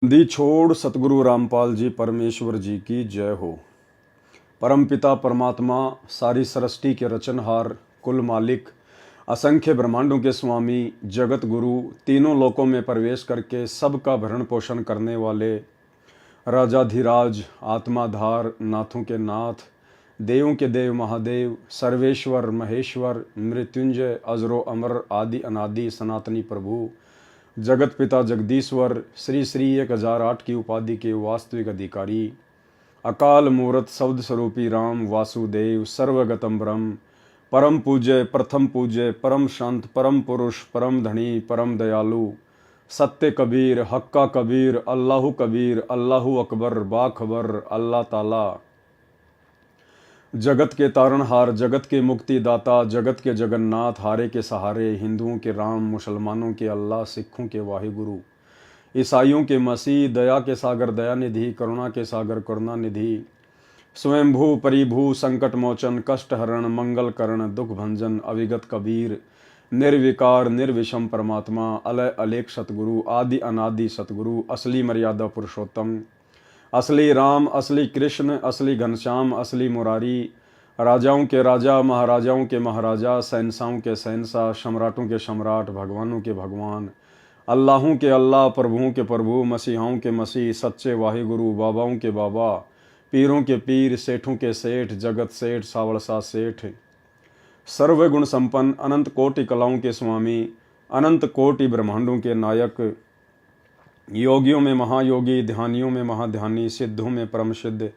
दी छोड़ सतगुरु रामपाल जी परमेश्वर जी की जय हो। परमपिता परमात्मा सारी सृष्टि के रचनहार, कुल मालिक, असंख्य ब्रह्मांडों के स्वामी, जगत गुरु, तीनों लोकों में प्रवेश करके सबका भरण पोषण करने वाले राजाधिराज, आत्माधार, नाथों के नाथ, देवों के देव महादेव, सर्वेश्वर महेश्वर, मृत्युंजय, अजरो अमर, आदि अनादि सनातनी प्रभु, जगत पिता जगदीश्वर, श्री श्री 1008 की उपाधि के वास्तविक अधिकारी, अकाल मूर्त शब्द स्वरूपी राम वासुदेव, सर्वगतम ब्रह्म, परम पूज्य, प्रथम पूज्य, परम संत, परम पुरुष, परम धनी, परम दयालु, सत्य कबीर, हक्का कबीर, अल्लाहु कबीर, अल्लाहु अकबर, बाखबर, अल्लाह ताला, जगत के तारणहार, जगत के मुक्तिदाता, जगत के जगन्नाथ, हारे के सहारे, हिंदुओं के राम, मुसलमानों के अल्लाह, सिखों के वाहिगुरु, ईसाइयों के मसीह, दया के सागर दया निधि, करुणा के सागर करुणा निधि, स्वयंभू परिभू, संकट मोचन, कष्ट हरण, मंगल करण, दुख भंजन, अविगत कबीर, निर्विकार निर्विषम परमात्मा, अलय अलेख सतगुरु, आदि अनादि सतगुरु, असली मर्यादा पुरुषोत्तम, असली राम, असली कृष्ण, असली घनश्याम, असली मुरारी, राजाओं के राजा, महाराजाओं के महाराजा, शहंशाहों के शहंशाह, सम्राटों के सम्राट, भगवानों के भगवान, अल्लाहों के अल्लाह, प्रभुओं के प्रभु, मसीहाओं के मसीह, सच्चे वाहिगुरु, बाबाओं के बाबा, पीरों के पीर, सेठों के सेठ, जगत सेठ, सावड़सा सेठ, सर्वगुण संपन्न, अनंत कोटि कलाओं के स्वामी, अनंत कोटि ब्रह्मांडों के नायक, योगियों में महायोगी, ध्यानियों में महाध्यानी, सिद्धों में परम सिद्ध,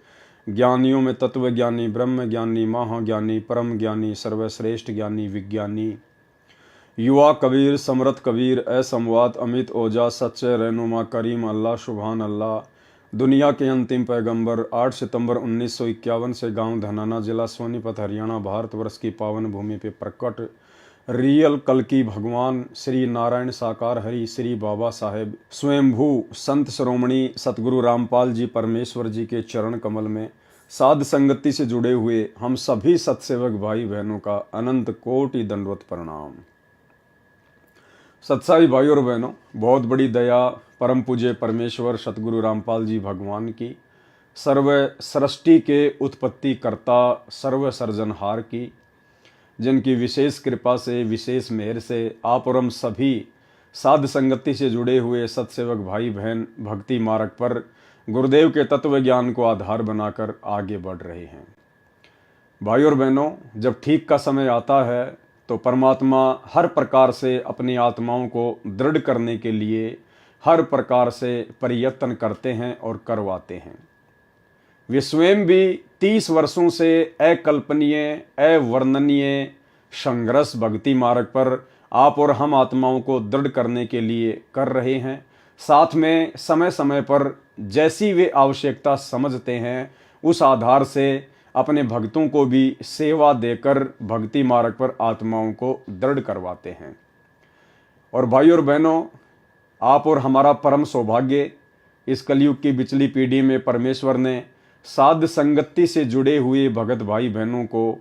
ज्ञानियों में तत्व ज्ञानी, ब्रह्म ज्ञानी, महाज्ञानी, परम ज्ञानी, सर्वश्रेष्ठ ज्ञानी, विज्ञानी, युवा कबीर, समरथ कबीर, असंवाद, अमित ओजा, सच्चे रहनुमा, करीम अल्लाह, सुभान अल्लाह, दुनिया के अंतिम पैगंबर, 8 सितंबर 1951 से गांव धनाना, जिला सोनीपत, हरियाणा, भारतवर्ष की पावन भूमि पे प्रकट रियल कल्कि भगवान श्री नारायण साकार हरि श्री बाबा साहेब स्वयंभू संत श्रोमणी सतगुरु रामपाल जी परमेश्वर जी के चरण कमल में साध संगति से जुड़े हुए हम सभी सत्सेवक भाई बहनों का अनंत कोटि दंडवत प्रणाम। सत्साई भाई और बहनों, बहुत बड़ी दया परम पूज्य परमेश्वर सतगुरु रामपाल जी भगवान की, सर्व सृष्टि के उत्पत्ति कर्ता, सर्व सर्जनहार की, जिनकी विशेष कृपा से, विशेष मेहर से आप और हम सभी साध संगति से जुड़े हुए सत्सेवक भाई बहन भक्ति मार्ग पर गुरुदेव के तत्व ज्ञान को आधार बनाकर आगे बढ़ रहे हैं। भाई और बहनों, जब ठीक का समय आता है तो परमात्मा हर प्रकार से अपनी आत्माओं को दृढ़ करने के लिए हर प्रकार से प्रयत्न करते हैं और करवाते हैं। वे स्वयं भी 30 वर्षों से अकल्पनीय, अवर्णनीय संघर्ष भक्ति मार्ग पर आप और हम आत्माओं को दृढ़ करने के लिए कर रहे हैं। साथ में समय समय पर जैसी वे आवश्यकता समझते हैं उस आधार से अपने भक्तों को भी सेवा देकर भक्ति मार्ग पर आत्माओं को दृढ़ करवाते हैं। और भाई और बहनों, आप और हमारा परम सौभाग्य, इस कलयुग की बिचली पीढ़ी में परमेश्वर ने साध संगति से जुड़े हुए भगत भाई बहनों को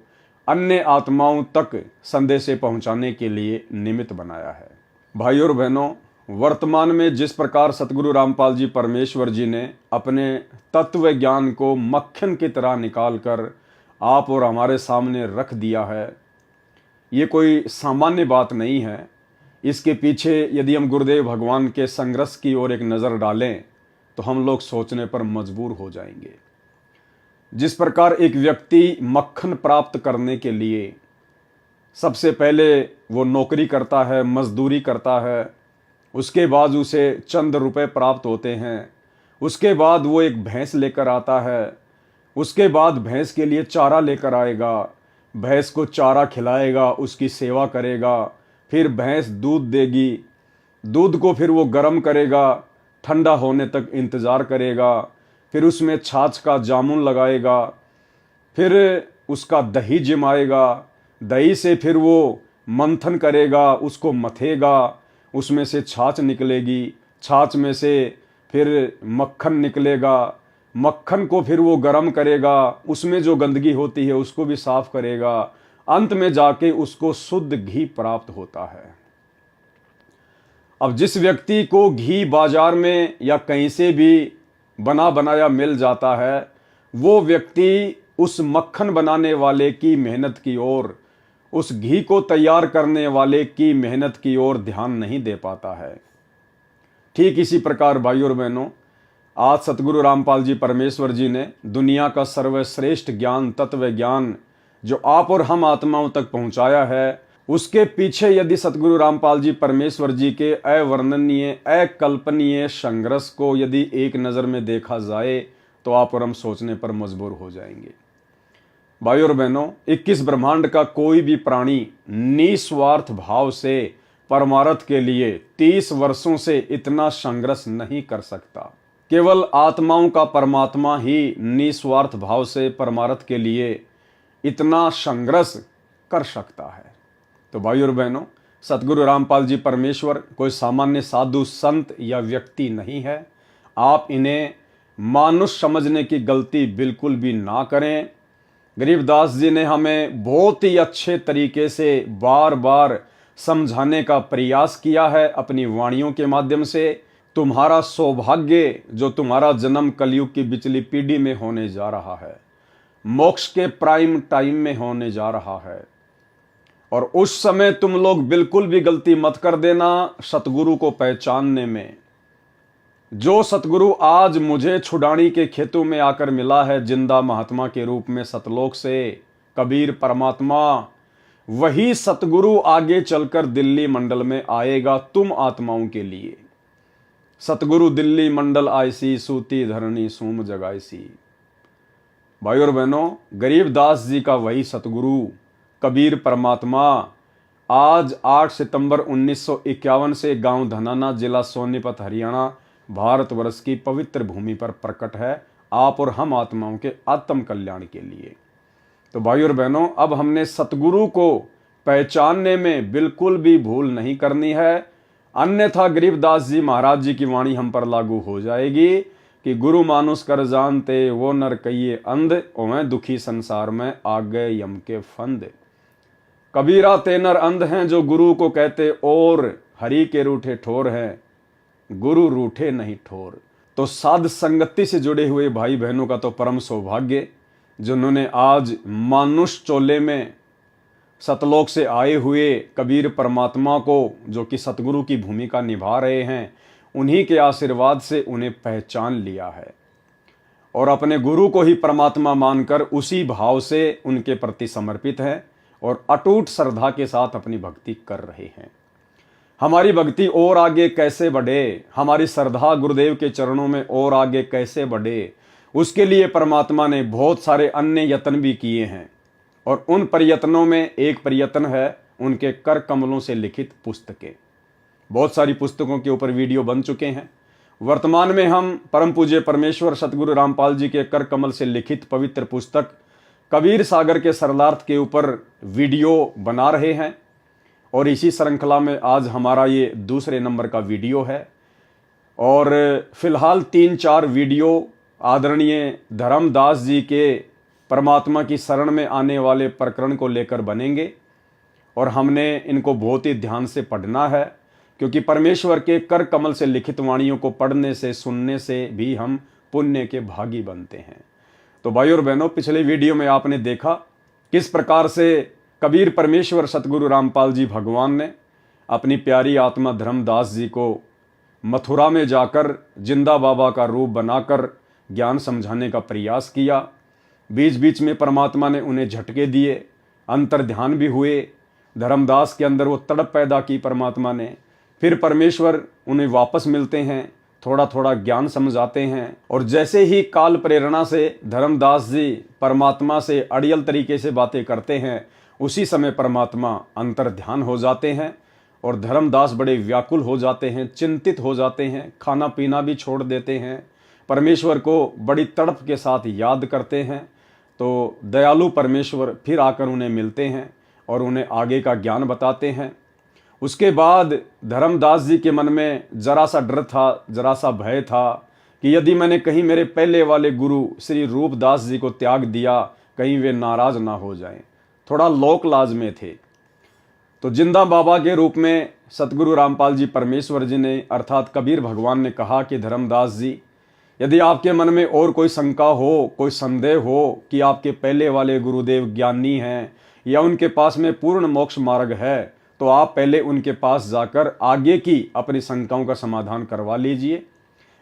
अन्य आत्माओं तक संदेश पहुंचाने के लिए निमित्त बनाया है। भाई और बहनों, वर्तमान में जिस प्रकार सतगुरु रामपाल जी परमेश्वर जी ने अपने तत्व ज्ञान को मक्खन की तरह निकालकर आप और हमारे सामने रख दिया है, ये कोई सामान्य बात नहीं है। इसके पीछे यदि हम गुरुदेव भगवान के संघर्ष की ओर एक नज़र डालें तो हम लोग सोचने पर मजबूर हो जाएंगे। जिस प्रकार एक व्यक्ति मक्खन प्राप्त करने के लिए सबसे पहले वो नौकरी करता है, मजदूरी करता है, उसके बाद उसे चंद रुपए प्राप्त होते हैं, उसके बाद वो एक भैंस लेकर आता है, उसके बाद भैंस के लिए चारा लेकर आएगा, भैंस को चारा खिलाएगा, उसकी सेवा करेगा, फिर भैंस दूध देगी, दूध को फिर वो गर्म करेगा, ठंडा होने तक इंतज़ार करेगा, फिर उसमें छाछ का जामुन लगाएगा, फिर उसका दही जमाएगा, दही से फिर वो मंथन करेगा, उसको मथेगा, उसमें से छाछ निकलेगी, छाछ में से फिर मक्खन निकलेगा, मक्खन को फिर वो गर्म करेगा, उसमें जो गंदगी होती है उसको भी साफ करेगा, अंत में जाके उसको शुद्ध घी प्राप्त होता है। अब जिस व्यक्ति को घी बाजार में या कहीं से भी बना बनाया मिल जाता है, वो व्यक्ति उस मक्खन बनाने वाले की मेहनत की ओर, उस घी को तैयार करने वाले की मेहनत की ओर ध्यान नहीं दे पाता है। ठीक इसी प्रकार भाइयों और बहनों, आज सतगुरु रामपाल जी परमेश्वर जी ने दुनिया का सर्वश्रेष्ठ ज्ञान, तत्व ज्ञान जो आप और हम आत्माओं तक पहुंचाया है, उसके पीछे यदि सतगुरु रामपाल जी परमेश्वर जी के अवर्णनीय, अकल्पनीय संघर्ष को यदि एक नज़र में देखा जाए तो आप और हम सोचने पर मजबूर हो जाएंगे। भाइयों और बहनों, 21 ब्रह्मांड का कोई भी प्राणी निस्वार्थ भाव से परमार्थ के लिए 30 वर्षों से इतना संघर्ष नहीं कर सकता। केवल आत्माओं का परमात्मा ही निस्वार्थ भाव से परमार्थ के लिए इतना संघर्ष कर सकता है। तो भाइयों और बहनों, सतगुरु रामपाल जी परमेश्वर कोई सामान्य साधु संत या व्यक्ति नहीं है। आप इन्हें मानुष समझने की गलती बिल्कुल भी ना करें। गरीबदास जी ने हमें बहुत ही अच्छे तरीके से बार बार समझाने का प्रयास किया है अपनी वाणियों के माध्यम से। तुम्हारा सौभाग्य जो तुम्हारा जन्म कलयुग की बिचली पीढ़ी में होने जा रहा है, मोक्ष के प्राइम टाइम में होने जा रहा है, और उस समय तुम लोग बिल्कुल भी गलती मत कर देना सतगुरु को पहचानने में। जो सतगुरु आज मुझे छुड़ानी के खेतों में आकर मिला है जिंदा महात्मा के रूप में सतलोक से, कबीर परमात्मा, वही सतगुरु आगे चलकर दिल्ली मंडल में आएगा तुम आत्माओं के लिए। सतगुरु दिल्ली मंडल आईसी, सूती धरणी सूम जगाईसी। भाई और बहनों, गरीबदास जी का वही सतगुरु कबीर परमात्मा आज 8 सितंबर 1951 से गांव धनाना, जिला सोनीपत, हरियाणा, भारतवर्ष की पवित्र भूमि पर प्रकट है, आप और हम आत्माओं के आत्म कल्याण के लिए। तो भाई और बहनों, अब हमने सतगुरु को पहचानने में बिल्कुल भी भूल नहीं करनी है, अन्यथा गरीबदास जी महाराज जी की वाणी हम पर लागू हो जाएगी कि गुरु मानुष कर जानते वो नर कहिए अंध, ओवें दुखी संसार में आ गए यम के फंद। कबीरा ते नर अंध हैं जो गुरु को कहते और, हरि के रूठे ठोर हैं गुरु रूठे नहीं ठोर। तो साध संगति से जुड़े हुए भाई बहनों का तो परम सौभाग्य जिन्होंने आज मानुष चोले में सतलोक से आए हुए कबीर परमात्मा को, जो कि सतगुरु की भूमिका निभा रहे हैं, उन्हीं के आशीर्वाद से उन्हें पहचान लिया है और अपने गुरु को ही परमात्मा मानकर उसी भाव से उनके प्रति समर्पित हैं और अटूट श्रद्धा के साथ अपनी भक्ति कर रहे हैं। हमारी भक्ति और आगे कैसे बढ़े, हमारी श्रद्धा गुरुदेव के चरणों में और आगे कैसे बढ़े, उसके लिए परमात्मा ने बहुत सारे अन्य यत्न भी किए हैं और उन प्रयत्नों में एक प्रयत्न है उनके कर कमलों से लिखित पुस्तकें। बहुत सारी पुस्तकों के ऊपर वीडियो बन चुके हैं। वर्तमान में हम परम पूज्य परमेश्वर सतगुरु रामपाल जी के कर कमल से लिखित पवित्र पुस्तक कबीर सागर के सरलार्थ के ऊपर वीडियो बना रहे हैं और इसी श्रृंखला में आज हमारा ये दूसरे नंबर का वीडियो है। और फिलहाल 3-4 वीडियो आदरणीय धर्मदास जी के परमात्मा की शरण में आने वाले प्रकरण को लेकर बनेंगे और हमने इनको बहुत ही ध्यान से पढ़ना है, क्योंकि परमेश्वर के कर कमल से लिखित वाणियों को पढ़ने से, सुनने से भी हम पुण्य के भागी बनते हैं। तो भाई और बहनों, पिछले वीडियो में आपने देखा किस प्रकार से कबीर परमेश्वर सतगुरु रामपाल जी भगवान ने अपनी प्यारी आत्मा धर्मदास जी को मथुरा में जाकर जिंदा बाबा का रूप बनाकर ज्ञान समझाने का प्रयास किया। बीच बीच में परमात्मा ने उन्हें झटके दिए, अंतर ध्यान भी हुए, धर्मदास के अंदर वो तड़प पैदा की परमात्मा ने। फिर परमेश्वर उन्हें वापस मिलते हैं, थोड़ा थोड़ा ज्ञान समझाते हैं और जैसे ही काल प्रेरणा से धर्मदास जी परमात्मा से अड़ियल तरीके से बातें करते हैं, उसी समय परमात्मा अंतर ध्यान हो जाते हैं और धर्मदास बड़े व्याकुल हो जाते हैं, चिंतित हो जाते हैं, खाना पीना भी छोड़ देते हैं, परमेश्वर को बड़ी तड़प के साथ याद करते हैं। तो दयालु परमेश्वर फिर आकर उन्हें मिलते हैं और उन्हें आगे का ज्ञान बताते हैं। उसके बाद धर्मदास जी के मन में जरा सा डर था, जरा सा भय था कि यदि मैंने कहीं मेरे पहले वाले गुरु श्री रूपदास जी को त्याग दिया, कहीं वे नाराज ना हो जाएं। थोड़ा लोक लाज में थे। तो जिंदा बाबा के रूप में सतगुरु रामपाल जी परमेश्वर जी ने अर्थात कबीर भगवान ने कहा कि धर्मदास जी, यदि आपके मन में और कोई शंका हो, कोई संदेह हो कि आपके पहले वाले गुरुदेव ज्ञानी हैं या उनके पास में पूर्ण मोक्ष मार्ग है, तो आप पहले उनके पास जाकर आगे की अपनी शंकाओं का समाधान करवा लीजिए।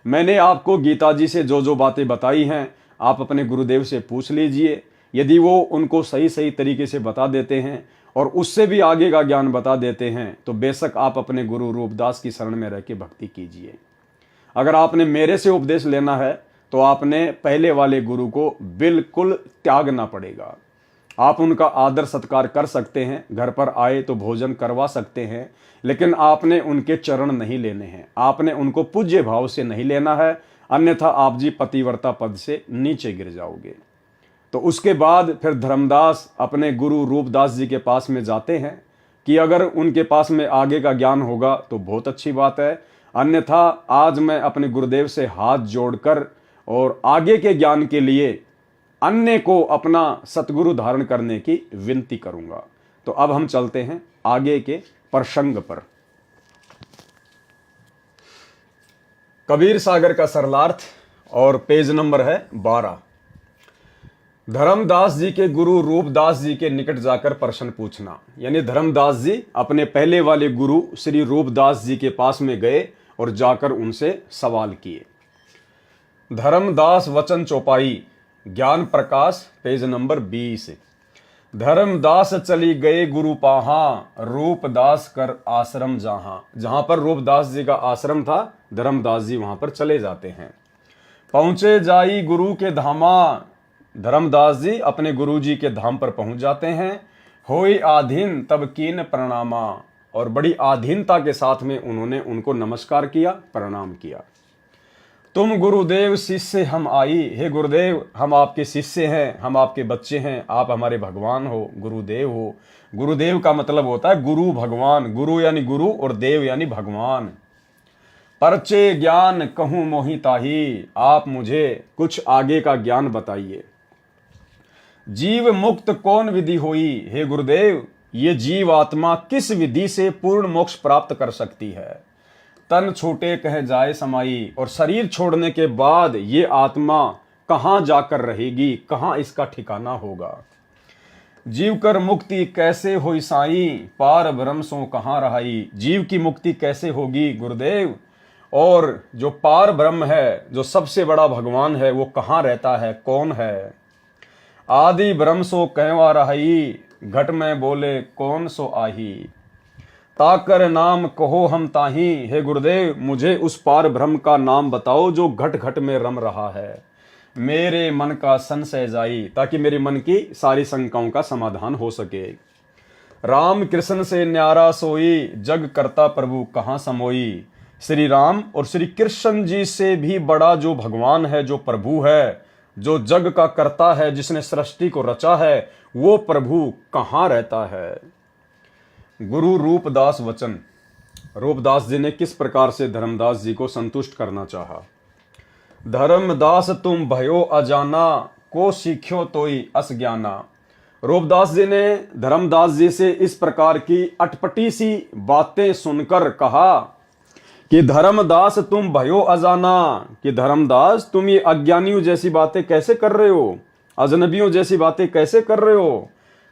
मैंने आपको गीता जी से जो जो बातें बताई हैं आप अपने गुरुदेव से पूछ लीजिए। यदि वो उनको सही सही तरीके से बता देते हैं और उससे भी आगे का ज्ञान बता देते हैं तो बेशक आप अपने गुरु रूपदास की शरण में रह के भक्ति कीजिए। अगर आपने मेरे से उपदेश लेना है तो आपने पहले वाले गुरु को बिल्कुल त्यागना पड़ेगा। आप उनका आदर सत्कार कर सकते हैं, घर पर आए तो भोजन करवा सकते हैं, लेकिन आपने उनके चरण नहीं लेने हैं, आपने उनको पूज्य भाव से नहीं लेना है, अन्यथा आप जी पतिव्रता पद से नीचे गिर जाओगे। तो उसके बाद फिर धर्मदास अपने गुरु रूपदास जी के पास में जाते हैं कि अगर उनके पास में आगे का ज्ञान होगा तो बहुत अच्छी बात है, अन्यथा आज मैं अपने गुरुदेव से हाथ जोड़कर और आगे के ज्ञान के लिए अन्य को अपना सतगुरु धारण करने की विनती करूंगा। तो अब हम चलते हैं आगे के प्रसंग पर। कबीर सागर का सरलार्थ और पेज नंबर है 12। धर्मदास जी के गुरु रूपदास जी के निकट जाकर प्रश्न पूछना, यानी धर्मदास जी अपने पहले वाले गुरु श्री रूपदास जी के पास में गए और जाकर उनसे सवाल किए। धर्मदास वचन चौपाई ज्ञान प्रकाश पेज नंबर 20। धर्मदास चली गए गुरु पाहा, रूपदास कर आश्रम जहां। जहां पर रूपदास जी का आश्रम था, धर्मदास जी वहां पर चले जाते हैं। पहुंचे जाई गुरु के धामा, धर्मदास जी अपने गुरु जी के धाम पर पहुंच जाते हैं। होई आधीन तब कीन प्रणामा, और बड़ी आधीनता के साथ में उन्होंने उनको नमस्कार किया, प्रणाम किया। तुम गुरुदेव शिष्य हम आई, हे गुरुदेव हम आपके शिष्य हैं, हम आपके बच्चे हैं, आप हमारे भगवान हो, गुरुदेव हो। गुरुदेव का मतलब होता है गुरु भगवान, गुरु यानी गुरु और देव यानी भगवान। परचे ज्ञान कहूं मोहि ताही, आप मुझे कुछ आगे का ज्ञान बताइए। जीव मुक्त कौन विधि होई, हे गुरुदेव ये जीव आत्मा किस विधि से पूर्ण मोक्ष प्राप्त कर सकती है। तन छूटे कह जाए समाई, और शरीर छोड़ने के बाद ये आत्मा कहां जाकर रहेगी, कहां इसका ठिकाना होगा। जीव कर मुक्ति कैसे होई साई, पार ब्रह्म सो कहां रहाई। जीव की मुक्ति कैसे होगी गुरुदेव, और जो पार ब्रह्म है, जो सबसे बड़ा भगवान है, वो कहां रहता है, कौन है। आदि ब्रह्म सो कहवा रहाई, घट में बोले कौन सो आही। ताकर नाम कहो हम ताही, हे गुरुदेव मुझे उस पार ब्रह्म का नाम बताओ जो घट घट में रम रहा है। मेरे मन का संशय जाई, ताकि मेरे मन की सारी शंकाओं का समाधान हो सके। राम कृष्ण से न्यारा सोई, जग करता प्रभु कहाँ समोई। श्री राम और श्री कृष्ण जी से भी बड़ा जो भगवान है, जो प्रभु है, जो जग का करता है, जिसने सृष्टि को रचा है, वो प्रभु कहाँ रहता है। गुरु रूपदास वचन। रूपदास जी ने किस प्रकार से धर्मदास जी को संतुष्ट करना चाहा। धर्मदास तुम भयो अजाना, को सीख्यो तोई अस ज्ञाना। रूपदास जी ने धर्मदास जी से इस प्रकार की अटपटी सी बातें सुनकर कहा कि धर्मदास तुम भयो अजाना, कि धर्मदास तुम ये अज्ञानियों जैसी बातें कैसे कर रहे हो, अजनबियों जैसी बातें कैसे कर रहे हो।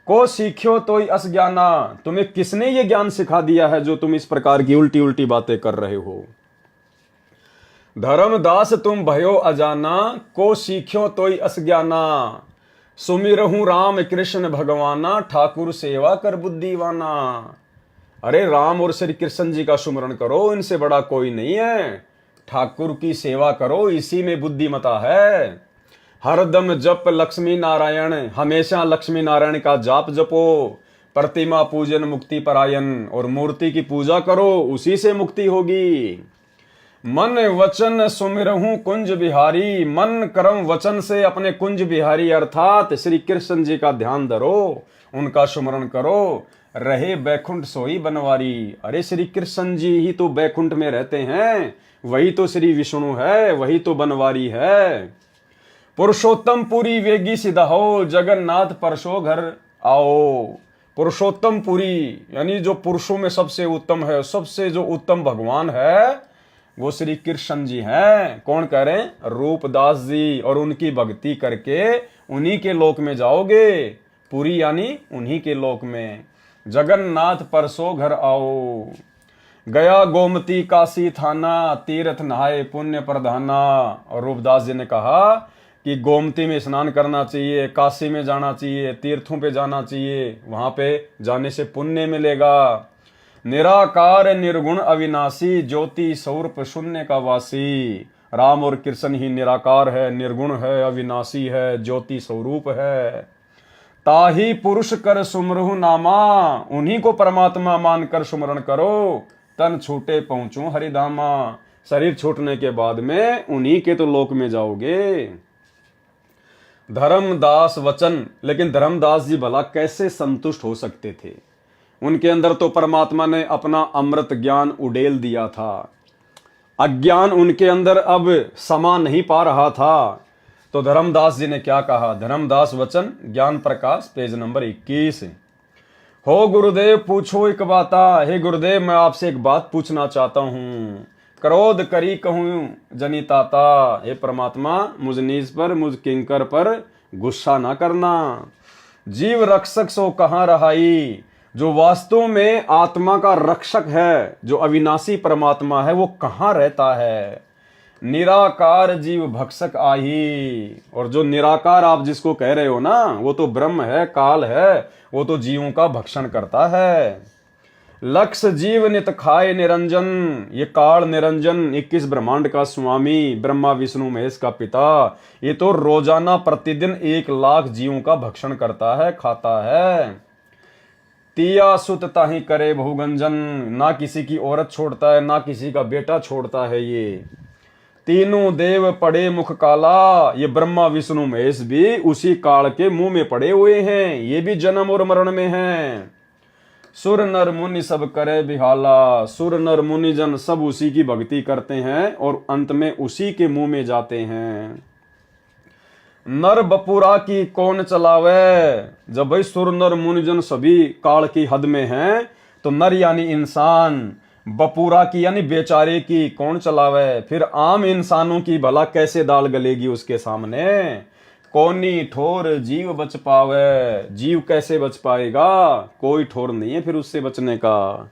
को सीख्यो तो अस ज्ञाना, तुम्हें किसने ये ज्ञान सिखा दिया है जो तुम इस प्रकार की उल्टी उल्टी बातें कर रहे हो। धर्मदास तुम भयो अजाना, को सीख्यो तो अस ज्ञाना। सुमिरहूं राम कृष्ण भगवाना, ठाकुर सेवा कर बुद्धिवाना। अरे राम और श्री कृष्ण जी का सुमरण करो, इनसे बड़ा कोई नहीं है। ठाकुर की सेवा करो, इसी में बुद्धिमता है। हरदम जप लक्ष्मी नारायण, हमेशा लक्ष्मी नारायण का जाप जपो। प्रतिमा पूजन मुक्ति परायण, और मूर्ति की पूजा करो, उसी से मुक्ति होगी। मन वचन सुमिरहूं कुंज बिहारी, मन कर्म वचन से अपने कुंज बिहारी अर्थात श्री कृष्ण जी का ध्यान धरो, उनका सुमरण करो। रहे बैकुंठ सोई बनवारी। अरे श्री कृष्ण जी ही तो बैकुंठ में रहते हैं, वही तो श्री विष्णु है, वही तो बनवारी है। पुरुषोत्तम पुरी वेगी सिधा हो, जगन्नाथ परसो घर आओ। पुरुषोत्तम पुरी, यानी जो पुरुषों में सबसे उत्तम है, सबसे जो उत्तम भगवान है वो श्री कृष्ण जी हैं। कौन कह रहे हैं? रूपदास जी। और उनकी भक्ति करके उन्हीं के लोक में जाओगे। पुरी यानी उन्हीं के लोक में। जगन्नाथ परसो घर आओ, गया गोमती काशी थाना, तीर्थ नहाए पुण्य प्रधाना। और रूपदास जी ने कहा कि गोमती में स्नान करना चाहिए, काशी में जाना चाहिए, तीर्थों पे जाना चाहिए, वहां पे जाने से पुण्य मिलेगा। निराकार निर्गुण अविनाशी, ज्योति स्वरूप शून्य का वासी। राम और कृष्ण ही निराकार है, निर्गुण है, अविनाशी है, ज्योति स्वरूप है। ताही पुरुष कर सुमरहु नामा, उन्हीं को परमात्मा मानकर सुमरण करो। तन छूटे पहुंचू हरिधामा, शरीर छूटने के बाद में उन्हीं के तो लोक में जाओगे। धर्मदास वचन, लेकिन धर्मदास जी भला कैसे संतुष्ट हो सकते थे? उनके अंदर तो परमात्मा ने अपना अमृत ज्ञान उड़ेल दिया था। अज्ञान उनके अंदर अब समा नहीं पा रहा था। तो धर्मदास जी ने क्या कहा? धर्मदास वचन ज्ञान प्रकाश पेज नंबर 21। हो गुरुदेव पूछो एक बाता, हे गुरुदेव मैं आपसे एक बात पूछना चाहता हूं। क्रोध करी कहूं जनिताता, हे परमात्मा मुझ नीच पर, मुझ किंकर पर गुस्सा ना करना। जीव रक्षक सो कहाँ रहाई, जो वास्तव में आत्मा का रक्षक है, जो अविनाशी परमात्मा है, वो कहाँ रहता है? निराकार जीव भक्षक आही। और जो निराकार आप जिसको कह रहे हो ना, वो तो ब्रह्म है, काल है, वो तो जीवों का भक्षण करता है। लक्ष्य जीव नित खाए निरंजन, ये काल निरंजन 21 ब्रह्मांड का स्वामी, ब्रह्मा विष्णु महेश का पिता, ये तो रोजाना प्रतिदिन 1 लाख जीवों का भक्षण करता है, खाता है। तिया सुत ताही करे बहुगंजन, ना किसी की औरत छोड़ता है, ना किसी का बेटा छोड़ता है। ये तीनों देव पड़े मुख काला, ये ब्रह्मा विष्णु महेश भी उसी काल के मुंह में पड़े हुए हैं, ये भी जन्म और मरण में हैं। सुर नर मुनि सब करे बिहाला, सुर नर मुनि जन सब उसी की भक्ति करते हैं और अंत में उसी के मुंह में जाते हैं। नर बपुरा की कौन चलावे, जब भाई सुर नर मुनिजन सभी काल की हद में हैं, तो नर यानी इंसान, बपुरा की यानी बेचारे की कौन चलावे? फिर आम इंसानों की भला कैसे दाल गलेगी उसके सामने? कौनी ठोर जीव बच पावे, जीव कैसे बच पाएगा? कोई ठोर नहीं है फिर उससे बचने का।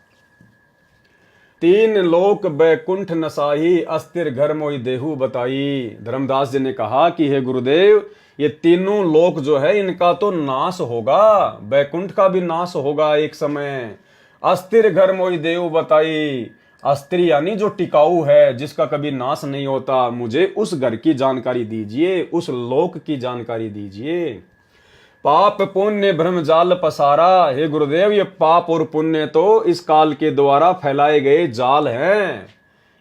3 लोक बैकुंठ नसाही, अस्थिर घर मोई देहु बताई। धर्मदास जी ने कहा कि हे गुरुदेव, ये तीनों लोक जो है इनका तो नाश होगा, बैकुंठ का भी नाश होगा एक समय। अस्थिर घर मोई देहु बताई, अस्थिर यानी जो टिकाऊ है, जिसका कभी नाश नहीं होता, मुझे उस घर की जानकारी दीजिए, उस लोक की जानकारी दीजिए। पाप पुण्य भ्रम जाल पसारा, हे गुरुदेव ये पाप और पुण्य तो इस काल के द्वारा फैलाए गए जाल हैं।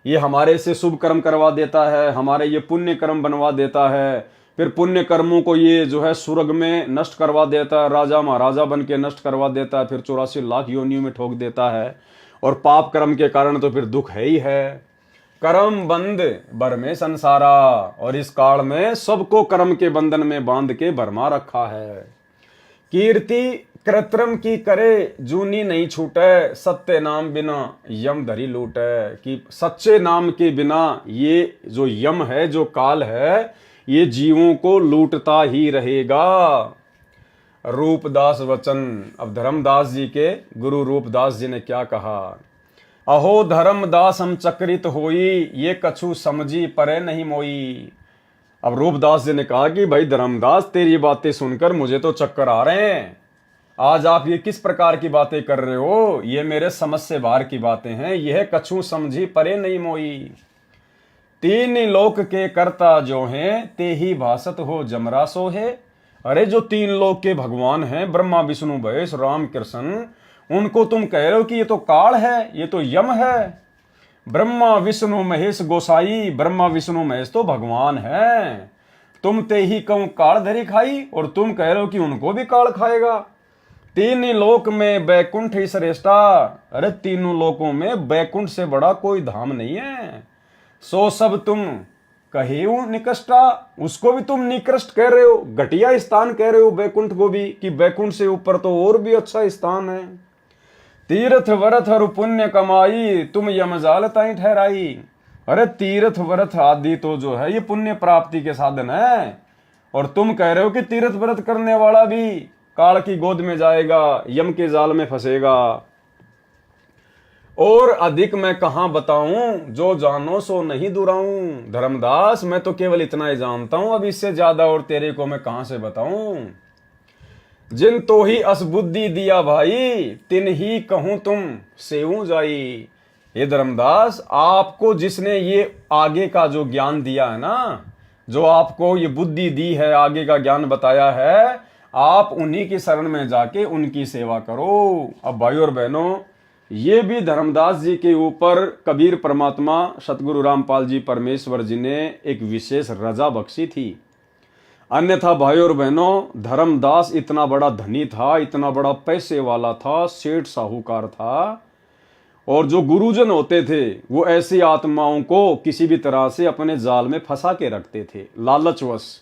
ये हमारे से शुभ कर्म करवा देता है, हमारे ये पुण्य कर्म बनवा देता है, फिर पुण्य कर्मों को ये जो है स्वर्ग में नष्ट करवा देता है, राजा महाराजा बन के नष्ट करवा देता है, फिर 84 लाख योनियों में ठोक देता है। और पाप कर्म के कारण तो फिर दुख है ही है। कर्म बंद बर में संसारा, और इस काल में सबको कर्म के बंधन में बांध के भरमा रखा है। कीर्ति कृत्रिम की करे जूनी नहीं छूटे, सत्य नाम बिना यम धरी लूटे। कि सच्चे नाम के बिना ये जो यम है, जो काल है, ये जीवों को लूटता ही रहेगा। रूपदास वचन। अब धर्मदास जी के गुरु रूपदास जी ने क्या कहा? अहो धर्मदास हम चक्रित होई, ये कछु समझी परे नहीं मोई। अब रूपदास जी ने कहा कि भाई धर्मदास, तेरी बातें सुनकर मुझे तो चक्कर आ रहे हैं। आज आप ये किस प्रकार की बातें कर रहे हो? ये मेरे समझ से बाहर की बातें हैं। यह कछु समझी परे नहीं मोई। 3 लोक के कर्ता जो हैं, ते ही भासत हो जमरा सो है। अरे जो 3 लोक के भगवान हैं, ब्रह्मा विष्णु महेश राम कृष्ण, उनको तुम कह रहे हो कि ये तो काल है, ये तो यम है। ब्रह्मा विष्णु महेश गोसाई, ब्रह्मा विष्णु महेश तो भगवान है। तुम ते ही कहूं काल धरी खाई, और तुम कह रहे हो कि उनको भी काल खाएगा। 3 लोक में बैकुंठ ही श्रेष्ठा। अरे तीनों लोकों में बैकुंठ से बड़ा कोई धाम नहीं है। सो सब तुम कहेऊ निकृष्टा, उसको भी तुम निकृष्ट कह रहे हो, घटिया स्थान कह रहे हो बैकुंठ को भी, कि बैकुंठ से ऊपर तो और भी अच्छा स्थान है। तीर्थ व्रत और पुण्य कमाई, तुम यमजाल ताई ठहराई। अरे तीर्थ व्रत आदि तो जो है ये पुण्य प्राप्ति के साधन है, और तुम कह रहे हो कि तीर्थ व्रत करने वाला भी काल की गोद में जाएगा, यम के जाल में फंसेगा। और अधिक मैं कहां बताऊं, जो जानो सो नहीं दुराऊं। धर्मदास मैं तो केवल इतना ही जानता हूं, अब इससे ज्यादा और तेरे को मैं कहां से बताऊं। जिन तो ही असबुद्धि दिया भाई, तिन ही कहूं तुम सेऊ जाई। ये धर्मदास, आपको जिसने ये आगे का जो ज्ञान दिया है ना, जो आपको ये बुद्धि दी है, आगे का ज्ञान बताया है, आप उन्हीं की शरण में जाके उनकी सेवा करो। अब भाइयों और बहनों, ये भी धर्मदास जी के ऊपर कबीर परमात्मा सतगुरु रामपाल जी परमेश्वर जी ने एक विशेष रजा बख्शी थी। अन्यथा भाइयों और बहनों, धर्मदास इतना बड़ा धनी था, इतना बड़ा पैसे वाला था, सेठ साहूकार था, और जो गुरुजन होते थे वो ऐसी आत्माओं को किसी भी तरह से अपने जाल में फंसा के रखते थे लालचवश।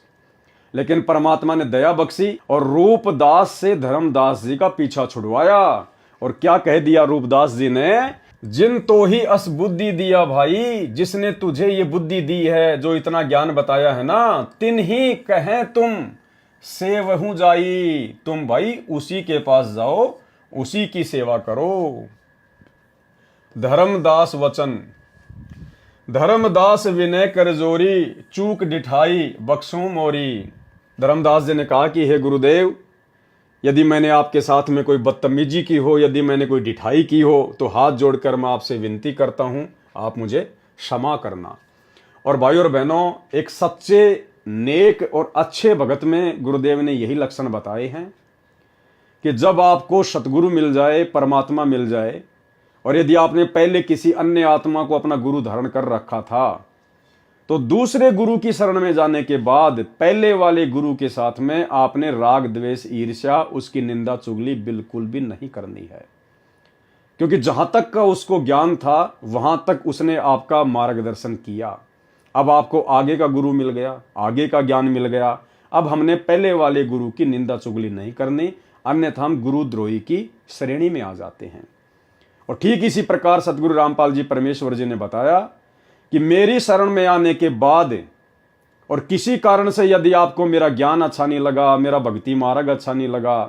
लेकिन परमात्मा ने दया बख्शी और रूपदास से धर्मदास जी का पीछा छुड़वाया। और क्या कह दिया रूपदास जी ने, जिन तो ही अस बुद्धि दिया भाई, जिसने तुझे ये बुद्धि दी है, जो इतना ज्ञान बताया है ना, तिन ही कहें तुम से वहू जाई। तुम भाई उसी के पास जाओ, उसी की सेवा करो। धर्मदास वचन, धर्मदास विनय कर जोरी, चूक डिठाई बख्शू मोरी। धर्मदास जी ने कहा कि हे गुरुदेव, यदि मैंने आपके साथ में कोई बदतमीजी की हो, यदि मैंने कोई डिठाई की हो, तो हाथ जोड़कर मैं आपसे विनती करता हूं, आप मुझे क्षमा करना। और भाइयों और बहनों, एक सच्चे नेक और अच्छे भगत में गुरुदेव ने यही लक्षण बताए हैं कि जब आपको सतगुरु मिल जाए, परमात्मा मिल जाए, और यदि आपने पहले किसी अन्य आत्मा को अपना गुरु धारण कर रखा था, तो दूसरे गुरु की शरण में जाने के बाद पहले वाले गुरु के साथ में आपने राग द्वेष ईर्ष्या, उसकी निंदा चुगली बिल्कुल भी नहीं करनी है। क्योंकि जहां तक का उसको ज्ञान था वहां तक उसने आपका मार्गदर्शन किया। अब आपको आगे का गुरु मिल गया, आगे का ज्ञान मिल गया, अब हमने पहले वाले गुरु की निंदा चुगली नहीं करनी, अन्यथा हम गुरुद्रोही की श्रेणी में आ जाते हैं। और ठीक इसी प्रकार सतगुरु रामपाल जी परमेश्वर जी ने बताया कि मेरी शरण में आने के बाद और किसी कारण से यदि आपको मेरा ज्ञान अच्छा नहीं लगा, मेरा भक्ति मार्ग अच्छा नहीं लगा,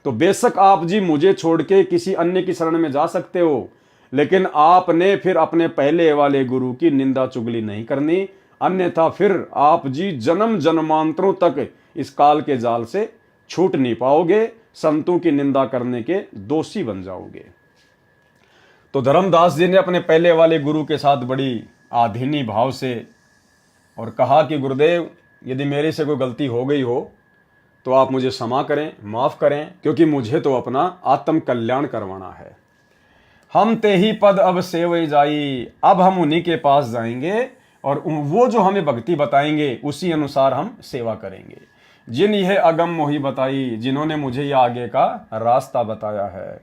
तो बेशक आप जी मुझे छोड़ के किसी अन्य की शरण में जा सकते हो, लेकिन आपने फिर अपने पहले वाले गुरु की निंदा चुगली नहीं करनी, अन्यथा फिर आप जी जन्म जन्मांतरों तक इस काल के जाल से छूट नहीं पाओगे, संतों की निंदा करने के दोषी बन जाओगे। तो धर्मदास जी ने अपने पहले वाले गुरु के साथ बड़ी आधीनी भाव से और कहा कि गुरुदेव, यदि मेरे से कोई गलती हो गई हो तो आप मुझे क्षमा करें, माफ करें, क्योंकि मुझे तो अपना आत्म कल्याण करवाना है। हम ते ही पद अब सेवई जाई, अब हम उन्हीं के पास जाएंगे और वो जो हमें भक्ति बताएंगे उसी अनुसार हम सेवा करेंगे। जिन यह अगम मोही बताई, जिन्होंने मुझे यह आगे का रास्ता बताया है।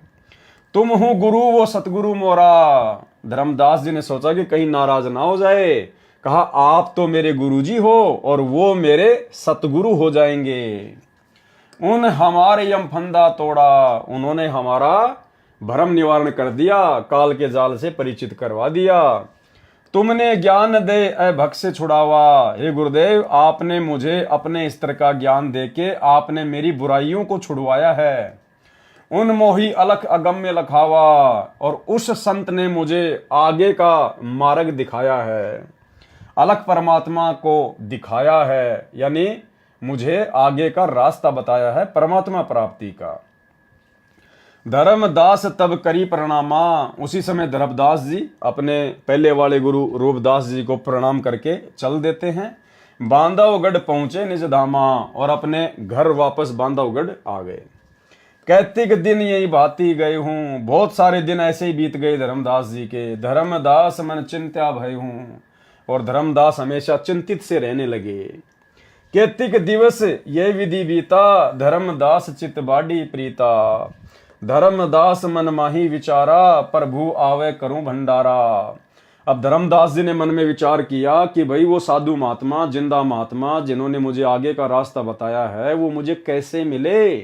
तुम हो गुरु वो सतगुरु मोरा। धर्मदास जी ने सोचा कि कहीं नाराज ना हो जाए, कहा आप तो मेरे गुरुजी हो और वो मेरे सतगुरु हो जाएंगे। उन हमारे यम फंदा तोड़ा, उन्होंने हमारा भ्रम निवारण कर दिया, काल के जाल से परिचित करवा दिया। तुमने ज्ञान दे ए भक्त से छुड़ावा। हे गुरुदेव, आपने मुझे अपने स्तर का ज्ञान देके आपने मेरी बुराइयों को छुड़वाया है। उन मोही अलख अगम्य लखावा, और उस संत ने मुझे आगे का मार्ग दिखाया है। अलख परमात्मा को दिखाया है, यानी मुझे आगे का रास्ता बताया है परमात्मा प्राप्ति का। धर्मदास तब करी प्रणामा। उसी समय धर्मदास जी अपने पहले वाले गुरु रूपदास जी को प्रणाम करके चल देते हैं। बांधवगढ़ पहुंचे निज धामा, और अपने घर वापस बांधवगढ़ आ गए। कैतिक दिन यही भाती गए हूँ। बहुत सारे दिन ऐसे ही बीत गए धर्मदास जी के। धर्मदास मन चिंत्या भय हूँ, और धर्मदास हमेशा चिंतित से रहने लगे। कैतिक दिवस ये विधि बीता, धर्मदास चित बाडी प्रीता। धर्मदास मन माही विचारा, प्रभु आवे करूं भंडारा। अब धर्मदास जी ने मन में विचार किया कि भाई वो साधु महात्मा, जिंदा महात्मा जिन्होंने मुझे आगे का रास्ता बताया है, वो मुझे कैसे मिले,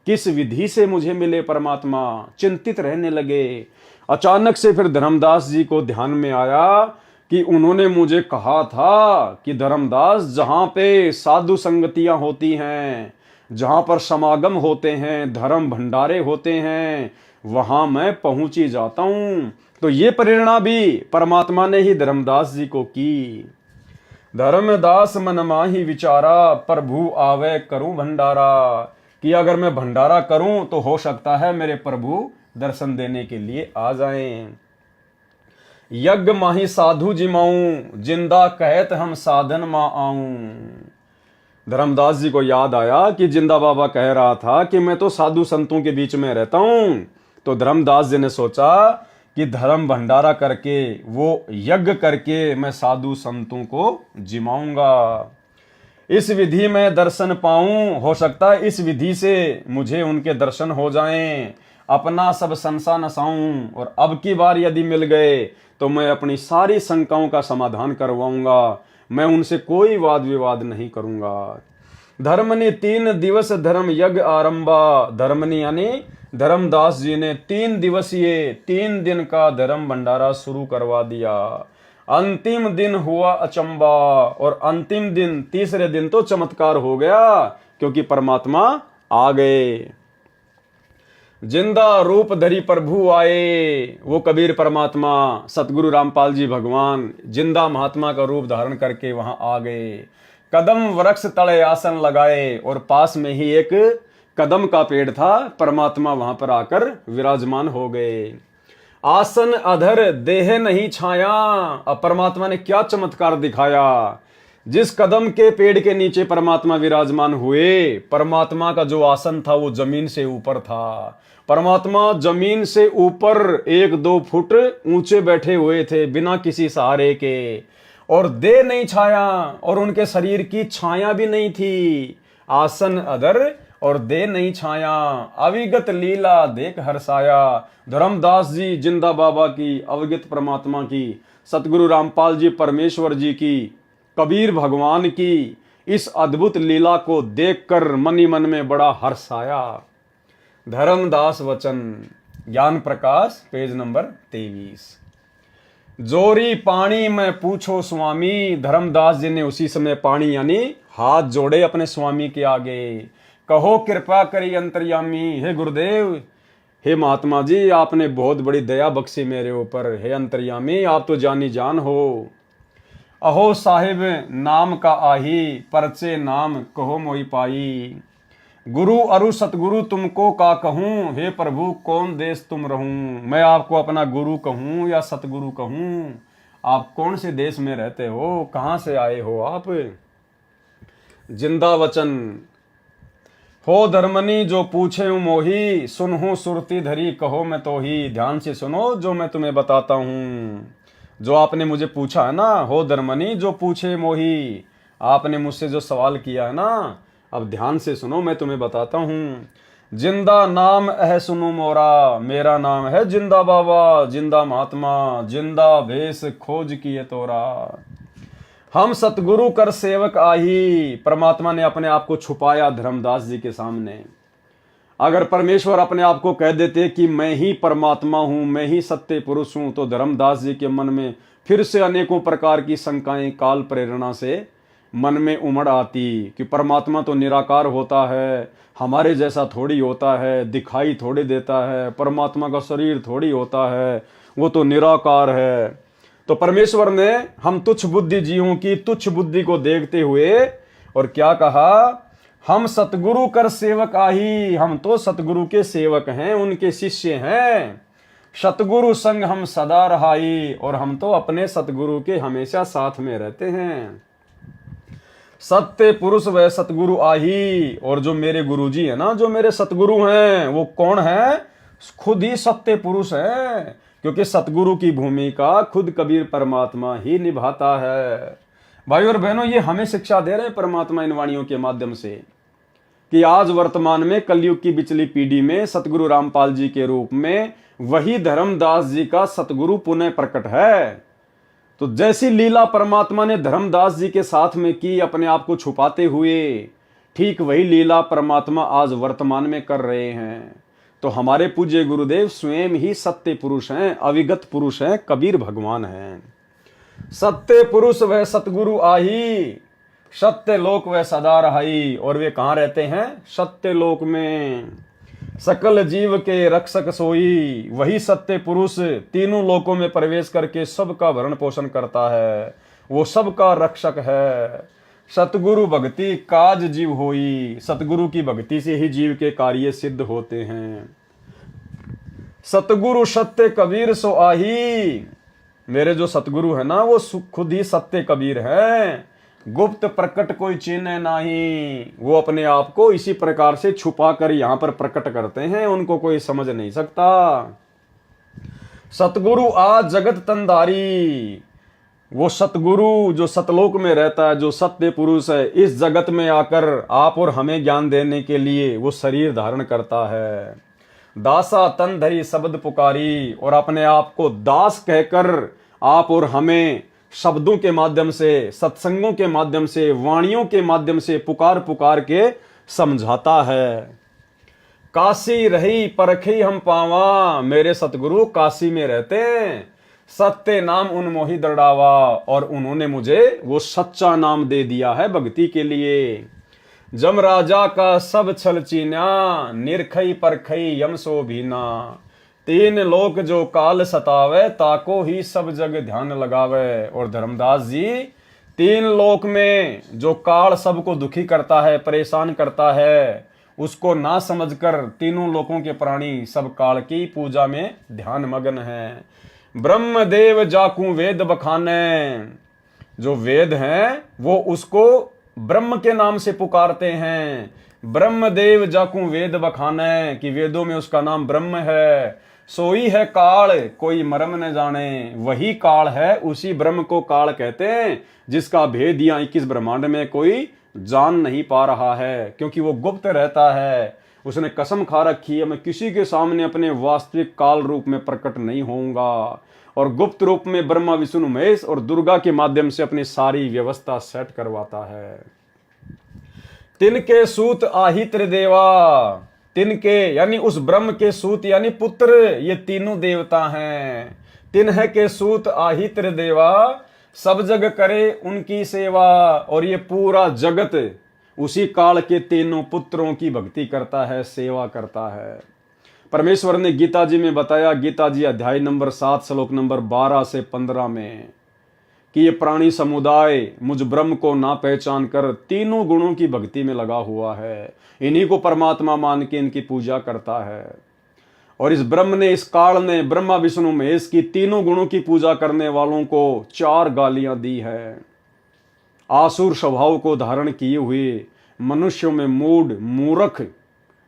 किस विधि से मुझे मिले परमात्मा। चिंतित रहने लगे। अचानक से फिर धर्मदास जी को ध्यान में आया कि उन्होंने मुझे कहा था कि धर्मदास, जहां पे साधु संगतियां होती हैं, जहां पर समागम होते हैं, धर्म भंडारे होते हैं, वहां मैं पहुंच ही जाता हूं। तो ये प्रेरणा भी परमात्मा ने ही धर्मदास जी को की। धर्मदास मन माही विचारा, प्रभु आवे करूं भंडारा, कि अगर मैं भंडारा करूं तो हो सकता है मेरे प्रभु दर्शन देने के लिए आ जाएं। यज्ञ माही साधु जिमाऊं, जिंदा कहत हम साधन मा आऊं। धर्मदास जी को याद आया कि जिंदा बाबा कह रहा था कि मैं तो साधु संतों के बीच में रहता हूं। तो धर्मदास जी ने सोचा कि धर्म भंडारा करके, वो यज्ञ करके मैं साधु संतों को जिमाऊंगा। इस विधि में दर्शन पाऊं, हो सकता है इस विधि से मुझे उनके दर्शन हो जाएं, अपना सब संसा नसाऊं, और अब की बार यदि मिल गए तो मैं अपनी सारी शंकाओं का समाधान करवाऊंगा, मैं उनसे कोई वाद विवाद नहीं करूंगा। धर्मनि 3 दिवस धर्म यज्ञ आरंभा। धर्मनि यानी धर्मदास जी ने 3 दिवसीय 3 दिन का धर्म भंडारा शुरू करवा दिया। अंतिम दिन हुआ अचंबा, और अंतिम दिन, तीसरे दिन तो चमत्कार हो गया, क्योंकि परमात्मा आ गए। जिंदा रूप धरी प्रभु आए। वो कबीर परमात्मा, सतगुरु रामपाल जी भगवान जिंदा महात्मा का रूप धारण करके वहां आ गए। कदम वृक्ष तले आसन लगाए, और पास में ही एक कदम का पेड़ था, परमात्मा वहां पर आकर विराजमान हो गए। आसन अधर देह नहीं छाया। अब परमात्मा ने क्या चमत्कार दिखाया। जिस कदम के पेड़ के नीचे परमात्मा विराजमान हुए, परमात्मा का जो आसन था वो जमीन से ऊपर था। परमात्मा जमीन से ऊपर 1-2 फुट ऊंचे बैठे हुए थे, बिना किसी सहारे के, और देह नहीं छाया, और उनके शरीर की छाया भी नहीं थी। आसन अधर और देह नहीं छाया, अविगत लीला देख हर्षाया। धर्मदास जी जिंदा बाबा की, अवगत परमात्मा की, सतगुरु रामपाल जी परमेश्वर जी की, कबीर भगवान की इस अद्भुत लीला को देखकर मन ही मन में बड़ा हर्ष आया। धर्मदास वचन, ज्ञान प्रकाश, पेज नंबर 23। जोरी पानी में पूछो स्वामी। धर्मदास जी ने उसी समय पानी यानी हाथ जोड़े अपने स्वामी के आगे। कहो कृपा करी अंतर्यामी। हे गुरुदेव, हे महात्मा जी, आपने बहुत बड़ी दया बख्शी मेरे ऊपर। हे अंतर्यामी, आप तो जानी जान हो। अहो साहिब नाम का आही, परचे नाम कहो मोई पाई। गुरु अरु सतगुरु तुमको का कहूँ, हे प्रभु कौन देश तुम रहूं। मैं आपको अपना गुरु कहूँ या सतगुरु कहूँ, आप कौन से देश में रहते हो, कहाँ से आए हो आप। जिंदा वचन, हो धर्मनी जो पूछे मोही, सुनहूं सुरती धरी कहो मैं तो ही। ध्यान से सुनो जो मैं तुम्हें बताता हूँ। जो आपने मुझे पूछा है ना, हो धर्मनी जो पूछे मोही, आपने मुझसे जो सवाल किया है ना, अब ध्यान से सुनो, मैं तुम्हें बताता हूँ। जिंदा नाम है सुनो मोरा, मेरा नाम है जिंदा बाबा, जिंदा महात्मा, जिंदा भेष खोज किए तोरा। हम सतगुरु कर सेवक आही। परमात्मा ने अपने आप को छुपाया धर्मदास जी के सामने। अगर परमेश्वर अपने आप को कह देते कि मैं ही परमात्मा हूं, मैं ही सत्य पुरुष हूं, तो धर्मदास जी के मन में फिर से अनेकों प्रकार की शंकाएं काल प्रेरणा से मन में उमड़ आती कि परमात्मा तो निराकार होता है, हमारे जैसा थोड़ी होता है, दिखाई थोड़ी देता है, परमात्मा का शरीर थोड़ी होता है, वो तो निराकार है। तो परमेश्वर ने हम तुच्छ बुद्धि जीवों की तुच्छ बुद्धि को देखते हुए और क्या कहा, हम सतगुरु कर सेवक आही। हम तो सतगुरु के सेवक हैं, उनके शिष्य हैं। सतगुरु संग हम सदा रहाई, और हम तो अपने सतगुरु के हमेशा साथ में रहते हैं। सत्य पुरुष वह सतगुरु आही। और जो मेरे गुरुजी है ना, जो मेरे सतगुरु हैं, वो कौन है, खुद ही सत्य पुरुष है, क्योंकि सतगुरु की भूमिका खुद कबीर परमात्मा ही निभाता है। भाई और बहनों, ये हमें शिक्षा दे रहे हैं परमात्मा इन वाणियों के माध्यम से कि आज वर्तमान में कलयुग की बिचली पीढ़ी में सतगुरु रामपाल जी के रूप में वही धर्मदास जी का सतगुरु पुनः प्रकट है। तो जैसी लीला परमात्मा ने धर्मदास जी के साथ में की अपने आप को छुपाते हुए, ठीक वही लीला परमात्मा आज वर्तमान में कर रहे हैं। तो हमारे पूज्य गुरुदेव स्वयं ही सत्य पुरुष हैं, अविगत पुरुष हैं, कबीर भगवान हैं। सत्य पुरुष वह सतगुरु आही, सत्य लोक वह सदा रहाई। और वे कहाँ रहते हैं? सत्य लोक में। सकल जीव के रक्षक सोई, वही सत्य पुरुष तीनों लोकों में प्रवेश करके सबका भरण पोषण करता है, वो सबका रक्षक है। सतगुरु भक्ति काज जीव होई, सतगुरु की भक्ति से ही जीव के कार्य सिद्ध होते हैं। सतगुरु सत्य कबीर सो आही, मेरे जो सतगुरु है ना वो खुद ही सत्य कबीर है। गुप्त प्रकट कोई चिन्ह नहीं, वो अपने आप को इसी प्रकार से छुपा कर यहां पर प्रकट करते हैं, उनको कोई समझ नहीं सकता। सतगुरु आज जगत तंधारी, वो सतगुरु जो सतलोक में रहता है, जो सत्य पुरुष है, इस जगत में आकर आप और हमें ज्ञान देने के लिए वो शरीर धारण करता है। दासा तन धरी शब्द पुकारी, और अपने आप को दास कहकर आप और हमें शब्दों के माध्यम से, सत्संगों के माध्यम से, वाणियों के माध्यम से पुकार पुकार के समझाता है। काशी रही परखी हम पावा, मेरे सतगुरु काशी में रहते हैं, सत्य नाम उनमोहि दृढ़ावा, और उन्होंने मुझे वो सच्चा नाम दे दिया है भक्ति के लिए। जम राजा का सब छल चीन्या, निरखई परखई यम सो भीना। तीन लोक जो काल सतावे, ताको ही सब जग ध्यान लगावे। और धर्मदास जी, तीन लोक में जो काल सबको दुखी करता है, परेशान करता है, उसको ना समझकर तीनों लोकों के प्राणी सब काल की पूजा में ध्यान मग्न है। ब्रह्म देव जाकू वेद बखाने, जो वेद हैं वो उसको ब्रह्म के नाम से पुकारते हैं। ब्रह्म देव जाकू वेद बखाने, कि वेदों में उसका नाम ब्रह्म है। सोई है काल कोई मरम न जाने, वही काल है, उसी ब्रह्म को काल कहते हैं, जिसका भेद यहाँ 21 ब्रह्मांड में कोई जान नहीं पा रहा है, क्योंकि वो गुप्त रहता है। उसने कसम खा रखी है, मैं किसी के सामने अपने वास्तविक काल रूप में प्रकट नहीं होऊंगा, और गुप्त रूप में ब्रह्मा विष्णु महेश और दुर्गा के माध्यम से अपनी सारी व्यवस्था सेट करवाता है। तिनके सूत आही त्रिदेवा, तिनके यानी उस ब्रह्म के सूत यानी पुत्र, ये तीनों देवता हैं। तिन्ह के सूत आही त्रिदेवा, सब जग करे उनकी सेवा। और ये पूरा जगत उसी काल के तीनों पुत्रों की भक्ति करता है, सेवा करता है। परमेश्वर ने गीता जी में बताया, गीता जी अध्याय नंबर 7 श्लोक नंबर 12 से 15 में, कि ये प्राणी समुदाय मुझ ब्रह्म को ना पहचान कर तीनों गुणों की भक्ति में लगा हुआ है, इन्हीं को परमात्मा मान के इनकी पूजा करता है। और इस ब्रह्म ने, इस काल ने ब्रह्मा विष्णु महेश की तीनों गुणों की पूजा करने वालों को 4 गालियां दी है। आसुर स्वभाव को धारण किए हुए मनुष्यों में मूढ़, मूर्ख,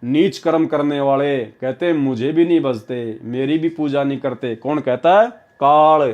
नीच कर्म करने वाले कहते मुझे भी नहीं बजते, मेरी भी पूजा नहीं करते। कौन कहता है? काल।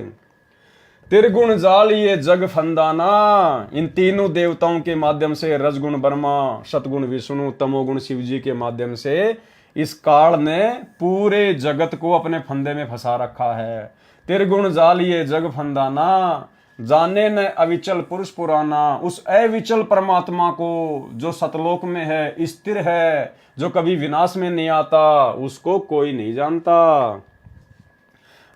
त्रिगुण जाल ये जग फंदाना, इन तीनों देवताओं के माध्यम से, रजगुण ब्रह्मा, सतगुण विष्णु, तमोगुण शिव जी के माध्यम से इस काल ने पूरे जगत को अपने फंदे में फंसा रखा है। त्रिगुण जाल ये जग फंदाना, जाने न अविचल पुरुष पुराना, उस अविचल परमात्मा को जो सतलोक में है, स्थिर है, जो कभी विनाश में नहीं आता, उसको कोई नहीं जानता।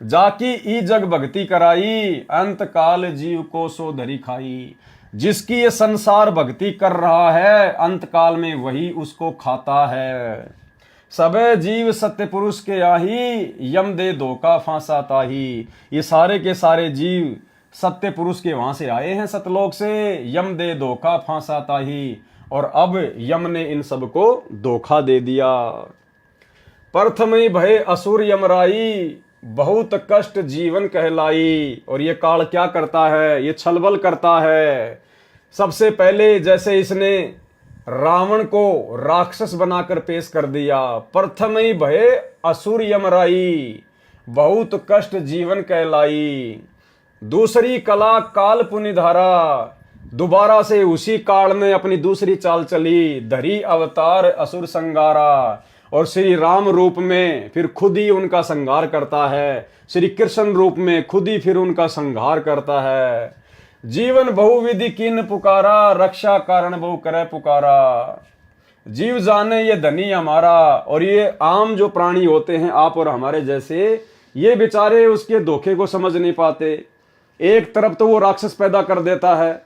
जाकी ई जग भक्ति कराई, अंत काल जीव को सो धरी खाई। जिसकी ये संसार भक्ति कर रहा है, अंत काल में वही उसको खाता है। सबे जीव सत्य पुरुष के आही, यम दे धोखा फांसा ताही। ये सारे के सारे जीव सत्य पुरुष के वहां से आए हैं, सतलोक से। यम दे धोखा फांसा ताही, और अब यम ने इन सबको धोखा दे दिया। प्रथम भय असुर यमराई, बहुत कष्ट जीवन कहलाई। और ये काल क्या करता है? ये छलबल करता है। सबसे पहले जैसे इसने रावण को राक्षस बनाकर पेश कर दिया, प्रथम ही भय असुर यमराई, बहुत कष्ट जीवन कहलाई। दूसरी कला काल पुनिधारा, दोबारा से उसी काल में अपनी दूसरी चाल चली, धरी अवतार असुर संगारा। और श्री राम रूप में फिर खुद ही उनका संहार करता है, श्री कृष्ण रूप में खुद ही फिर उनका संहार करता है। जीवन बहुविधि कीन पुकारा, रक्षा कारण बहु करे पुकारा। जीव जाने ये धनी हमारा, और ये आम जो प्राणी होते हैं आप और हमारे जैसे, ये बेचारे उसके धोखे को समझ नहीं पाते। एक तरफ तो वो राक्षस पैदा कर देता है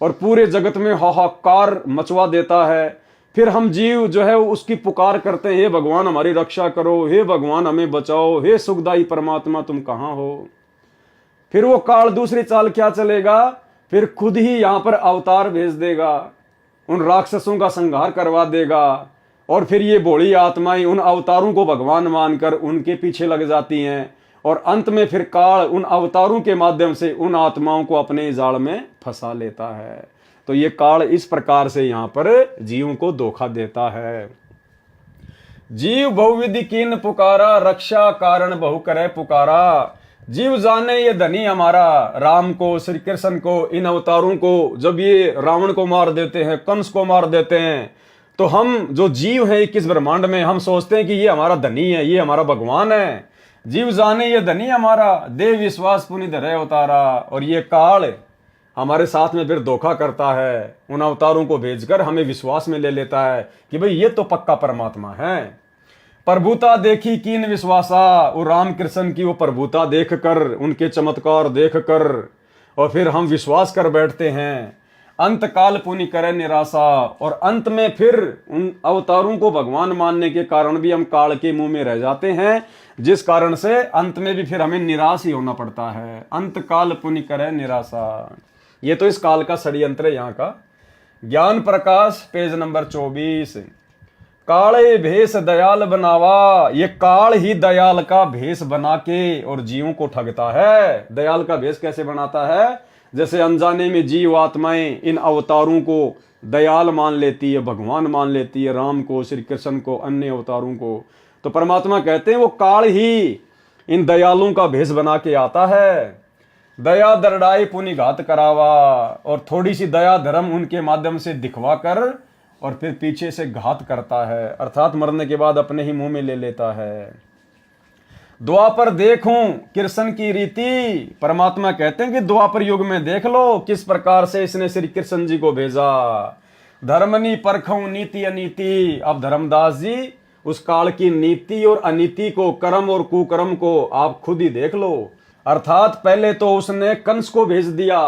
और पूरे जगत में हाहाकार मचवा देता है, फिर हम जीव जो है उसकी पुकार करते हैं, हे भगवान हमारी रक्षा करो, हे भगवान हमें बचाओ, हे सुखदाई परमात्मा तुम कहाँ हो। फिर वो काल दूसरी चाल क्या चलेगा, फिर खुद ही यहां पर अवतार भेज देगा, उन राक्षसों का संहार करवा देगा, और फिर ये भोली आत्माएं उन अवतारों को भगवान मानकर उनके पीछे लग जाती हैं, और अंत में फिर काल उन अवतारों के माध्यम से उन आत्माओं को अपने जाल में फंसा लेता है। तो ये काल इस प्रकार से यहां पर जीवों को धोखा देता है। जीव बहुविधि कीन पुकारा, रक्षा कारण बहु करे पुकारा। जीव जाने ये धनी हमारा, राम को, श्री कृष्ण को, इन अवतारों को जब ये रावण को मार देते हैं, कंस को मार देते हैं, तो हम जो जीव हैं 21 ब्रह्मांड में, हम सोचते हैं कि ये हमारा धनी है, ये हमारा भगवान है। जीव जाने ये धनी हमारा, देव विश्वास पुनि धरे अवतारा। और ये काल हमारे साथ में फिर धोखा करता है, उन अवतारों को भेजकर हमें विश्वास में ले लेता है कि भाई ये तो पक्का परमात्मा है। प्रभुता देखी कीन विश्वासा, और राम कृष्ण की वो प्रभुता देखकर, उनके चमत्कार देखकर, और फिर हम विश्वास कर बैठते हैं। अंत काल पुनि करे निराशा, और अंत में फिर उन अवतारों को भगवान मानने के कारण भी हम काल के मुंह में रह जाते हैं, जिस कारण से अंत में भी फिर हमें निराश ही होना पड़ता है। अंत काल पुनि करे निराशा, ये तो इस काल का षड्यंत्र है यहाँ का। ज्ञान प्रकाश पेज नंबर 24। काले भेष दयाल बनावा, ये काल ही दयाल का भेष बना के और जीवों को ठगता है। दयाल का भेष कैसे बनाता है, जैसे अनजाने में जीव आत्माएं इन अवतारों को दयाल मान लेती है, भगवान मान लेती है, राम को, श्री कृष्ण को, अन्य अवतारों को। तो परमात्मा कहते हैं वो काल ही इन दयालुओं का भेष बना के आता है। दया दरड़ाई पुनि घात करावा, और थोड़ी सी दया धर्म उनके माध्यम से दिखवा कर और फिर पीछे से घात करता है, अर्थात मरने के बाद अपने ही मुंह में ले लेता है। द्वापर देखूं कृष्ण की रीति, परमात्मा कहते हैं कि द्वापर युग में देख लो किस प्रकार से इसने श्री कृष्ण जी को भेजा। धर्मनी परखूं नीति अनीति, अब धर्मदास जी उस काल की नीति और अनीति को, कर्म और कुकर्म को आप खुद ही देख लो। अर्थात पहले तो उसने कंस को भेज दिया,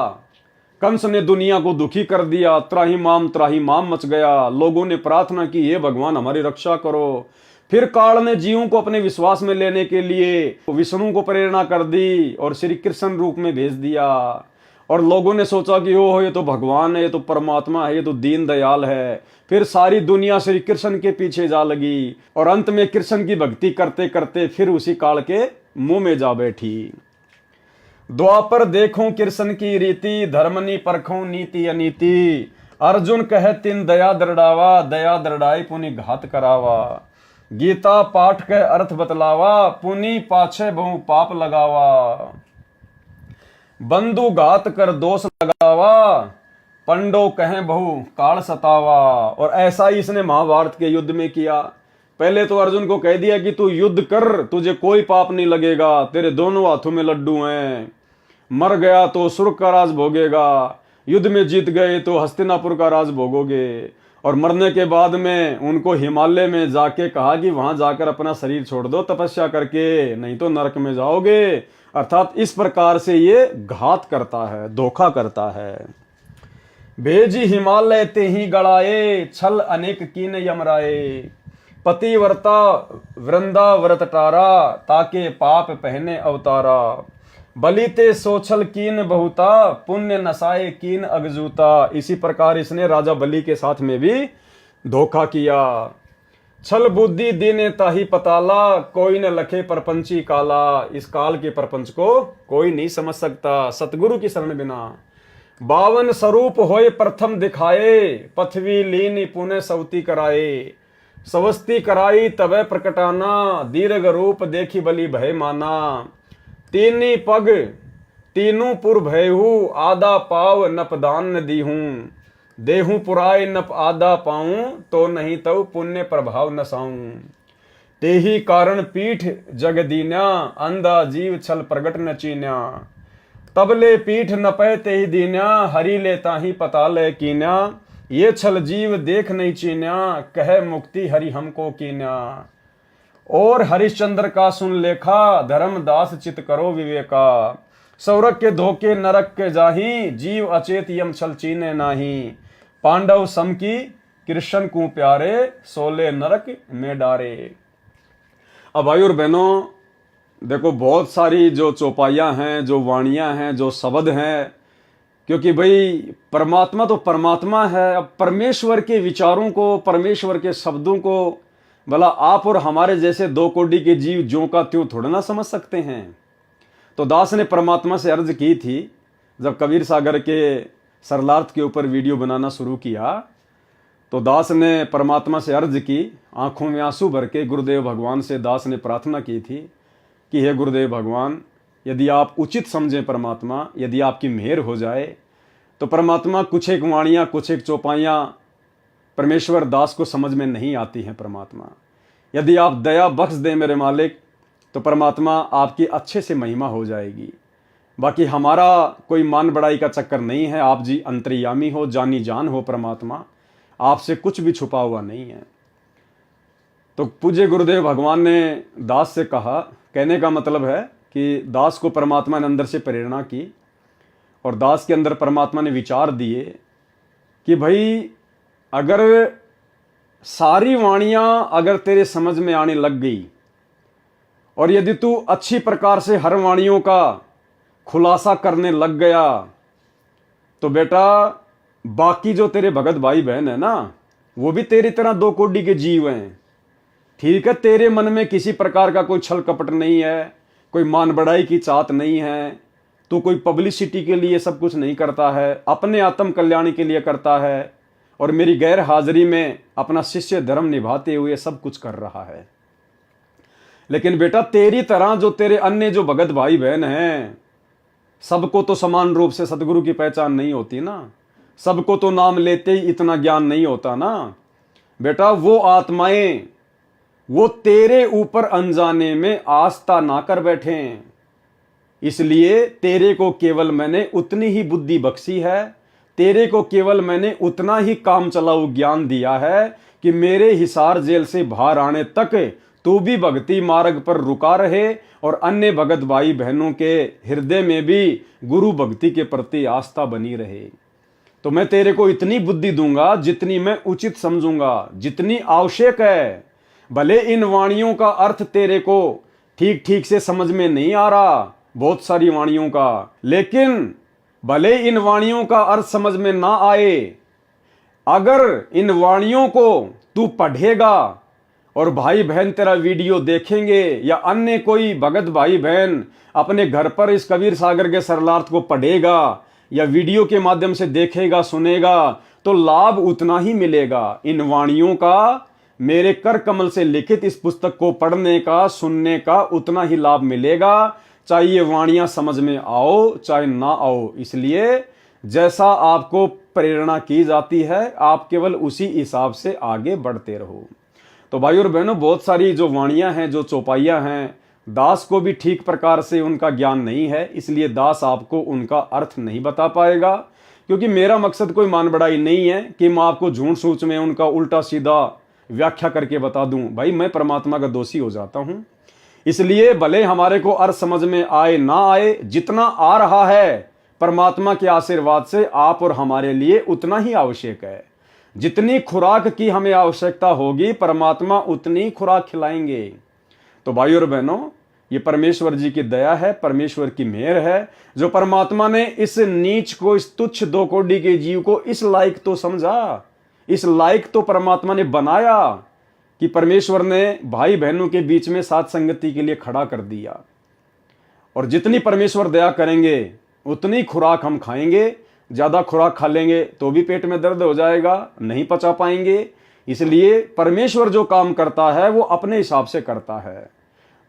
कंस ने दुनिया को दुखी कर दिया, त्राही माम मच गया। लोगों ने प्रार्थना की, हे भगवान हमारी रक्षा करो। फिर काल ने जीवों को अपने विश्वास में लेने के लिए विष्णु को प्रेरणा कर दी और श्री कृष्ण रूप में भेज दिया, और लोगों ने सोचा कि ओह ये तो भगवान है, ये तो परमात्मा है, ये तो दीन दयाल है। फिर सारी दुनिया श्री कृष्ण के पीछे जा लगी, और अंत में कृष्ण की भक्ति करते करते फिर उसी काल के मुंह में जा बैठी। द्वापर देखूं कृष्ण की रीति, धर्मनी परखूं नीति अनीति। अर्जुन कहे तिन दया दरड़ावा, दया दरड़ाई पुनि घात करावा। गीता पाठ के अर्थ बतलावा, पुनि पाछे बहु पाप लगावा। बंधु घात कर दोष लगावा, पंडो कहे बहु काल सतावा। और ऐसा ही इसने महाभारत के युद्ध में किया। पहले तो अर्जुन को कह दिया कि तू युद्ध कर, तुझे कोई पाप नहीं लगेगा, तेरे दोनों हाथों में लड्डू हैं। मर गया तो स्वर्ग का राज भोगेगा, युद्ध में जीत गए तो हस्तिनापुर का राज भोगोगे। और मरने के बाद में उनको हिमालय में जाके कहा कि वहां जाकर अपना शरीर छोड़ दो तपस्या करके, नहीं तो नरक में जाओगे। अर्थात इस प्रकार से ये घात करता है, धोखा करता है। भेजी हिमालय ते ही गड़ाए, छल अनेक कीन यमराए। पतिव्रता वृंदा व्रत टारा, ताके पाप पहने अवतारा। बलिते सोछल कीन बहुता, पुण्य नसाए कीन अगजूता। इसी प्रकार इसने राजा बलि के साथ में भी धोखा किया। छल बुद्धि दीने ताही पताला, कोई न लखे परपंची काला। इस काल के परपंच को कोई नहीं समझ सकता सतगुरु की शरण बिना। 52 स्वरूप होए प्रथम दिखाए, पृथ्वी लीन पुण्य सवती कराए। सवस्ती कराई तबे प्रकटाना, दीर्घ रूप देखी बलि भय माना। तीनी पग तीनों पुर भयहू, आधा पाव नपदान न दीहूं। देहूं पुराय नप आधा पाऊं, तो नहीं तो पुण्य प्रभाव नसाऊं। तेही कारण पीठ जग दीन्या, अंधा जीव छल प्रगट न चीन्या। तबले पीठ न पै तेही दीन्या, हरि ले ताही पता ले कीन्या। ये छल जीव देख नहीं चीन्या, कहे मुक्ति हरि हमको कीन्या। और हरिश्चंद्र का सुन लेखा, धर्मदास चित करो विवेका। सौरक के धोखे नरक के जाही, जीव अचेत यम छल चीने नाही। पांडव सम की कृष्ण को प्यारे, सोले नरक में डारे। अब भाई और बहनों देखो, बहुत सारी जो चौपाइयाँ हैं, जो वाणियाँ हैं, जो शब्द हैं, क्योंकि भाई परमात्मा तो परमात्मा है। अब परमेश्वर के विचारों को, परमेश्वर के शब्दों को भला आप और हमारे जैसे दो कोटि के जीव ज्यों का त्यों थोड़ा ना समझ सकते हैं। तो दास ने परमात्मा से अर्ज की थी, जब कबीर सागर के सरलार्थ के ऊपर वीडियो बनाना शुरू किया, तो दास ने परमात्मा से अर्ज की, आंखों में आंसू भर के गुरुदेव भगवान से दास ने प्रार्थना की थी कि हे गुरुदेव भगवान, यदि आप उचित समझें परमात्मा, यदि आपकी मेहर हो जाए तो परमात्मा कुछ एक वाणियाँ, कुछ एक चौपाइयाँ परमेश्वर दास को समझ में नहीं आती हैं। परमात्मा यदि आप दया बख्श दें मेरे मालिक, तो परमात्मा आपकी अच्छे से महिमा हो जाएगी। बाकी हमारा कोई मान बढ़ाई का चक्कर नहीं है। आप जी अंतर्यामी हो, जानी जान हो परमात्मा, आपसे कुछ भी छुपा हुआ नहीं है। तो पूज्य गुरुदेव भगवान ने दास से कहा, कहने का मतलब है कि दास को परमात्मा ने अंदर से प्रेरणा की और दास के अंदर परमात्मा ने विचार दिए कि भाई अगर सारी वाणियाँ अगर तेरे समझ में आने लग गई और यदि तू अच्छी प्रकार से हर वाणियों का खुलासा करने लग गया, तो बेटा बाकी जो तेरे भगत भाई बहन है ना, वो भी तेरी तरह दो कोटि के जीव हैं। ठीक है, तेरे मन में किसी प्रकार का कोई छल कपट नहीं है, कोई मान बढ़ाई की चाहत नहीं है, तू कोई पब्लिसिटी के लिए सब कुछ नहीं करता है, अपने आत्म कल्याण के लिए करता है और मेरी गैर हाजिरी में अपना शिष्य धर्म निभाते हुए सब कुछ कर रहा है। लेकिन बेटा तेरी तरह जो तेरे अन्य जो भगत भाई बहन हैं, सबको तो समान रूप से सतगुरु की पहचान नहीं होती ना, सबको तो नाम लेते ही इतना ज्ञान नहीं होता ना। बेटा वो आत्माएं वो तेरे ऊपर अनजाने में आस्था ना कर बैठे, इसलिए तेरे को केवल मैंने उतनी ही बुद्धि बख्शी है, तेरे को केवल मैंने उतना ही काम चलाऊ ज्ञान दिया है कि मेरे हिसार जेल से बाहर आने तक तू भी भक्ति मार्ग पर रुका रहे और अन्य भगत भाई बहनों के हृदय में भी गुरु भक्ति के प्रति आस्था बनी रहे। तो मैं तेरे को इतनी बुद्धि दूंगा जितनी मैं उचित समझूंगा, जितनी आवश्यक है। भले इन वाणियों का अर्थ तेरे को ठीक ठीक से समझ में नहीं आ रहा, बहुत सारी वाणियों का, लेकिन भले इन वाणियों का अर्थ समझ में ना आए, अगर इन वाणियों को तू पढ़ेगा और भाई बहन तेरा वीडियो देखेंगे या अन्य कोई भगत भाई बहन अपने घर पर इस कबीर सागर के सरलार्थ को पढ़ेगा या वीडियो के माध्यम से देखेगा, सुनेगा, तो लाभ उतना ही मिलेगा। इन वाणियों का, मेरे कर कमल से लिखित इस पुस्तक को पढ़ने का, सुनने का उतना ही लाभ मिलेगा, चाहे ये वाणियां समझ में आओ चाहे ना आओ। इसलिए जैसा आपको प्रेरणा की जाती है, आप केवल उसी हिसाब से आगे बढ़ते रहो। तो भाई और बहनों, बहुत सारी जो वाणियां हैं, जो चौपाइयां हैं, दास को भी ठीक प्रकार से उनका ज्ञान नहीं है, इसलिए दास आपको उनका अर्थ नहीं बता पाएगा। क्योंकि मेरा मकसद कोई मान बढ़ाई नहीं है कि मैं आपको झूठ सूच में उनका उल्टा सीधा व्याख्या करके बता दूं। भाई मैं परमात्मा का दोषी हो जाता हूं, इसलिए भले हमारे को अर्थ समझ में आए ना आए, जितना आ रहा है परमात्मा के आशीर्वाद से आप और हमारे लिए उतना ही आवश्यक है। जितनी खुराक की हमें आवश्यकता होगी, परमात्मा उतनी खुराक खिलाएंगे। तो भाई और बहनों, ये परमेश्वर जी की दया है, परमेश्वर की मेहर है, जो परमात्मा ने इस नीच को, इस तुच्छ दो कोटि के जीव को इस लायक तो समझा, इस लायक तो परमात्मा ने बनाया कि परमेश्वर ने भाई बहनों के बीच में साथ संगति के लिए खड़ा कर दिया। और जितनी परमेश्वर दया करेंगे उतनी खुराक हम खाएंगे। ज्यादा खुराक खा लेंगे तो भी पेट में दर्द हो जाएगा, नहीं पचा पाएंगे। इसलिए परमेश्वर जो काम करता है वो अपने हिसाब से करता है।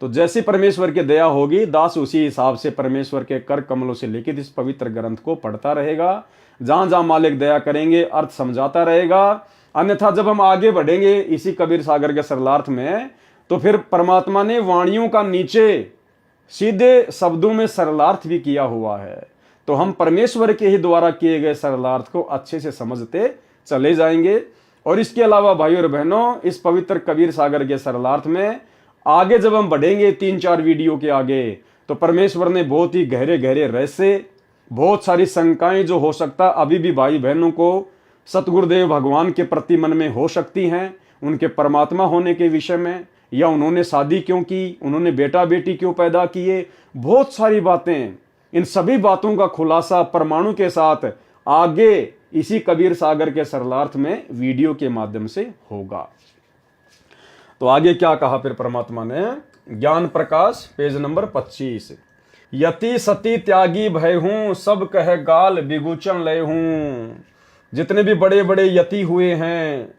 तो जैसी परमेश्वर की दया होगी, दास उसी हिसाब से परमेश्वर के कर कमलों से लिखित इस पवित्र ग्रंथ को पढ़ता रहेगा। जहां जहां मालिक दया करेंगे अर्थ समझाता रहेगा। अन्यथा जब हम आगे बढ़ेंगे इसी कबीर सागर के सरलार्थ में, तो फिर परमात्मा ने वाणियों का नीचे सीधे शब्दों में सरलार्थ भी किया हुआ है। तो हम परमेश्वर के ही द्वारा किए गए सरलार्थ को अच्छे से समझते चले जाएंगे। और इसके अलावा भाइयों और बहनों, इस पवित्र कबीर सागर के सरलार्थ में आगे जब हम बढ़ेंगे 3-4 वीडियो के आगे, तो परमेश्वर ने बहुत ही गहरे गहरे रहस्य, बहुत सारी शंकाएं जो हो सकता अभी भी भाई बहनों को सतगुरुदेव भगवान के प्रति मन में हो सकती हैं, उनके परमात्मा होने के विषय में, या उन्होंने शादी क्यों की, उन्होंने बेटा बेटी क्यों पैदा किए, बहुत सारी बातें, इन सभी बातों का खुलासा परमाणु के साथ आगे इसी कबीर सागर के सरलार्थ में वीडियो के माध्यम से होगा। तो आगे क्या कहा फिर परमात्मा ने, ज्ञान प्रकाश पेज नंबर 25, यति सती त्यागी भय हूं, सब कह गाल बिगुचन लय हूं। जितने भी बड़े बड़े यति हुए हैं,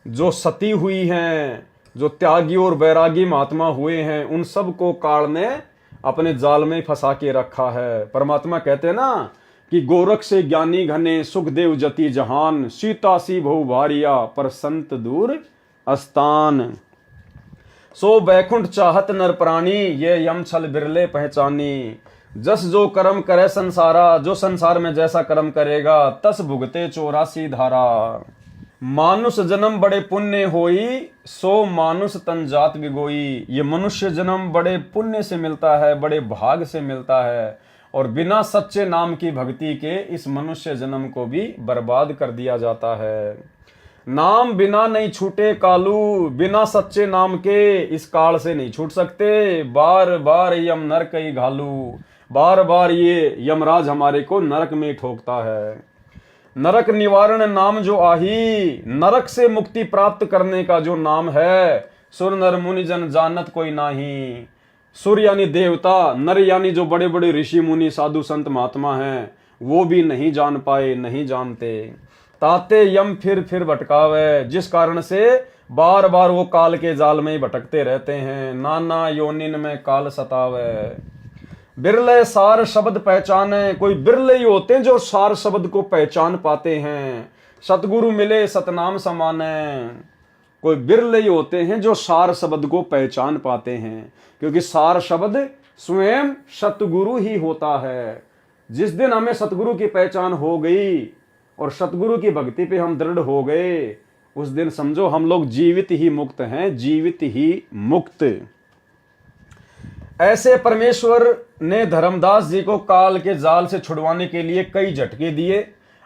जो सती हुई हैं, जो त्यागी और वैरागी महात्मा हुए हैं, उन सब को काल ने अपने जाल में फंसा के रखा है। परमात्मा कहते हैं ना कि गोरख से ज्ञानी घने, सुखदेव जति जहान, सीता सी बहु भारिया, पर संत दूर अस्तान। सो बैकुंठ चाहत नर प्राणी, ये यम छल बिरले पहचानी। जस जो कर्म करे संसारा, जो संसार में जैसा कर्म करेगा, तस भुगते 84 धारा। मानुष जन्म बड़े पुण्य होई, सो मानुष तन जात बिगोई। ये मनुष्य जन्म बड़े पुण्य से मिलता है, बड़े भाग से मिलता है, और बिना सच्चे नाम की भक्ति के इस मनुष्य जन्म को भी बर्बाद कर दिया जाता है। नाम बिना नहीं छूटे कालू, बिना सच्चे नाम के इस काल से नहीं छूट सकते। बार बार यम नरक ही घालू, बार बार ये यमराज हमारे को नरक में ठोकता है। नरक निवारण नाम जो आही, नरक से मुक्ति प्राप्त करने का जो नाम है, सुर नर मुनि जन जानत कोई नाही। सुर यानी देवता, नर यानी जो बड़े बड़े ऋषि मुनि साधु संत महात्मा हैं, वो भी नहीं जान पाए, नहीं जानते। ताते यम फिर भटकावे, जिस कारण से बार बार वो काल के जाल में ही भटकते रहते हैं। नाना योनिन में काल सतावे। बिरले सार शब्द पहचाने, कोई बिरले ही होते हैं जो सार शब्द को पहचान पाते हैं। सतगुरु मिले सतनाम समाने, कोई बिरले ही होते हैं जो सार शब्द को पहचान पाते हैं, क्योंकि सार शब्द स्वयं सतगुरु ही होता है। जिस दिन हमें सतगुरु की पहचान हो गई और सतगुरु की भक्ति पे हम दृढ़ हो गए, उस दिन समझो हम लोग जीवित ही मुक्त हैं, जीवित ही मुक्त। ऐसे परमेश्वर ने धर्मदास जी को काल के जाल से छुड़वाने के लिए कई झटके दिए।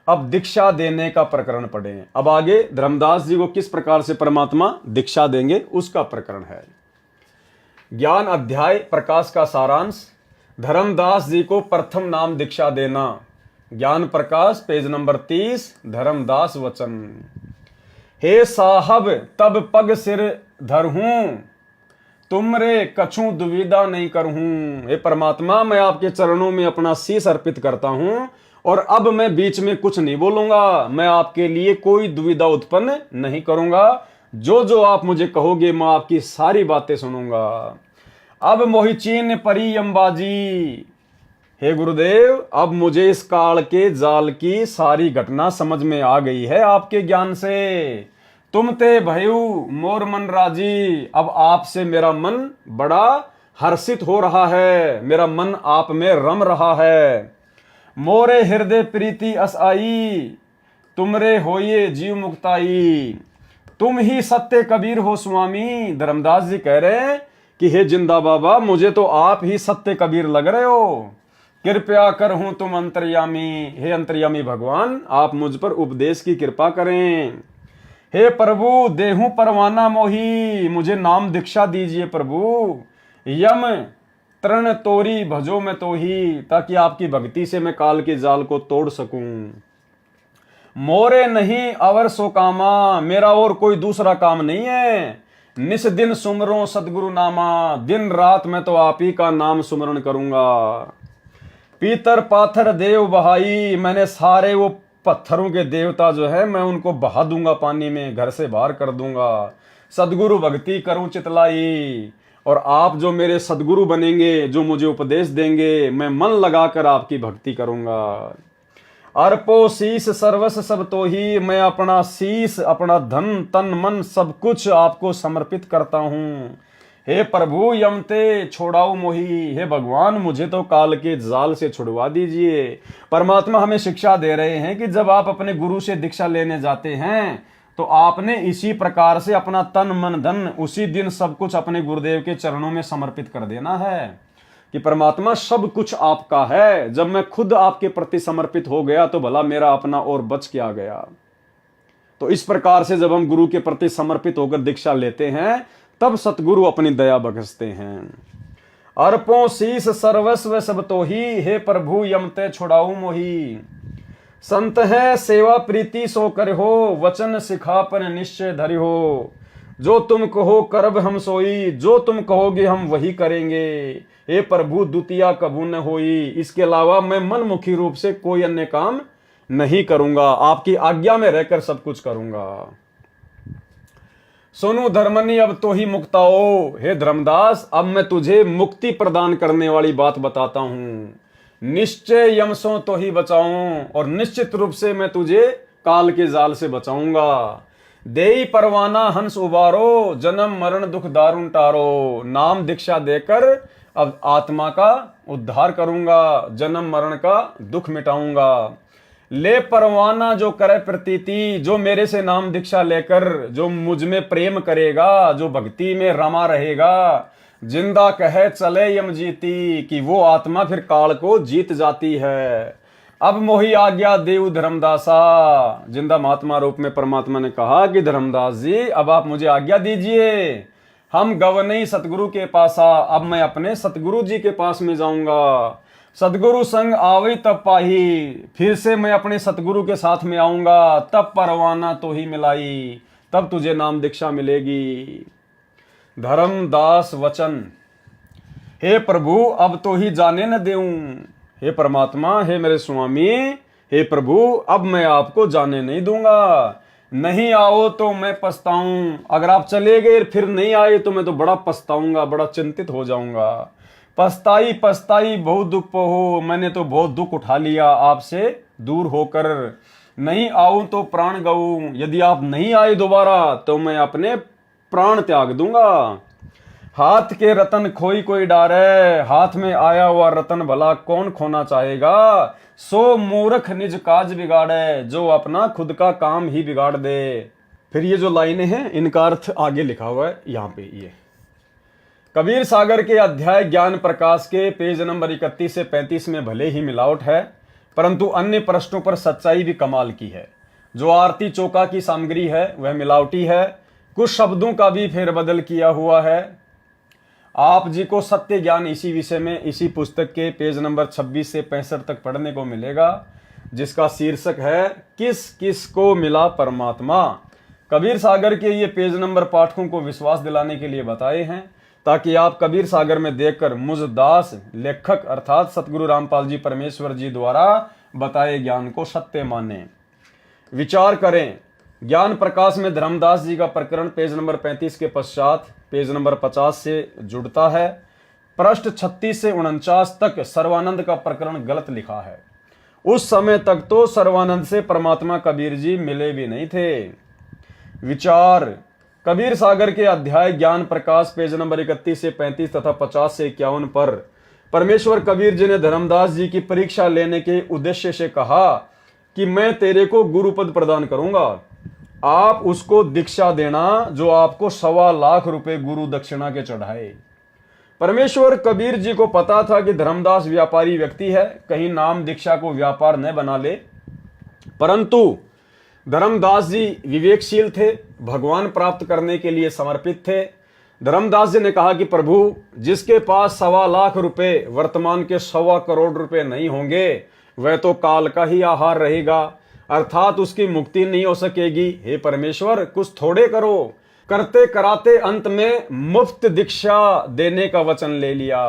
अब दीक्षा देने का प्रकरण पढ़े। अब आगे धर्मदास जी को किस प्रकार से परमात्मा दीक्षा देंगे उसका प्रकरण है। ज्ञान अध्याय प्रकाश का सारांश, धर्मदास जी को प्रथम नाम दीक्षा देना। ज्ञान प्रकाश पेज नंबर 30, धर्मदास वचन। हे साहब तब पग सिर धरहूं, तुमरे कछु दुविधा नहीं करहूं। हे परमात्मा, मैं आपके चरणों में अपना शीश अर्पित करता हूं, और अब मैं बीच में कुछ नहीं बोलूंगा। मैं आपके लिए कोई दुविधा उत्पन्न नहीं करूंगा। जो जो आप मुझे कहोगे मैं आपकी सारी बातें सुनूंगा। अब मोहि चीन परी अंबाजी। हे गुरुदेव, अब मुझे इस काल के जाल की सारी घटना समझ में आ गई है आपके ज्ञान से। तुम ते भयु मोर मन राजी। अब आपसे मेरा मन बड़ा हर्षित हो रहा है, मेरा मन आप में रम रहा है। मोरे हृदय प्रीति अस आई, तुमरे होइए जीव मुक्ताई। तुम ही सत्य कबीर हो स्वामी। धर्मदास जी कह रहे हैं कि हे जिंदा बाबा, मुझे तो आप ही सत्य कबीर लग रहे हो। कृपया कर हूं तुम अंतर्यामी। हे अंतर्यामी भगवान, आप मुझ पर उपदेश की कृपा करें। हे प्रभु देहू परवाना मोही, मुझे नाम दीक्षा दीजिए प्रभु। यम तृण तोरी भजो में तो ही, ताकि आपकी भक्ति से मैं काल के जाल को तोड़ सकूं। मोरे नहीं अवर सो कामा, मेरा और कोई दूसरा काम नहीं है। निस दिन सुमरो सतगुरु नामा, दिन रात मैं तो आप ही का नाम सुमरण करूंगा। पीतर पाथर देव बहाई, मैंने सारे वो पत्थरों के देवता जो है मैं उनको बहा दूंगा पानी में, घर से बाहर कर दूंगा। सदगुरु भक्ति करूं चितलाई, और आप जो मेरे सदगुरु बनेंगे, जो मुझे उपदेश देंगे, मैं मन लगाकर आपकी भक्ति करूंगा। अर्पो शीस सर्वस सब तो ही, मैं अपना शीस, अपना धन तन मन सब कुछ आपको समर्पित करता हूं। हे प्रभु यमते छोड़ाओ मोही, हे भगवान मुझे तो काल के जाल से छुड़वा दीजिए। परमात्मा हमें शिक्षा दे रहे हैं कि जब आप अपने गुरु से दीक्षा लेने जाते हैं तो आपने इसी प्रकार से अपना तन मन धन उसी दिन सब कुछ अपने गुरुदेव के चरणों में समर्पित कर देना है कि परमात्मा सब कुछ आपका है। जब मैं खुद आपके प्रति समर्पित हो गया तो भला मेरा अपना और बच क्या गया। तो इस प्रकार से जब हम गुरु के प्रति समर्पित होकर दीक्षा लेते हैं तब सतगुरु अपनी दया बख्शते हैं। अर्पों शीस सर्वस्व सब तो ही, हे प्रभु यमते छुड़ाऊ मोही। संत है सेवा प्रीति सो कर हो, वचन सिखापन निश्चय धरि हो। जो तुम कहो करब हम सोई, जो तुम कहोगे हम वही करेंगे। हे प्रभु द्वितीया कबू न होई, इसके अलावा मैं मनमुखी रूप से कोई अन्य काम नहीं करूंगा, आपकी आज्ञा में रहकर सब कुछ करूंगा। सुनो धर्मनी अब तो ही मुक्ताओ, हे धर्मदास अब मैं तुझे मुक्ति प्रदान करने वाली बात बताता हूं। निश्चय यमसों तो ही बचाऊं, और निश्चित रूप से मैं तुझे काल के जाल से बचाऊंगा। देई परवाना हंस उबारो, जन्म मरण दुख दारुण टारो। नाम दीक्षा देकर अब आत्मा का उद्धार करूंगा, जन्म मरण का दुख मिटाऊंगा। ले परवाना जो करे प्रतीति, जो मेरे से नाम दीक्षा लेकर जो मुझ में प्रेम करेगा, जो भक्ति में रमा रहेगा, जिंदा कहे चले यम जीती, कि वो आत्मा फिर काल को जीत जाती है। अब मोही आज्ञा देव धर्मदासा, जिंदा महात्मा रूप में परमात्मा ने कहा कि धर्मदास जी अब आप मुझे आज्ञा दीजिए, हम गवनई सतगुरु के पास आ, अब मैं अपने सतगुरु जी के पास में जाऊंगा। सतगुरु संग आवई तब पाही, फिर से मैं अपने सतगुरु के साथ में आऊंगा, तब परवाना तो ही मिलाई, तब तुझे नाम दीक्षा मिलेगी। धर्मदास वचन, हे प्रभु अब तो ही जाने न देऊं। हे परमात्मा, हे मेरे स्वामी, हे प्रभु अब मैं आपको जाने नहीं दूंगा। नहीं आओ तो मैं पछताऊं, अगर आप चले गए फिर नहीं आए तो मैं तो बड़ा पछताऊंगा, बड़ा चिंतित हो जाऊंगा। पछताई पछताई बहुत दुख हो, मैंने तो बहुत दुख उठा लिया आपसे दूर होकर। नहीं आऊं तो प्राण गऊं, यदि आप नहीं आए दोबारा तो मैं अपने प्राण त्याग दूंगा। हाथ के रतन खोई कोई डारे, हाथ में आया हुआ रतन भला कौन खोना चाहेगा। सो मूर्ख निज काज बिगाड़े, जो अपना खुद का काम ही बिगाड़ दे। फिर ये जो लाइनें हैं इनका अर्थ आगे लिखा हुआ है यहाँ पे। ये कबीर सागर के अध्याय ज्ञान प्रकाश के पेज नंबर 31 से 35 में भले ही मिलावट है, परंतु अन्य प्रश्नों पर सच्चाई भी कमाल की है। जो आरती चौका की सामग्री है वह मिलावटी है, कुछ शब्दों का भी फेरबदल किया हुआ है। आप जी को सत्य ज्ञान इसी विषय में इसी पुस्तक के पेज नंबर 26 से 65 तक पढ़ने को मिलेगा, जिसका शीर्षक है किस किस को मिला परमात्मा। कबीर सागर के ये पेज नंबर पाठकों को विश्वास दिलाने के लिए बताए हैं, ताकि आप कबीर सागर में देखकर मुझ दास लेखक अर्थात सतगुरु रामपाल जी परमेश्वर जी द्वारा बताए ज्ञान को सत्य माने। विचार करें, ज्ञान प्रकाश में धर्मदास जी का प्रकरण पेज नंबर 35 के पश्चात पेज नंबर 50 से जुड़ता है। पृष्ठ 36 से 49 तक सर्वानंद का प्रकरण गलत लिखा है। उस समय तक तो सर्वानंद से परमात्मा कबीर जी मिले भी नहीं थे। विचार, कबीर सागर के अध्याय ज्ञान प्रकाश पेज नंबर 31 से 35 तथा 50 से 51 पर परमेश्वर कबीर जी ने धर्मदास जी की परीक्षा लेने के उद्देश्य से कहा कि मैं तेरे को गुरुपद प्रदान करूंगा, आप उसको दीक्षा देना जो आपको 1.25 लाख रुपए गुरु दक्षिणा के चढ़ाए। परमेश्वर कबीर जी को पता था कि धर्मदास व्यापारी व्यक्ति है, कहीं नाम दीक्षा को व्यापार न बना ले, परंतु धर्मदास जी विवेकशील थे, भगवान प्राप्त करने के लिए समर्पित थे। धर्मदास जी ने कहा कि प्रभु, जिसके पास 1.25 लाख रुपए वर्तमान के 1.25 करोड़ रुपए नहीं होंगे वह तो काल का ही आहार रहेगा, अर्थात उसकी मुक्ति नहीं हो सकेगी। हे परमेश्वर कुछ थोड़े करो। करते कराते अंत में मुफ्त दीक्षा देने का वचन ले लिया।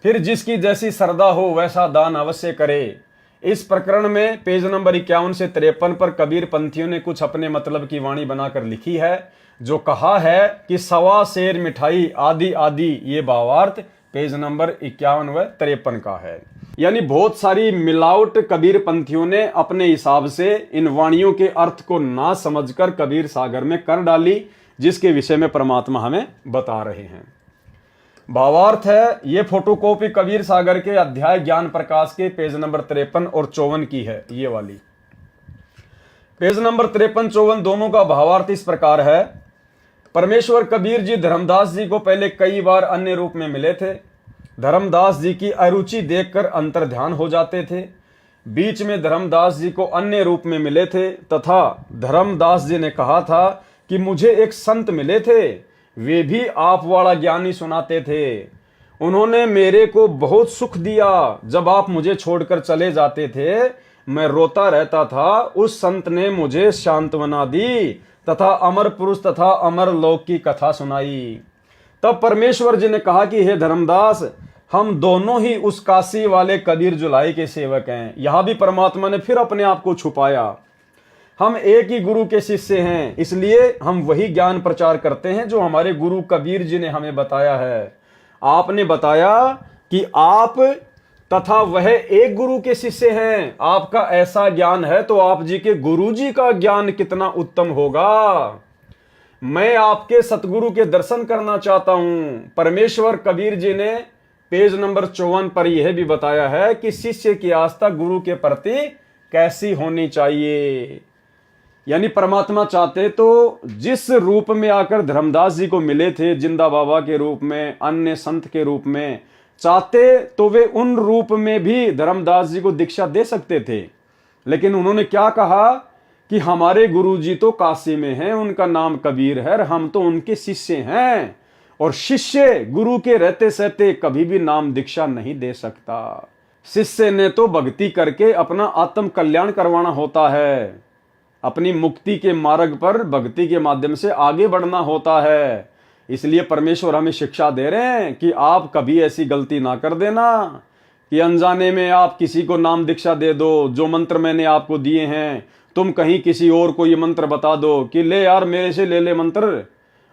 फिर जिसकी जैसी श्रद्धा हो वैसा दान अवश्य करे। इस प्रकरण में पेज नंबर 51 से 53 पर कबीर पंथियों ने कुछ अपने मतलब की वाणी बनाकर लिखी है, जो कहा है कि 1.25 सेर मिठाई आदि आदि, ये भावार्थ पेज नंबर 51 व 53 का है। यानी बहुत सारी मिलावट कबीर पंथियों ने अपने हिसाब से इन वाणियों के अर्थ को ना समझकर कबीर सागर में कर डाली, जिसके विषय में परमात्मा हमें बता रहे हैं। भावार्थ है, ये फोटोकॉपी कबीर सागर के अध्याय ज्ञान प्रकाश के पेज नंबर 53 और 54 की है। ये वाली पेज नंबर 53-54 दोनों का भावार्थ इस प्रकार है। परमेश्वर कबीर जी धर्मदास जी को पहले कई बार अन्य रूप में मिले थे। धर्मदास जी की अरुचि देखकर अंतर्ध्यान हो जाते थे। बीच में धर्मदास जी को अन्य रूप में मिले थे तथा धर्मदास जी ने कहा था कि मुझे एक संत मिले थे, वे भी आप वाला ज्ञानी सुनाते थे। उन्होंने मेरे को बहुत सुख दिया। जब आप मुझे छोड़कर चले जाते थे मैं रोता रहता था। उस संत ने मुझे सांत्वना दी तथा अमर पुरुष तथा अमर लोक की कथा सुनाई। तब परमेश्वर जी ने कहा कि हे धर्मदास, हम दोनों ही उस काशी वाले कबीर जुलाई के सेवक हैं। यहां भी परमात्मा ने फिर अपने आप को छुपाया। हम एक ही गुरु के शिष्य हैं, इसलिए हम वही ज्ञान प्रचार करते हैं जो हमारे गुरु कबीर जी ने हमें बताया है। आपने बताया कि आप तथा वह एक गुरु के शिष्य हैं। आपका ऐसा ज्ञान है तो आप जी के गुरु जी का ज्ञान कितना उत्तम होगा। मैं आपके सतगुरु के दर्शन करना चाहता हूं। परमेश्वर कबीर जी ने पेज नंबर 54 पर यह भी बताया है कि शिष्य की आस्था गुरु के प्रति कैसी होनी चाहिए। यानी परमात्मा चाहते तो जिस रूप में आकर धर्मदास जी को मिले थे, जिंदा बाबा के रूप में, अन्य संत के रूप में, चाहते तो वे उन रूप में भी धर्मदास जी को दीक्षा दे सकते थे। लेकिन उन्होंने क्या कहा कि हमारे गुरु जी तो काशी में हैं, उनका नाम कबीर है, हम तो उनके शिष्य हैं और शिष्य गुरु के रहते सहते कभी भी नाम दीक्षा नहीं दे सकता। शिष्य ने तो भक्ति करके अपना आत्म कल्याण करवाना होता है, अपनी मुक्ति के मार्ग पर भक्ति के माध्यम से आगे बढ़ना होता है। इसलिए परमेश्वर हमें शिक्षा दे रहे हैं कि आप कभी ऐसी गलती ना कर देना कि अनजाने में आप किसी को नाम दीक्षा दे दो। जो मंत्र मैंने आपको दिए हैं तुम कहीं किसी और को ये मंत्र बता दो कि ले यार मेरे से ले ले मंत्र,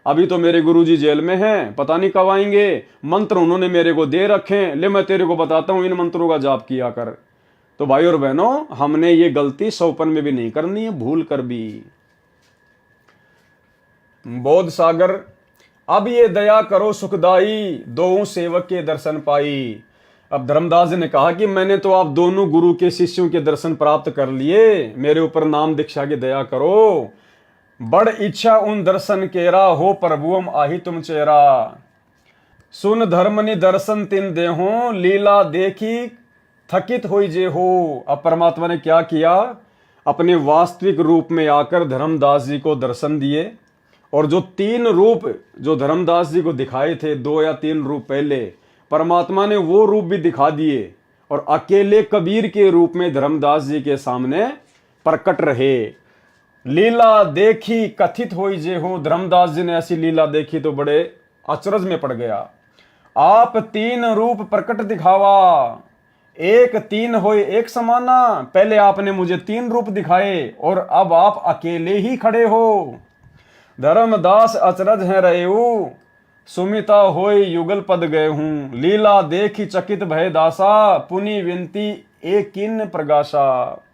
अभी तो मेरे गुरुजी जेल में हैं, पता नहीं कब आएंगे, मंत्र उन्होंने मेरे को दे रखे, ले मैं तेरे को बताता हूं इन मंत्रों का जाप किया कर। तो भाई और बहनों, हमने ये गलती सौपन में भी नहीं करनी है, भूल कर भी। बोध सागर, अब ये दया करो सुखदाई, दो सेवक के दर्शन पाई। अब धर्मदास जी ने कहा कि मैंने तो आप दोनों गुरु के शिष्यों के दर्शन प्राप्त कर लिए, मेरे ऊपर नाम दीक्षा की दया करो। बड़ इच्छा उन दर्शन केरा, हो प्रभुअम आही तुम चेहरा। सुन धर्मनि दर्शन तिन देहो, लीला देखी थकित होई जे हो। अब परमात्मा ने क्या किया, अपने वास्तविक रूप में आकर धर्मदास जी को दर्शन दिए। और जो 3 रूप जो धर्मदास जी को दिखाए थे, 2 या 3 रूप पहले, परमात्मा ने वो रूप भी दिखा दिए और अकेले कबीर के रूप में धर्मदास जी के सामने प्रकट रहे। लीला देखी कथित होई जे हो। धर्मदास जी ने ऐसी लीला देखी तो बड़े अचरज में पड़ गया। आप 3 रूप प्रकट दिखावा, एक 3 होए एक समाना। पहले आपने मुझे 3 रूप दिखाए और अब आप अकेले ही खड़े हो। धर्मदास अचरज है रहेऊ, सुमिता होय युगल पद गए हूं। लीला देखी चकित भय दासा, पुनि विनती एक किन प्रगासा।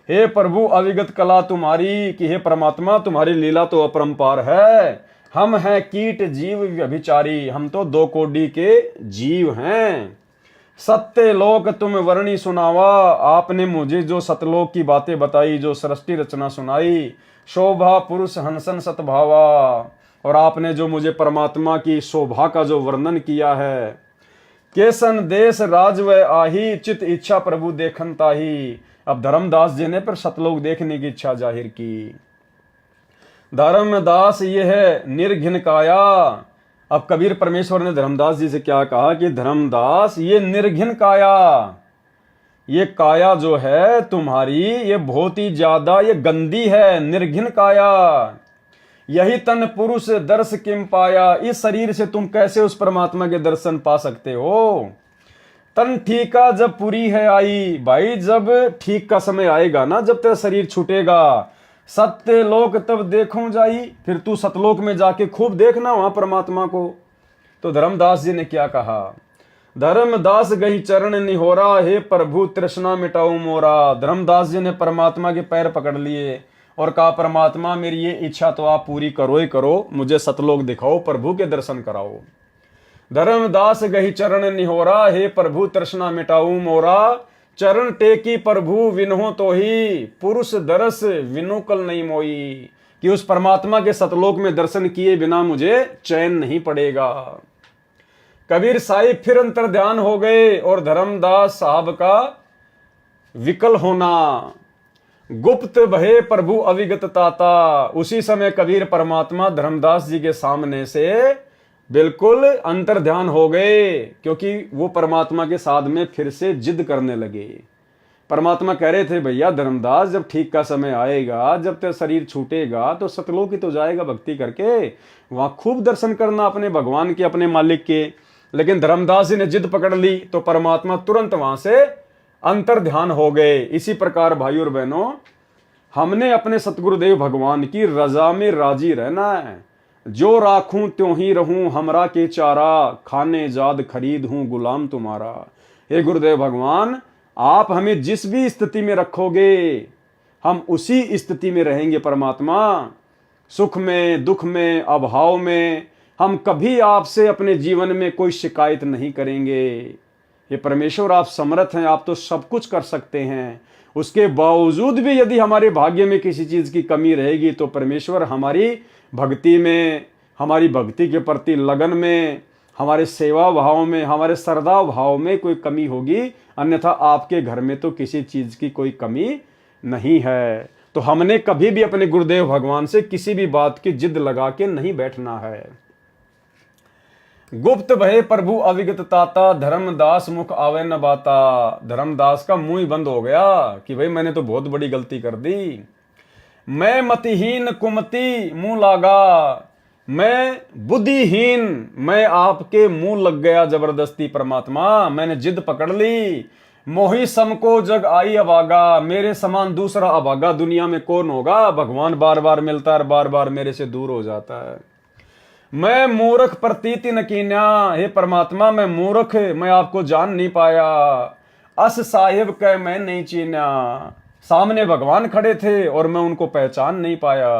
हे प्रभु अविगत कला तुम्हारी, कि हे परमात्मा तुम्हारी लीला तो अपरंपार है। हम हैं कीट जीव व्यभिचारी, हम तो 2 कोटि के जीव हैं। सत्य लोक तुम वर्णी सुनावा, आपने मुझे जो सतलोक की बातें बताई, जो सृष्टि रचना सुनाई। शोभा पुरुष हंसन सतभावा, और आपने जो मुझे परमात्मा की शोभा का जो वर्णन किया है। केसन देश राज व आही, चित इच्छा प्रभु देखन ताही। अब धर्मदास जी ने फिर सतलोक देखने की इच्छा जाहिर की। धर्मदास ये है निर्घिन काया। अब कबीर परमेश्वर ने धर्मदास जी से क्या कहा कि धर्मदास ये निर्घिन काया, ये काया जो है तुम्हारी ये बहुत ही ज्यादा ये गंदी है, निर्घिन काया। यही तन पुरुष दर्श किम पाया, इस शरीर से तुम कैसे उस परमात्मा के दर्शन पा सकते हो। तन ठीका जब पूरी है आई, भाई जब ठीक का समय आएगा ना, जब तेरा शरीर छूटेगा, सत्य लोक तब देखूं जाई, फिर तू सतलोक में जाके खूब देखना वहां परमात्मा को। तो धर्मदास जी ने क्या कहा, धर्मदास गही चरण निहोरा, हे प्रभु तृष्णा मिटाऊ मोरा। धर्मदास जी ने परमात्मा के पैर पकड़ लिए और कहा परमात्मा मेरी ये इच्छा तो आप पूरी करो ही करो, मुझे सतलोक दिखाओ, प्रभु के दर्शन कराओ। धर्मदास गही चरण निहोरा, हे प्रभु तृष्णा मिटाऊ मोरा। चरण टेकी प्रभु विनहो तो ही, पुरुष दरस विनु कल नहीं मोई। कि उस परमात्मा के सतलोक में दर्शन किए बिना मुझे चैन नहीं पड़ेगा। कबीर साहिब फिर अंतर ध्यान हो गए और धर्मदास साहब का विकल होना। गुप्त भये प्रभु अविगत ताता। उसी समय कबीर परमात्मा धर्मदास जी के सामने से बिल्कुल अंतर ध्यान हो गए, क्योंकि वो परमात्मा के साथ में फिर से जिद करने लगे। परमात्मा कह रहे थे, भैया धर्मदास, जब ठीक का समय आएगा, जब तेरा शरीर छूटेगा तो सतलोक ही तो जाएगा भक्ति करके, वहां खूब दर्शन करना अपने भगवान के, अपने मालिक के। लेकिन धर्मदास जी ने जिद पकड़ ली तो परमात्मा तुरंत वहां से अंतर ध्यान हो गए। इसी प्रकार भाई और बहनों, हमने अपने सतगुरुदेव भगवान की रजा में राजी रहना है। जो राखूं त्यों ही रहूं, हमरा के चारा, खाने जाद खरीद हूं गुलाम तुम्हारा। हे गुरुदेव भगवान, आप हमें जिस भी स्थिति में रखोगे हम उसी स्थिति में रहेंगे। परमात्मा, सुख में, दुख में, अभाव में हम कभी आपसे अपने जीवन में कोई शिकायत नहीं करेंगे। ये परमेश्वर, आप समर्थ हैं, आप तो सब कुछ कर सकते हैं। उसके बावजूद भी यदि हमारे भाग्य में किसी चीज की कमी रहेगी तो परमेश्वर हमारी भक्ति में, हमारी भक्ति के प्रति लगन में, हमारे सेवा भाव में, हमारे श्रद्धा भाव में कोई कमी होगी। अन्यथा आपके घर में तो किसी चीज की कोई कमी नहीं है। तो हमने कभी भी अपने गुरुदेव भगवान से किसी भी बात की जिद लगा के नहीं बैठना है। गुप्त भये प्रभु अविगत ताता, धर्मदास मुख आवे न बाता। धर्मदास का मुंह ही बंद हो गया कि भाई मैंने तो बहुत बड़ी गलती कर दी। मैं मतिहीन कुमति मुंह लागा, मैं बुद्धिहीन, मैं आपके मुंह लग गया जबरदस्ती। परमात्मा, मैंने जिद पकड़ ली। मोही सम को जग आई अभागा, मेरे समान दूसरा अभागा दुनिया में कौन होगा। भगवान बार बार मिलता है, बार बार मेरे से दूर हो जाता है। मैं मूर्ख प्रतीति न कीन्या, हे परमात्मा मैं मूर्ख, मैं आपको जान नहीं पाया। अस साहिब कह मैं नहीं चीन्या, सामने भगवान खड़े थे और मैं उनको पहचान नहीं पाया।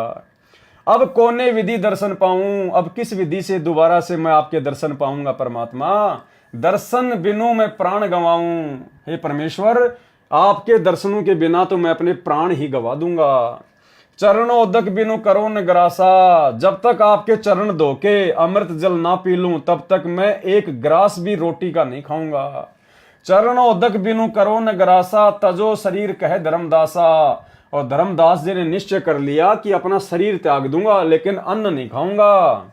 अब कोने विधि दर्शन पाऊं, अब किस विधि से दोबारा से मैं आपके दर्शन पाऊंगा। परमात्मा, दर्शन बिनु मैं प्राण गंवाऊं। हे परमेश्वर, आपके दर्शनों के बिना तो मैं अपने प्राण ही गवा दूंगा। चरणोदक बिनु करो न ग्रासा, जब तक आपके चरण धो के अमृत जल ना पी लूं तब तक मैं एक ग्रास भी रोटी का नहीं खाऊंगा। चरणोदक बिनु करो न ग्रासा, तजो शरीर कहे धर्मदासा। और धर्मदास जी ने निश्चय कर लिया कि अपना शरीर त्याग दूंगा लेकिन अन्न नहीं खाऊंगा।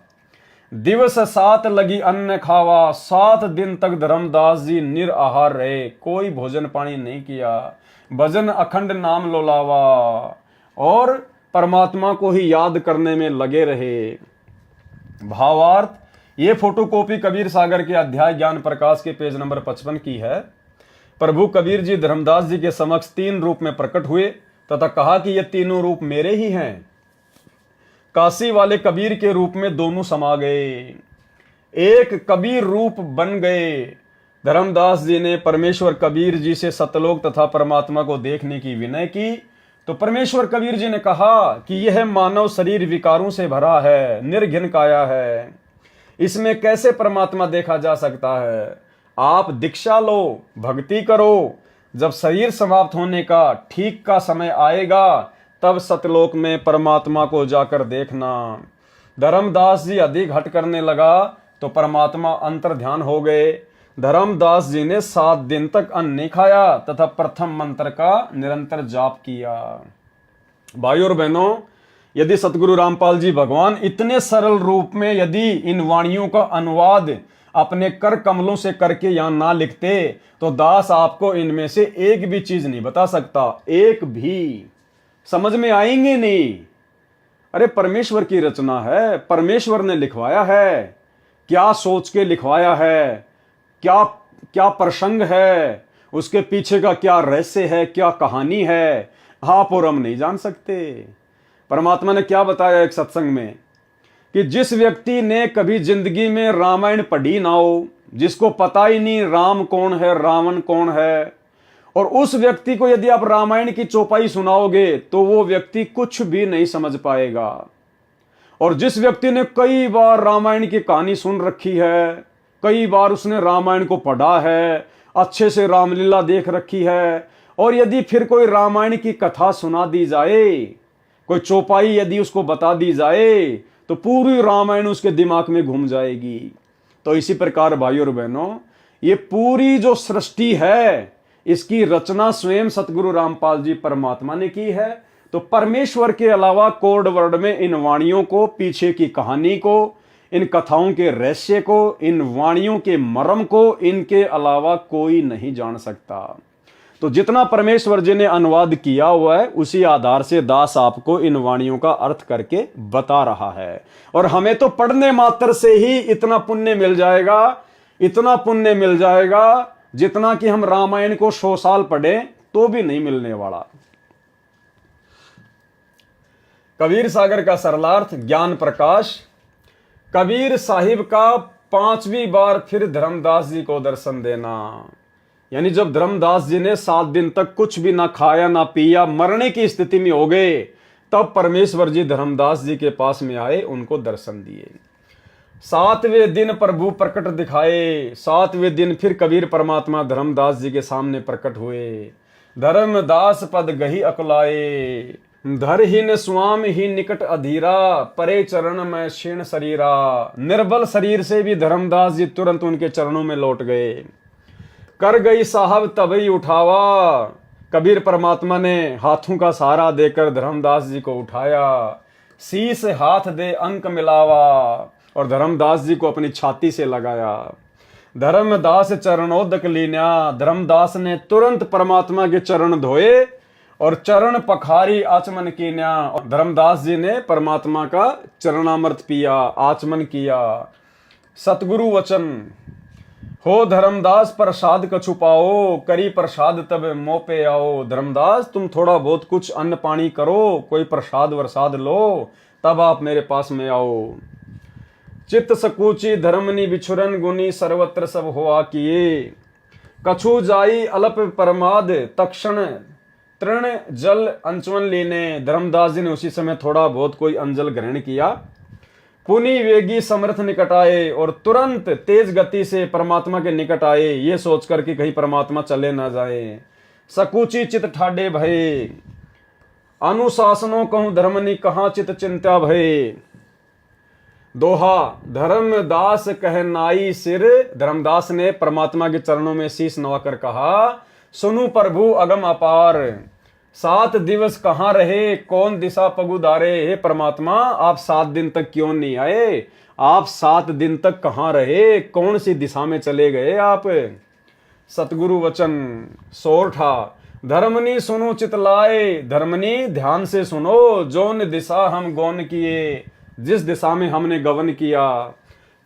दिवस 7 लगी अन्न खावा, 7 दिन तक धर्मदास जी निराहार रहे, कोई भोजन पानी नहीं किया। भजन अखंड नाम लोलावा और परमात्मा को ही याद करने में लगे रहे। भावार्थ, ये फोटोकॉपी कबीर सागर के अध्याय ज्ञान प्रकाश के पेज नंबर 55 की है। प्रभु कबीर जी धर्मदास जी के समक्ष 3 रूप में प्रकट हुए तथा कहा कि ये तीनों रूप मेरे ही हैं। काशी वाले कबीर के रूप में दोनों समा गए, एक कबीर रूप बन गए। धर्मदास जी ने परमेश्वर कबीर जी से सतलोक तथा परमात्मा को देखने की विनय की तो परमेश्वर कबीर जी ने कहा कि यह मानव शरीर विकारों से भरा है, निर्घिन काया है, इसमें कैसे परमात्मा देखा जा सकता है। आप दीक्षा लो, भक्ति करो, जब शरीर समाप्त होने का ठीक का समय आएगा तब सतलोक में परमात्मा को जाकर देखना। धर्मदास जी अधिक हट करने लगा तो परमात्मा अंतर ध्यान हो गए। धर्मदास जी ने 7 दिन तक अन्न नहीं खाया तथा प्रथम मंत्र का निरंतर जाप किया। भाइयों और बहनों, यदि सतगुरु रामपाल जी भगवान इतने सरल रूप में यदि इन वाणियों का अनुवाद अपने कर कमलों से करके यहां ना लिखते तो दास आपको इनमें से एक भी चीज नहीं बता सकता, एक भी समझ में आएंगे नहीं। अरे परमेश्वर की रचना है, परमेश्वर ने लिखवाया है, क्या सोच के लिखवाया है, क्या क्या प्रसंग है, उसके पीछे का क्या रहस्य है, क्या कहानी है, आप और हम नहीं जान सकते। परमात्मा ने क्या बताया एक सत्संग में कि जिस व्यक्ति ने कभी जिंदगी में रामायण पढ़ी ना हो, जिसको पता ही नहीं राम कौन है, रावण कौन है, और उस व्यक्ति को यदि आप रामायण की चौपाई सुनाओगे तो वो व्यक्ति कुछ भी नहीं समझ पाएगा। और जिस व्यक्ति ने कई बार रामायण की कहानी सुन रखी है, कई बार उसने रामायण को पढ़ा है, अच्छे से रामलीला देख रखी है। और यदि फिर कोई रामायण की कथा सुना दी जाए, कोई चौपाई यदि उसको बता दी जाए, तो पूरी रामायण उसके दिमाग में घूम जाएगी। तो इसी प्रकार भाइयों और बहनों, ये पूरी जो सृष्टि है, इसकी रचना स्वयं सतगुरु रामपाल जी परमात्मा ने की है। तो परमेश्वर के अलावा कोड वर्ड में इन वाणियों को, पीछे की कहानी को, इन कथाओं के रहस्य को, इन वाणियों के मर्म को, इनके अलावा कोई नहीं जान सकता। तो जितना परमेश्वर जी ने अनुवाद किया हुआ है, उसी आधार से दास आपको इन वाणियों का अर्थ करके बता रहा है। और हमें तो पढ़ने मात्र से ही इतना पुण्य मिल जाएगा, इतना पुण्य मिल जाएगा जितना कि हम रामायण को 100 साल पढ़े तो भी नहीं मिलने वाला। कबीर सागर का सरलार्थ ज्ञान प्रकाश। कबीर साहिब का 5वीं बार फिर धर्मदास जी को दर्शन देना, यानी जब धर्मदास जी ने 7 दिन तक कुछ भी ना खाया ना पिया, मरने की स्थिति में हो गए, तब परमेश्वर जी धर्मदास जी के पास में आए, उनको दर्शन दिए। 7वें दिन प्रभु प्रकट दिखाए। 7वें दिन फिर कबीर परमात्मा धर्मदास जी के सामने प्रकट हुए। धर्मदास पद गही अकुलाए, धर ही न स्वाम ही निकट अधीरा, परे चरण में क्षीण शरीरा। निर्बल शरीर से भी धर्मदास जी तुरंत उनके चरणों में लौट गए। कर गई साहब तभी उठावा, कबीर परमात्मा ने हाथों का सहारा देकर धर्मदास जी को उठाया। शीश हाथ दे अंक मिलावा, और धर्मदास जी को अपनी छाती से लगाया। धर्मदास चरणोदक लीन्या, धर्मदास ने तुरंत परमात्मा के चरण धोए और चरण पखारी आचमन कीन्या। धर्मदास जी ने परमात्मा का चरणामृत पिया, आचमन किया। सतगुरु वचन हो धर्मदास प्रसाद कछु पाओ, करी प्रसाद तब मोह पे आओ। धर्मदास तुम थोड़ा बहुत कुछ अन्न पानी करो, कोई प्रसाद वरसाद लो, तब आप मेरे पास में आओ। चित्त सकूची धर्मनी बिछुरन गुनी, सर्वत्र सब हुआ किए। कछु जाई अल्प परमाद, तक्षण तृण जल अंचवन लीने। धर्मदास जी ने उसी समय थोड़ा बहुत कोई अंजल ग्रहण किया। पुनि वेगी समर्थ निकट आए, और तुरंत तेज गति से परमात्मा के निकट आए, ये सोचकर कि कहीं परमात्मा चले ना जाए। सकूची चित ठाडे भये, अनुशासनों कहूं धर्मनी, कहां चित चिंता भये। दोहा धर्मदास कह नाई सिर, धर्मदास ने परमात्मा के चरणों में शीश नवाकर कहा, सुनु प्रभु अगम अपार। 7 दिवस कहाँ रहे, कौन दिशा पगुदारे। हे परमात्मा, आप 7 दिन तक क्यों नहीं आए, आप 7 दिन तक कहाँ रहे, कौन सी दिशा में चले गए आप। सतगुरु वचन सोरठा, धर्मनी सुनो चितलाए, धर्मनी ध्यान से सुनो, जोन दिशा हम गौन किए, जिस दिशा में हमने गवन किया।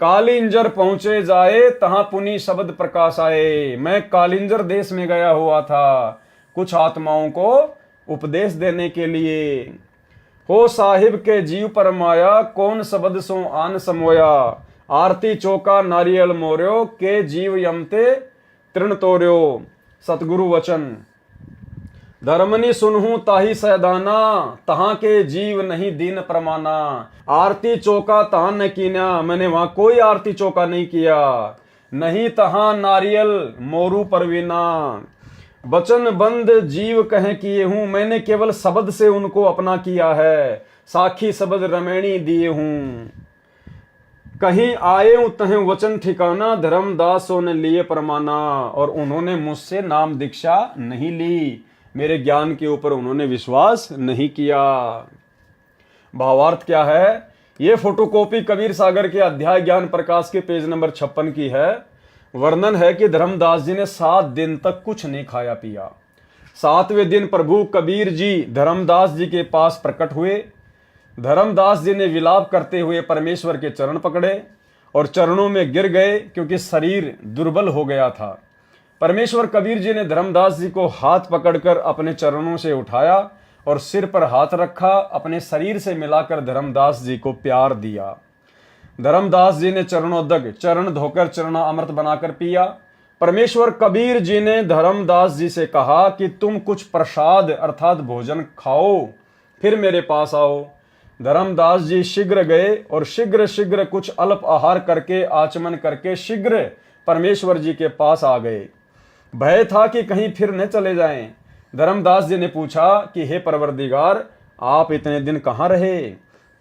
कालिंजर पहुंचे जाए, तहां पुनि शब्द प्रकाश आए। मैं कालिंजर देश में गया हुआ था कुछ आत्माओं को उपदेश देने के लिए। हो साहिब के जीव पर माया, कौन शब्द सो आन समोया। आरती चौका नारियल मोर्यो, के जीव यमते तृण तोर्यो। सतगुरु वचन धर्मनी सुनहूं ताही सैदाना, तहां के जीव नहीं दीन प्रमाना। आरती चौका तहां न कीना, मैंने वहां कोई आरती चौका नहीं किया। नहीं तहां नारियल मोरू परवीना, वचन बंद जीव कहे किए हूं, मैंने केवल शब्द से उनको अपना किया है। साखी शब्द रमैणी दिए हूं, कहीं आए तहें वचन ठिकाना। धर्मदासों ने लिए परमाना, और उन्होंने मुझसे नाम दीक्षा नहीं ली, मेरे ज्ञान के ऊपर उन्होंने विश्वास नहीं किया। भावार्थ क्या है, ये फोटोकॉपी कबीर सागर के अध्याय ज्ञान प्रकाश के पेज नंबर 56 की है। वर्णन है कि धर्मदास जी ने 7 दिन तक कुछ नहीं खाया पिया। 7वें दिन प्रभु कबीर जी धर्मदास जी के पास प्रकट हुए। धर्मदास जी ने विलाप करते हुए परमेश्वर के चरण पकड़े और चरणों में गिर गए, क्योंकि शरीर दुर्बल हो गया था। परमेश्वर कबीर जी ने धर्मदास जी को हाथ पकड़कर अपने चरणों से उठाया और सिर पर हाथ रखा, अपने शरीर से मिलाकर धर्मदास जी को प्यार दिया। धर्मदास जी ने चरणोदक, चरण धोकर चरणा अमृत बनाकर पिया। परमेश्वर कबीर जी ने धर्मदास जी से कहा कि तुम कुछ प्रसाद अर्थात भोजन खाओ, फिर मेरे पास आओ। धर्मदास जी शीघ्र गए और शीघ्र शीघ्र कुछ अल्प आहार करके आचमन करके शीघ्र परमेश्वर जी के पास आ गए। भय था कि कहीं फिर न चले जाएं। धर्मदास जी ने पूछा कि हे परवरदिगार, आप इतने दिन कहाँ रहे?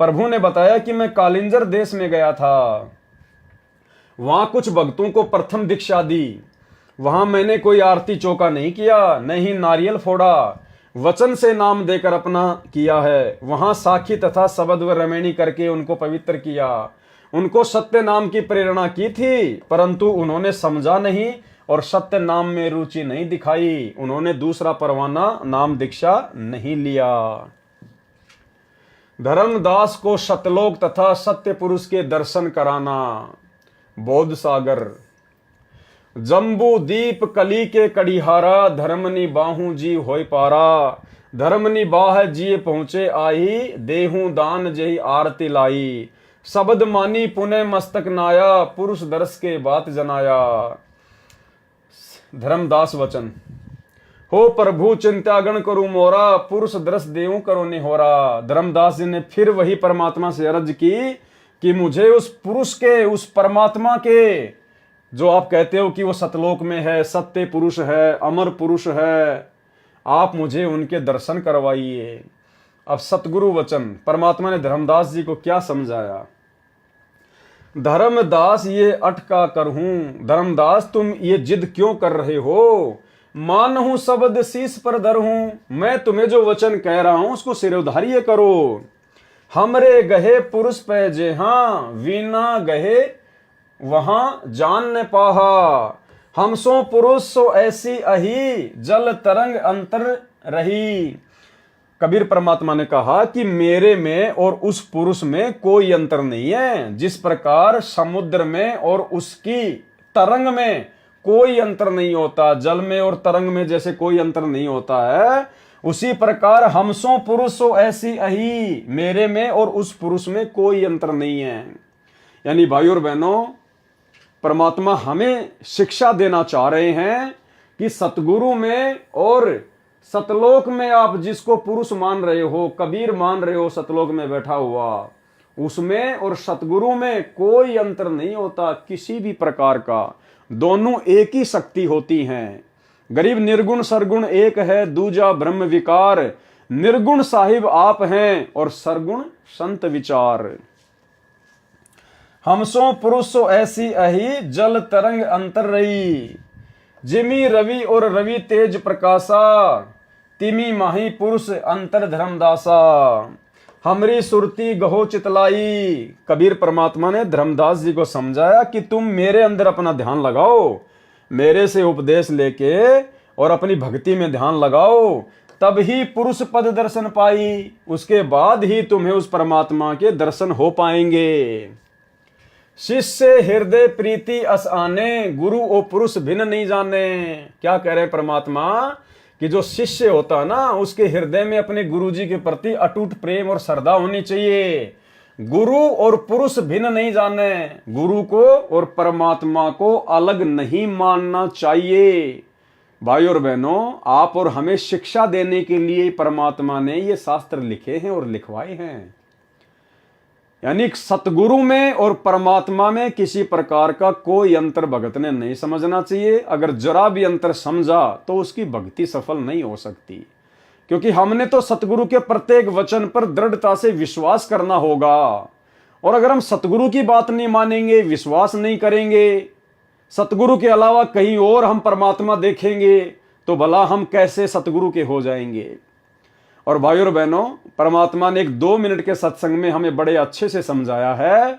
प्रभु ने बताया कि मैं कालिंजर देश में गया था, वहां कुछ भक्तों को प्रथम दीक्षा दी। वहां मैंने कोई आरती चौका नहीं किया, नहीं नारियल फोड़ा, वचन से नाम देकर अपना किया है। वहां साखी तथा शबद व रमैनी करके उनको पवित्र किया। उनको सत्य नाम की प्रेरणा की थी, परंतु उन्होंने समझा नहीं और सत्य नाम में रुचि नहीं दिखाई। उन्होंने दूसरा परवाना नाम दीक्षा नहीं लिया। धर्मदास को सतलोक तथा सत्य पुरुष के दर्शन कराना। बोध सागर। जम्बू दीप कली के कड़िहारा, धर्मनि बाहू जी होय पारा। धर्मनि बाह जिये पहुंचे आई, देहू दान जही आरती लाई। शब्द मानी पुनः मस्तक नाया, पुरुष दर्श के बात जनाया। धर्मदास वचन। हो प्रभु चिंतागण करूं मोरा, पुरुष दर्श देऊ करो निहोरा। धर्मदास जी ने फिर वही परमात्मा से अर्ज की कि मुझे उस पुरुष के, उस परमात्मा के, जो आप कहते हो कि वो सतलोक में है, सत्य पुरुष है, अमर पुरुष है, आप मुझे उनके दर्शन करवाइए। अब सतगुरु वचन। परमात्मा ने धर्मदास जी को क्या समझाया? धर्मदास ये अटका कर हूं, धर्मदास तुम ये जिद क्यों कर रहे हो? मान हूं शब्द शीश पर धर हूं, मैं तुम्हें जो वचन कह रहा हूं उसको सिरोधार्य करो। हमरे गहे पुरुष पे जे हां, वीना गहे वहां जान न पाहा। हम सो पुरुष सो ऐसी अही, जल तरंग अंतर रही। कबीर परमात्मा ने कहा कि मेरे में और उस पुरुष में कोई अंतर नहीं है। जिस प्रकार समुद्र में और उसकी तरंग में कोई अंतर नहीं होता, जल में और तरंग में जैसे कोई अंतर नहीं होता है, उसी प्रकार हम सो पुरुष सो ऐसी अही, मेरे में और उस पुरुष में कोई अंतर नहीं है। यानी भाइयों और बहनों, परमात्मा हमें शिक्षा देना चाह रहे हैं कि सतगुरु में और सतलोक में आप जिसको पुरुष मान रहे हो, कबीर मान रहे हो सतलोक में बैठा हुआ, उसमें और सतगुरु में कोई अंतर नहीं होता किसी भी प्रकार का। दोनों एक ही शक्ति होती हैं। गरीब निर्गुण सरगुण एक है, दूजा ब्रह्म विकार। निर्गुण साहिब आप हैं और सरगुण संत विचार। हमसो पुरुष सो ऐसी अही, जल तरंग अंतर रही। जिमी रवि और रवि तेज प्रकाशा, तिमी माही पुरुष अंतर धर्मदासा। हमरी सुरती गहो चितलाई। कबीर परमात्मा ने धर्मदास जी को समझाया कि तुम मेरे अंदर अपना ध्यान लगाओ, मेरे से उपदेश लेके और अपनी भक्ति में ध्यान लगाओ, तब ही पुरुष पद दर्शन पाई। उसके बाद ही तुम्हें उस परमात्मा के दर्शन हो पाएंगे। शिष्य हृदय प्रीति अस आने, गुरु ओ पुरुष भिन्न नहीं जाने। क्या कह रहे परमात्मा कि जो शिष्य होता है ना, उसके हृदय में अपने गुरु जी के प्रति अटूट प्रेम और श्रद्धा होनी चाहिए। गुरु और पुरुष भिन्न नहीं जाने, गुरु को और परमात्मा को अलग नहीं मानना चाहिए। भाइयों और बहनों, आप और हमें शिक्षा देने के लिए परमात्मा ने ये शास्त्र लिखे हैं और लिखवाए हैं। यानी सतगुरु में और परमात्मा में किसी प्रकार का कोई अंतर भगत ने नहीं समझना चाहिए। अगर जरा भी अंतर समझा तो उसकी भक्ति सफल नहीं हो सकती, क्योंकि हमने तो सतगुरु के प्रत्येक वचन पर दृढ़ता से विश्वास करना होगा। और अगर हम सतगुरु की बात नहीं मानेंगे, विश्वास नहीं करेंगे, सतगुरु के अलावा कहीं और हम परमात्मा देखेंगे, तो भला हम कैसे सतगुरु के हो जाएंगे। और भाइयों और बहनों, परमात्मा ने 1-2 मिनट के सत्संग में हमें बड़े अच्छे से समझाया है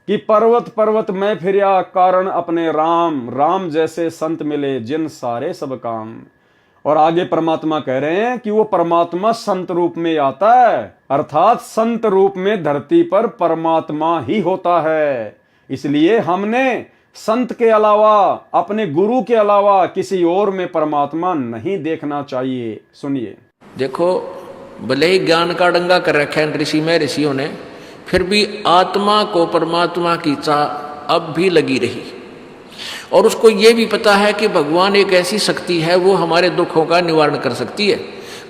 कि पर्वत पर्वत मैं फिरिया, कारण अपने राम। राम जैसे संत मिले, जिन सारे सब काम। और आगे परमात्मा कह रहे हैं कि वो परमात्मा संत रूप में आता है, अर्थात संत रूप में धरती पर परमात्मा ही होता है। इसलिए हमने संत के अलावा, अपने गुरु के अलावा किसी और में परमात्मा नहीं देखना चाहिए। सुनिए। देखो, भले ही ज्ञान का डंगा कर रखा है ऋषि में ऋषियों ने, फिर भी आत्मा को परमात्मा की चाह अब भी लगी रही। और उसको ये भी पता है कि भगवान एक ऐसी शक्ति है, वो हमारे दुखों का निवारण कर सकती है।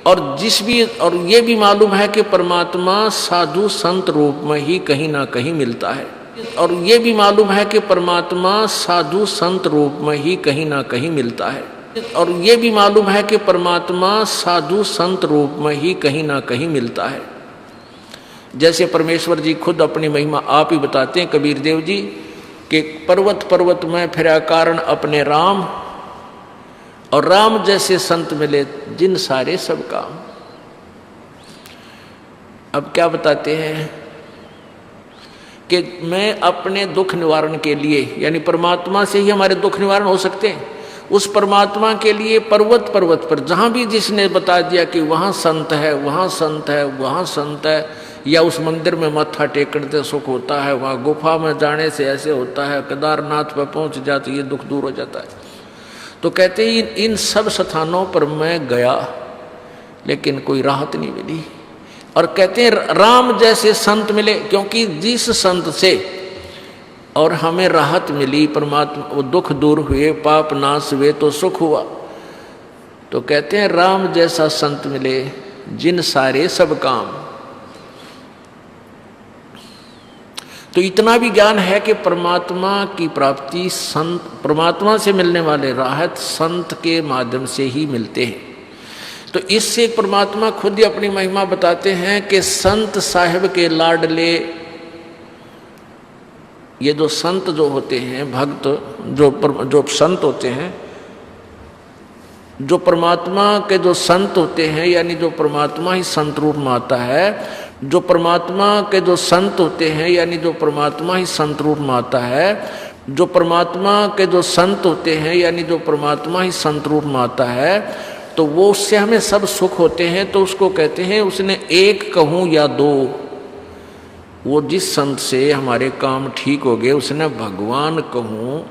और ये भी मालूम है कि परमात्मा साधु संत रूप में ही कहीं ना कहीं मिलता है। और ये भी मालूम है कि परमात्मा साधु संत रूप में ही कहीं ना कहीं मिलता है। और ये भी मालूम है कि परमात्मा साधु संत रूप में ही कहीं ना कहीं मिलता है। जैसे परमेश्वर जी खुद अपनी महिमा आप ही बताते हैं, कबीर देव जी, कि पर्वत पर्वत में फिरा कारण अपने राम, और राम जैसे संत मिले जिन सारे सब काम। अब क्या बताते हैं कि मैं अपने दुख निवारण के लिए, यानी परमात्मा से ही हमारे दुख निवारण हो सकते हैं, उस परमात्मा के लिए पर्वत पर्वत पर जहाँ भी जिसने बता दिया कि वहाँ संत है, वहाँ संत है, वहाँ संत है, या उस मंदिर में मत्था टेकने से सुख होता है, वहाँ गुफा में जाने से ऐसे होता है, केदारनाथ पर पहुँच जाते ये दुख दूर हो जाता है। तो कहते हैं इन सब स्थानों पर मैं गया लेकिन कोई राहत नहीं मिली। और कहते हैं राम जैसे संत मिले, क्योंकि जिस संत से और हमें राहत मिली, परमात्मा, वो दुख दूर हुए, पाप नाश हुए तो सुख हुआ। तो कहते हैं राम जैसा संत मिले जिन सारे सब काम। तो इतना भी ज्ञान है कि परमात्मा की प्राप्ति संत, परमात्मा से मिलने वाले राहत संत के माध्यम से ही मिलते हैं। तो इससे परमात्मा खुद ही अपनी महिमा बताते हैं कि संत साहिब के लाडले, ये जो संत जो होते हैं, भक्त जो संत होते हैं, जो परमात्मा के जो संत होते हैं, यानी जो परमात्मा ही संत रूप में आता है, जो परमात्मा के जो संत होते हैं, यानी जो परमात्मा ही संत रूप में आता है, जो परमात्मा के जो संत होते हैं, यानी जो परमात्मा ही संत रूप में आता है, तो वो उससे हमें सब सुख होते हैं। तो उसको कहते हैं, उसने एक कहूँ या दो, वो जिस संत से हमारे काम ठीक हो गए उसने भगवान कहूँ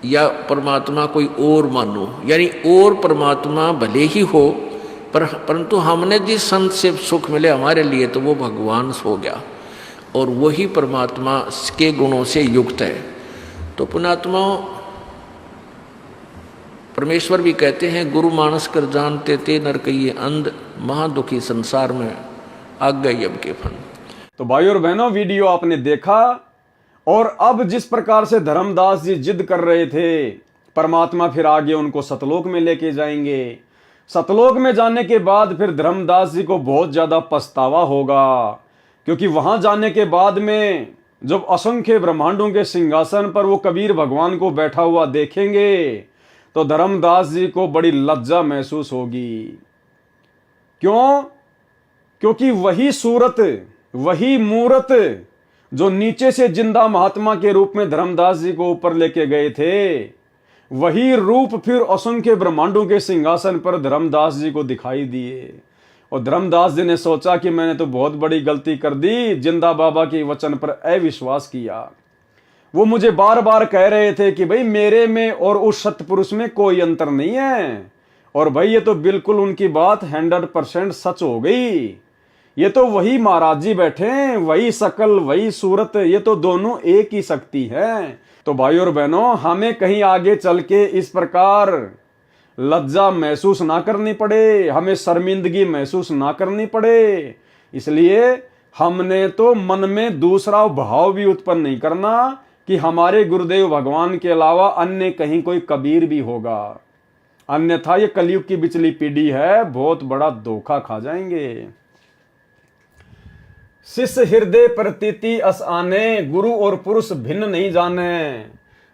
या परमात्मा कोई और मानो, यानी और परमात्मा भले ही हो, परंतु हमने जिस संत से सुख मिले हमारे लिए, तो वो भगवान हो गया और वही परमात्मा के गुणों से युक्त है। तो पुण्यात्माओं, परमेश्वर भी कहते हैं, गुरु मानस कर जानते ते नर कहिए अंध, महादुखी संसार में आग गई अब के फन। तो भाई और बहनों, वीडियो आपने देखा, और अब जिस प्रकार से धर्मदास जी जिद कर रहे थे, परमात्मा फिर आगे उनको सतलोक में लेके जाएंगे। सतलोक में जाने के बाद फिर धर्मदास जी को बहुत ज्यादा पछतावा होगा, क्योंकि वहां जाने के बाद में जब असंख्य ब्रह्मांडों के सिंहासन पर वो कबीर भगवान को बैठा हुआ देखेंगे, तो धर्मदास जी को बड़ी लज्जा महसूस होगी। क्यों? क्योंकि वही सूरत, वही मूरत जो नीचे से जिंदा महात्मा के रूप में धर्मदास जी को ऊपर लेके गए थे, वही रूप फिर असंख्य ब्रह्मांडों के सिंहासन पर धर्मदास जी को दिखाई दिए। और धर्मदास जी ने सोचा कि मैंने तो बहुत बड़ी गलती कर दी, जिंदा बाबा के वचन पर अविश्वास किया। वो मुझे बार बार कह रहे थे कि भाई मेरे में और उस सतपुरुष में कोई अंतर नहीं है, और भाई ये तो बिल्कुल उनकी बात 100% सच हो गई। ये तो वही महाराज जी बैठे हैं, वही शकल, वही सूरत, ये तो दोनों एक ही शक्ति है। तो भाई और बहनों, हमें कहीं आगे चल के इस प्रकार लज्जा महसूस ना करनी पड़े, हमें शर्मिंदगी महसूस ना करनी पड़े, इसलिए हमने तो मन में दूसरा भाव भी उत्पन्न नहीं करना कि हमारे गुरुदेव भगवान के अलावा अन्य कहीं कोई कबीर भी होगा। अन्यथा ये कलयुग की बिचली पीढ़ी है, बहुत बड़ा धोखा खा जाएंगे। शिष्य हृदय प्रतीति अस आने, गुरु और पुरुष भिन्न नहीं जाने।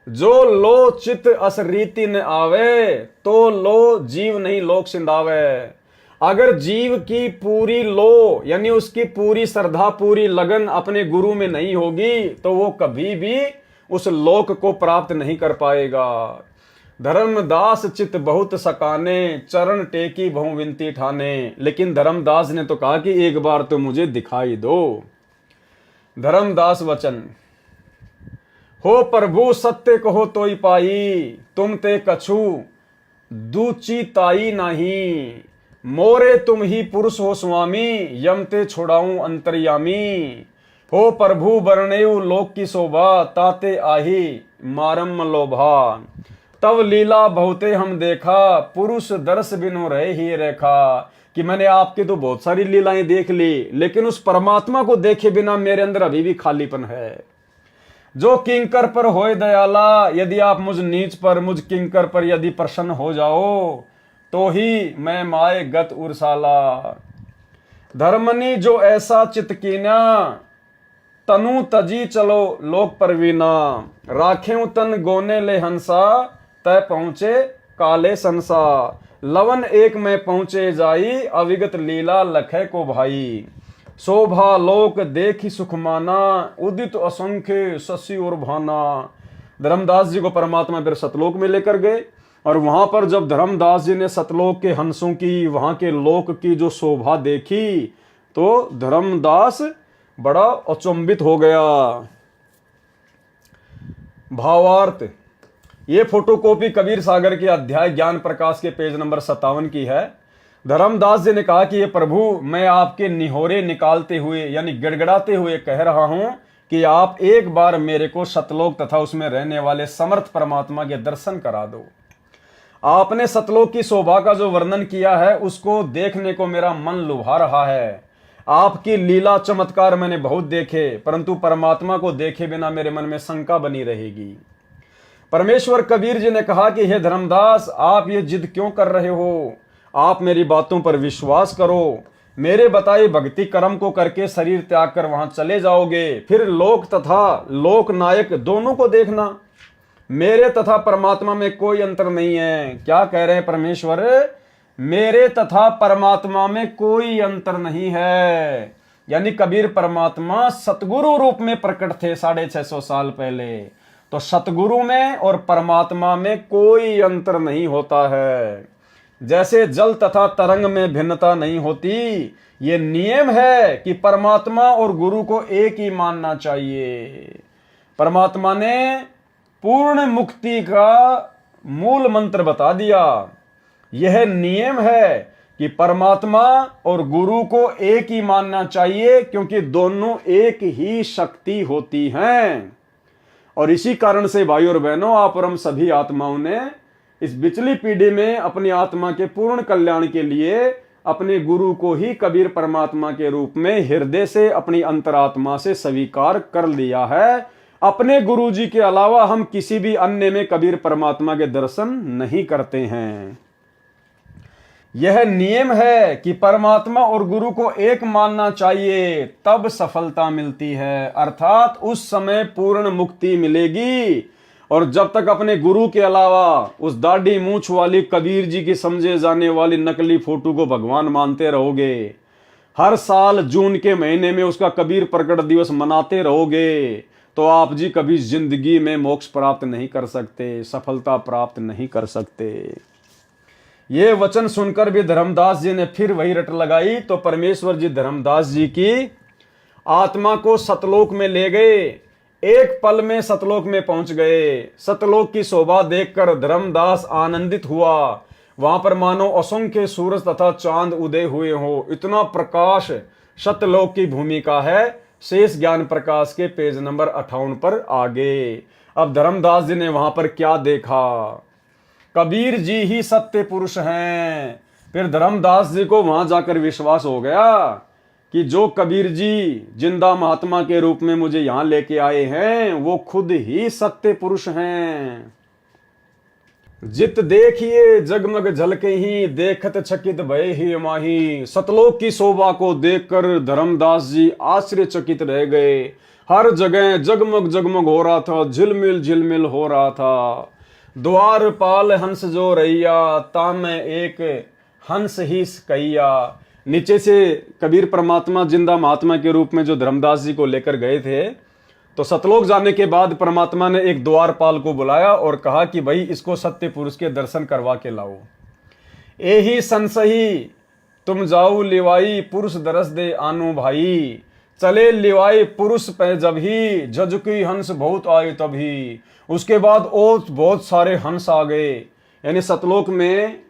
जो लो चित अस रीति न आवे, तो लो जीव नहीं लोक सिंधावे। अगर जीव की पूरी लो, यानी उसकी पूरी श्रद्धा, पूरी लगन अपने गुरु में नहीं होगी, तो वो कभी भी उस लोक को प्राप्त नहीं कर पाएगा। धर्मदास चित बहुत सकाने, चरण टेकी बहु विनती ठाने। लेकिन धर्मदास ने तो कहा कि एक बार तो मुझे दिखाई दो। धर्मदास वचन, हो प्रभु सत्य कहो तोई पाई, तुम ते कछु दूची ताई नहीं। मोरे तुम ही पुरुष हो स्वामी, यम ते छोड़ाऊं अंतर्यामी। हो प्रभु बरनेऊ लोक की शोभा, ताते आही मारम लोभा। तब लीला बहुते हम देखा, पुरुष दर्श बिनु रहे ही रेखा। कि मैंने आपकी तो बहुत सारी लीलाएं देख ली, लेकिन उस परमात्मा को देखे बिना मेरे अंदर अभी भी खालीपन है। जो किंकर पर होए दयाला, यदि आप मुझ नीच पर, मुझ किंकर पर यदि प्रसन्न हो जाओ, तो ही मैं माए गत उर्साला। धर्मनी जो ऐसा चित कीना, तनु तजी चलो लोक परवीना। राखें तन गोने ले हंसा, तय पहुंचे काले संसा। लवन एक में पहुंचे जाई, अविगत लीला लखे को भाई। शोभा लोक देखी सुखमाना, उदित असंख्य शशि और भाना। धर्मदास जी को परमात्मा फिर सतलोक में लेकर गए, और वहां पर जब धर्मदास जी ने सतलोक के हंसों की, वहां के लोक की जो शोभा देखी, तो धर्मदास बड़ा अचंभित हो गया। भावार्थ, ये फोटोकॉपी कबीर सागर के अध्याय ज्ञान प्रकाश के पेज नंबर 57 की है। धर्मदास जी ने कहा कि ये प्रभु, मैं आपके निहोरे निकालते हुए यानी गिड़गिड़ाते हुए कह रहा हूं कि आप एक बार मेरे को सतलोक तथा उसमें रहने वाले समर्थ परमात्मा के दर्शन करा दो। आपने सतलोक की शोभा का जो वर्णन किया है, उसको देखने को मेरा मन लुभा रहा है। आपकी लीला चमत्कार मैंने बहुत देखे, परंतु परमात्मा को देखे बिना मेरे मन में शंका बनी रहेगी। परमेश्वर कबीर जी ने कहा कि हे धर्मदास, आप ये जिद क्यों कर रहे हो? आप मेरी बातों पर विश्वास करो। मेरे बताए भक्ति कर्म को करके शरीर त्याग कर वहां चले जाओगे, फिर लोक तथा लोक नायक दोनों को देखना। मेरे तथा परमात्मा में कोई अंतर नहीं है। क्या कह रहे हैं परमेश्वर? मेरे तथा परमात्मा में कोई अंतर नहीं है। यानी कबीर परमात्मा सतगुरु रूप में प्रकट थे 650 साल पहले। तो सतगुरु में और परमात्मा में कोई अंतर नहीं होता है। जैसे जल तथा तरंग में भिन्नता नहीं होती, ये नियम है कि परमात्मा और गुरु को एक ही मानना चाहिए। परमात्मा ने पूर्ण मुक्ति का मूल मंत्र बता दिया। यह नियम है कि परमात्मा और गुरु को एक ही मानना चाहिए, क्योंकि दोनों एक ही शक्ति होती हैं। और इसी कारण से भाई और बहनों, आप और हम सभी आत्माओं ने इस बिचली पीढ़ी में अपनी आत्मा के पूर्ण कल्याण के लिए अपने गुरु को ही कबीर परमात्मा के रूप में हृदय से, अपनी अंतरात्मा से स्वीकार कर लिया है। अपने गुरु जी के अलावा हम किसी भी अन्य में कबीर परमात्मा के दर्शन नहीं करते हैं। यह नियम है कि परमात्मा और गुरु को एक मानना चाहिए, तब सफलता मिलती है, अर्थात उस समय पूर्ण मुक्ति मिलेगी। और जब तक अपने गुरु के अलावा उस दाढ़ी मूंछ वाली कबीर जी की समझे जाने वाली नकली फोटो को भगवान मानते रहोगे, हर साल जून के महीने में उसका कबीर प्रकट दिवस मनाते रहोगे, तो आप जी कभी जिंदगी में मोक्ष प्राप्त नहीं कर सकते, सफलता प्राप्त नहीं कर सकते। ये वचन सुनकर भी धर्मदास जी ने फिर वही रट लगाई, तो परमेश्वर जी धर्मदास जी की आत्मा को सतलोक में ले गए। एक पल में सतलोक में पहुंच गए। सतलोक की शोभा देखकर धर्मदास आनंदित हुआ। वहां पर मानो असंख्य सूरज तथा चांद उदय हुए हो, इतना प्रकाश सतलोक की भूमिका है। शेष ज्ञान प्रकाश के पेज नंबर 58 पर आगे। अब धर्मदास जी ने वहां पर क्या देखा? कबीर जी ही सत्य पुरुष हैं। फिर धर्मदास जी को वहां जाकर विश्वास हो गया कि जो कबीर जी जिंदा महात्मा के रूप में मुझे यहां लेके आए हैं, वो खुद ही सत्य पुरुष हैं। जित देखिए जगमग झलके ही, देखत चकित भय ही माही। सतलोक की शोभा को देखकर धर्मदास जी आश्चर्यचकित रह गए। हर जगह जगमग जगमग हो रहा था, झिलमिल झिलमिल हो रहा था। द्वार पाल हंस जो रैया, तामे एक हंस ही कैया। नीचे से कबीर परमात्मा जिंदा महात्मा के रूप में जो धर्मदास जी को लेकर गए थे, तो सतलोक जाने के बाद परमात्मा ने एक द्वारपाल को बुलाया और कहा कि भाई इसको सत्य पुरुष के दर्शन करवा के लाओ। एही संसही तुम जाऊ लिवाई, पुरुष दरस दे आनु भाई। चले लिवाई पुरुष पे जब ही, जजुकी हंस बहुत आए तभी। उसके बाद और बहुत सारे हंस आ गए। यानी सतलोक में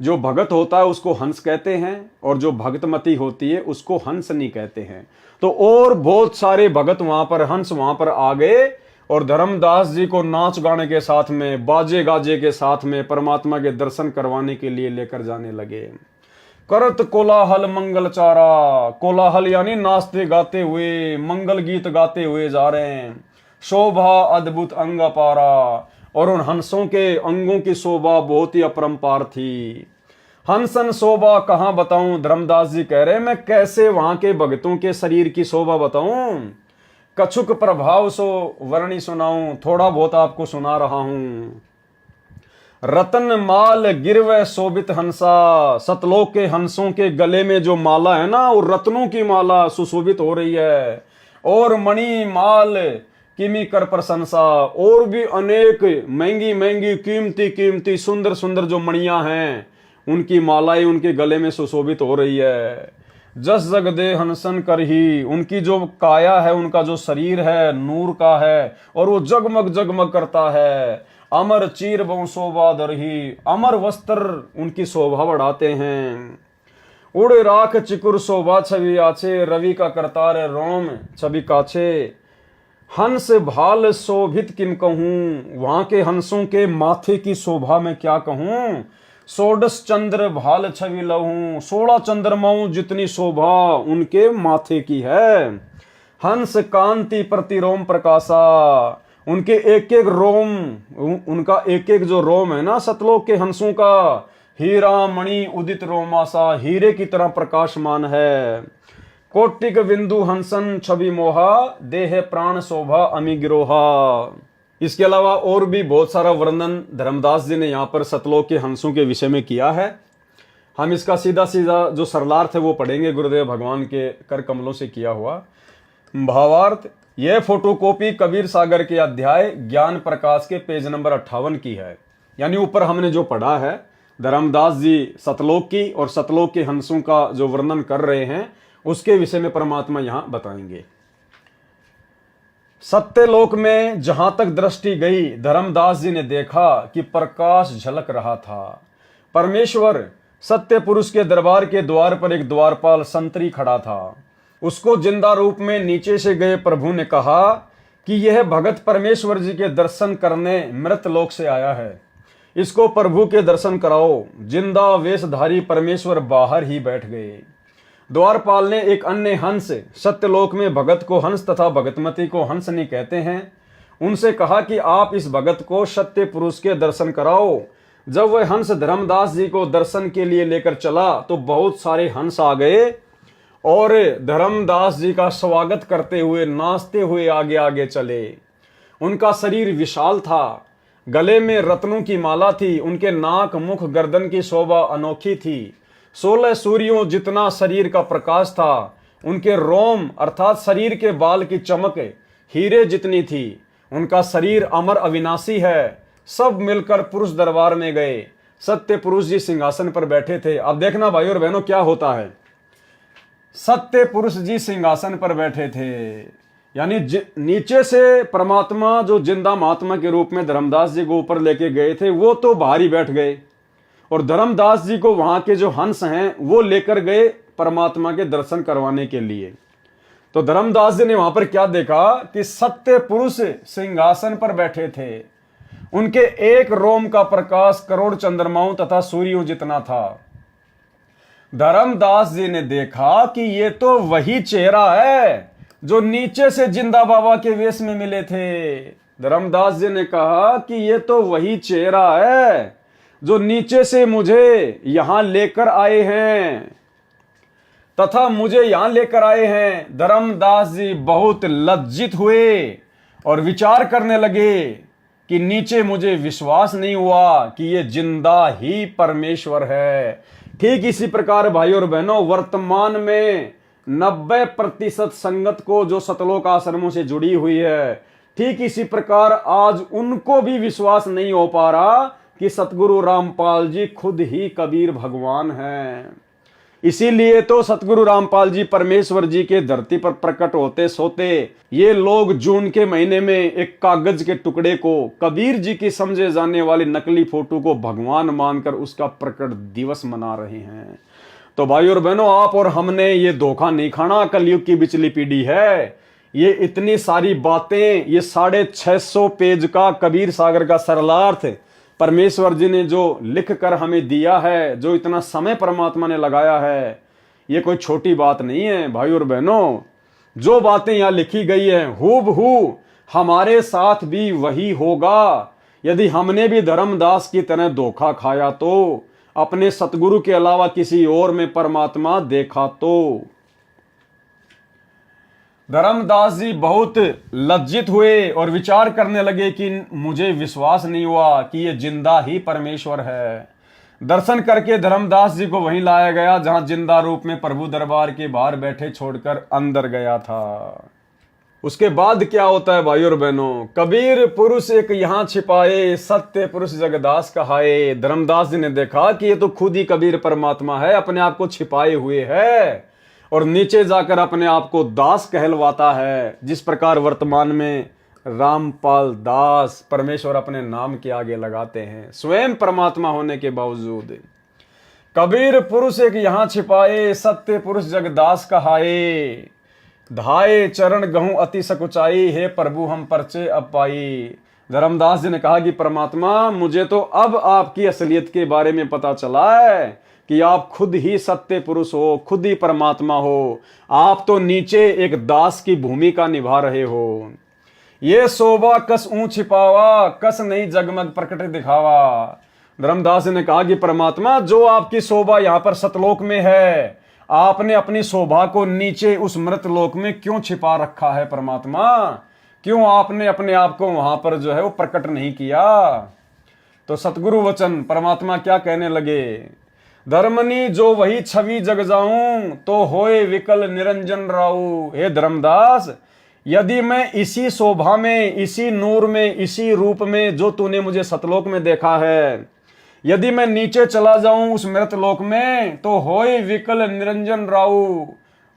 जो भगत होता है उसको हंस कहते हैं, और जो भगतमती होती है उसको हंसनी कहते हैं। तो और बहुत सारे भगत वहां पर, हंस वहां पर आ गए, और धर्मदास जी को नाच गाने के साथ में, बाजे गाजे के साथ में परमात्मा के दर्शन करवाने के लिए लेकर जाने लगे। करत कोलाहल मंगल चारा। कोलाहल यानी नाचते गाते हुए, मंगल गीत गाते हुए जा रहे हैं। शोभा अद्भुत अंग अपारा, और उन हंसों के अंगों की शोभा बहुत ही अपरंपार थी। हंसन शोभा कहाँ बताऊं, धर्मदास जी कह रहे मैं कैसे वहां के भगतों के शरीर की शोभा बताऊं। कछुक प्रभाव सो वर्णी सुनाऊं, थोड़ा बहुत आपको सुना रहा हूं। रतन माल गिरव शोभित हंसा, सतलोक के हंसों के गले में जो माला है ना, वो रत्नों की माला सुशोभित हो रही है। और मणि माल किमी कर प्रशंसा, और भी अनेक महंगी महंगी कीमती कीमती सुंदर सुंदर जो मणियां हैं, उनकी मालाएं उनके गले में सुशोभित हो रही है। जस जग दे हंसन कर ही, उनकी जो काया है, उनका जो शरीर है नूर का है, और वो जगमग जगमग करता है। अमर चीर बहु शोभा दरही, अमर वस्त्र उनकी शोभा बढ़ाते हैं। उड़े राख चिकुर शोभा छवि आछे, रवि का करतार रोम छवि काछे। हंस भाल शोभित किम कहूं, वहां के हंसों के माथे की शोभा में क्या कहूं। सोडस चंद्र भाल छवि लहूं, 16 चंद्रमाओं जितनी शोभा उनके माथे की है। हंस कांति प्रति रोम प्रकाशा, उनके एक एक रोम, उनका एक एक जो रोम है ना सतलोक के हंसों का, हीरा मणि उदित रोमासा, हीरे की तरह प्रकाशमान है। कोटिक बिंदु हंसन छवि मोहा, देह प्राण शोभा अमी गिरोहा। इसके अलावा और भी बहुत सारा वर्णन धर्मदास जी ने यहाँ पर सतलोक के हंसों के विषय में किया है। हम इसका सीधा सीधा जो सरलार्थ है वो पढ़ेंगे, गुरुदेव भगवान के कर कमलों से किया हुआ। भावार्थ, यह फोटोकॉपी कबीर सागर के अध्याय ज्ञान प्रकाश के पेज नंबर 58 की है। यानी ऊपर हमने जो पढ़ा है, धर्मदास जी सतलोक की और सतलोक के हंसों का जो वर्णन कर रहे हैं, उसके विषय में परमात्मा यहां बताएंगे। सत्यलोक में जहां तक दृष्टि गई, धर्मदास जी ने देखा कि प्रकाश झलक रहा था। परमेश्वर सत्य पुरुष के दरबार के द्वार पर एक द्वारपाल संतरी खड़ा था। उसको जिंदा रूप में नीचे से गए प्रभु ने कहा कि यह भगत परमेश्वर जी के दर्शन करने मृत लोक से आया है, इसको प्रभु के दर्शन कराओ। जिंदा वेशधारी परमेश्वर बाहर ही बैठ गए। द्वारपाल ने एक अन्य हंस, सत्यलोक में भगत को हंस तथा भगतमती को हंसनी कहते हैं, उनसे कहा कि आप इस भगत को सत्य पुरुष के दर्शन कराओ। जब वह हंस धर्मदास जी को दर्शन के लिए लेकर चला तो बहुत सारे हंस आ गए और धर्मदास जी का स्वागत करते हुए नाचते हुए आगे आगे चले। उनका शरीर विशाल था, गले में रत्नों की माला थी, उनके नाक मुख गर्दन की शोभा अनोखी थी। 16 सूर्यों जितना शरीर का प्रकाश था, उनके रोम अर्थात शरीर के बाल की चमक हीरे जितनी थी। उनका शरीर अमर अविनाशी है। सब मिलकर पुरुष दरबार में गए। सत्य पुरुष जी सिंहासन पर बैठे थे। अब देखना भाई और बहनों क्या होता है। सत्य पुरुष जी सिंहासन पर बैठे थे, यानी नीचे से परमात्मा जो जिंदा महात्मा के रूप में धर्मदास जी को ऊपर लेके गए थे, वो तो बाहर ही बैठ गए, और धर्मदास जी को वहां के जो हंस हैं वो लेकर गए परमात्मा के दर्शन करवाने के लिए। तो धर्मदास जी ने वहां पर क्या देखा कि सत्य पुरुष सिंहासन पर बैठे थे। उनके एक रोम का प्रकाश करोड़ चंद्रमाओं तथा सूर्यों जितना था। धर्मदास जी ने देखा कि ये तो वही चेहरा है जो नीचे से जिंदा बाबा के वेश में मिले थे। धर्मदास जी ने कहा कि ये तो वही चेहरा है जो नीचे से मुझे यहां लेकर आए हैं तथा मुझे यहां लेकर आए हैं। धर्मदास जी बहुत लज्जित हुए और विचार करने लगे कि नीचे मुझे विश्वास नहीं हुआ कि ये जिंदा ही परमेश्वर है। ठीक इसी प्रकार भाई और बहनों, वर्तमान में 90% संगत को जो सतलोक आश्रमों से जुड़ी हुई है, ठीक इसी प्रकार आज उनको भी विश्वास नहीं हो पा रहा कि सतगुरु रामपाल जी खुद ही कबीर भगवान हैं। इसीलिए तो सतगुरु रामपाल जी परमेश्वर जी के धरती पर प्रकट होते सोते ये लोग जून के महीने में एक कागज के टुकड़े को, कबीर जी की समझे जाने वाली नकली फोटो को भगवान मानकर उसका प्रकट दिवस मना रहे हैं। तो भाई और बहनों, आप और हमने ये धोखा नहीं खाना। कलयुग की बिचली पीढ़ी है। ये इतनी सारी बातें, ये 650 पेज का कबीर सागर का सरलार्थ परमेश्वर जी ने जो लिख कर हमें दिया है, जो इतना समय परमात्मा ने लगाया है, ये कोई छोटी बात नहीं है भाई और बहनों। जो बातें यहाँ लिखी गई हैं हूबहू हमारे साथ भी वही होगा। यदि हमने भी धर्मदास की तरह धोखा खाया तो, अपने सतगुरु के अलावा किसी और में परमात्मा देखा तो। धर्मदास जी बहुत लज्जित हुए और विचार करने लगे कि मुझे विश्वास नहीं हुआ कि ये जिंदा ही परमेश्वर है। दर्शन करके धर्मदास जी को वहीं लाया गया जहां जिंदा रूप में प्रभु दरबार के बाहर बैठे छोड़कर अंदर गया था। उसके बाद क्या होता है भाई और बहनों, कबीर पुरुष एक यहाँ छिपाए, सत्य पुरुष जगदास कहाए। धर्मदास जी ने देखा कि ये तो खुद ही कबीर परमात्मा है, अपने आप को छिपाए हुए है और नीचे जाकर अपने आप को दास कहलवाता है। जिस प्रकार वर्तमान में रामपाल दास परमेश्वर अपने नाम के आगे लगाते हैं, स्वयं परमात्मा होने के बावजूद। कबीर पुरुष एक यहाँ छिपाए, सत्य पुरुष जगदास कहाए। धाये चरण गहूं अति सकुचाई, हे प्रभु हम परचे अब पाई। धर्मदास जी ने कहा कि परमात्मा मुझे तो अब आपकी असलियत के बारे में पता चला है कि आप खुद ही सत्य पुरुष हो, खुद ही परमात्मा हो। आप तो नीचे एक दास की भूमिका निभा रहे हो। ये शोभा कस ऊं छिपावा, कस नहीं जगमग प्रकट दिखावा। धर्मदास जी ने कहा कि परमात्मा जो आपकी शोभा यहाँ पर सतलोक में है, आपने अपनी शोभा को नीचे उस मृत लोक में क्यों छिपा रखा है परमात्मा? क्यों आपने अपने आप को वहां पर जो है वो प्रकट नहीं किया? तो सतगुरु वचन परमात्मा क्या कहने लगे, धर्मनी जो वही छवि जग जाऊं, तो होए विकल निरंजन राऊ। हे धर्मदास, यदि मैं इसी शोभा में, इसी नूर में, इसी रूप में जो तूने मुझे सतलोक में देखा है, यदि मैं नीचे चला जाऊं उस मृत लोक में, तो होए विकल निरंजन राऊ।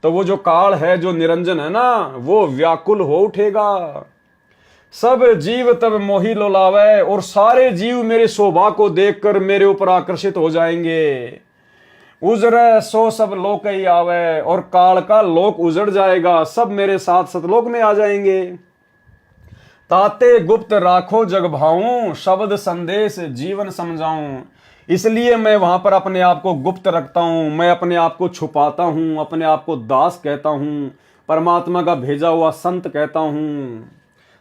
तो वो जो काल है, जो निरंजन है ना, वो व्याकुल हो उठेगा। सब जीव तब मोही लोलावे, और सारे जीव मेरी शोभा को देखकर मेरे ऊपर आकर्षित हो जाएंगे। उजरे सो सब लोक ही आवे, और काल का लोक उजड़ जाएगा, सब मेरे साथ सतलोक में आ जाएंगे। ताते गुप्त राखो जग भाऊं, शब्द संदेश जीवन समझाऊं। इसलिए मैं वहां पर अपने आप को गुप्त रखता हूं, मैं अपने आप को छुपाता हूं, अपने आप को दास कहता हूं, परमात्मा का भेजा हुआ संत कहता हूं।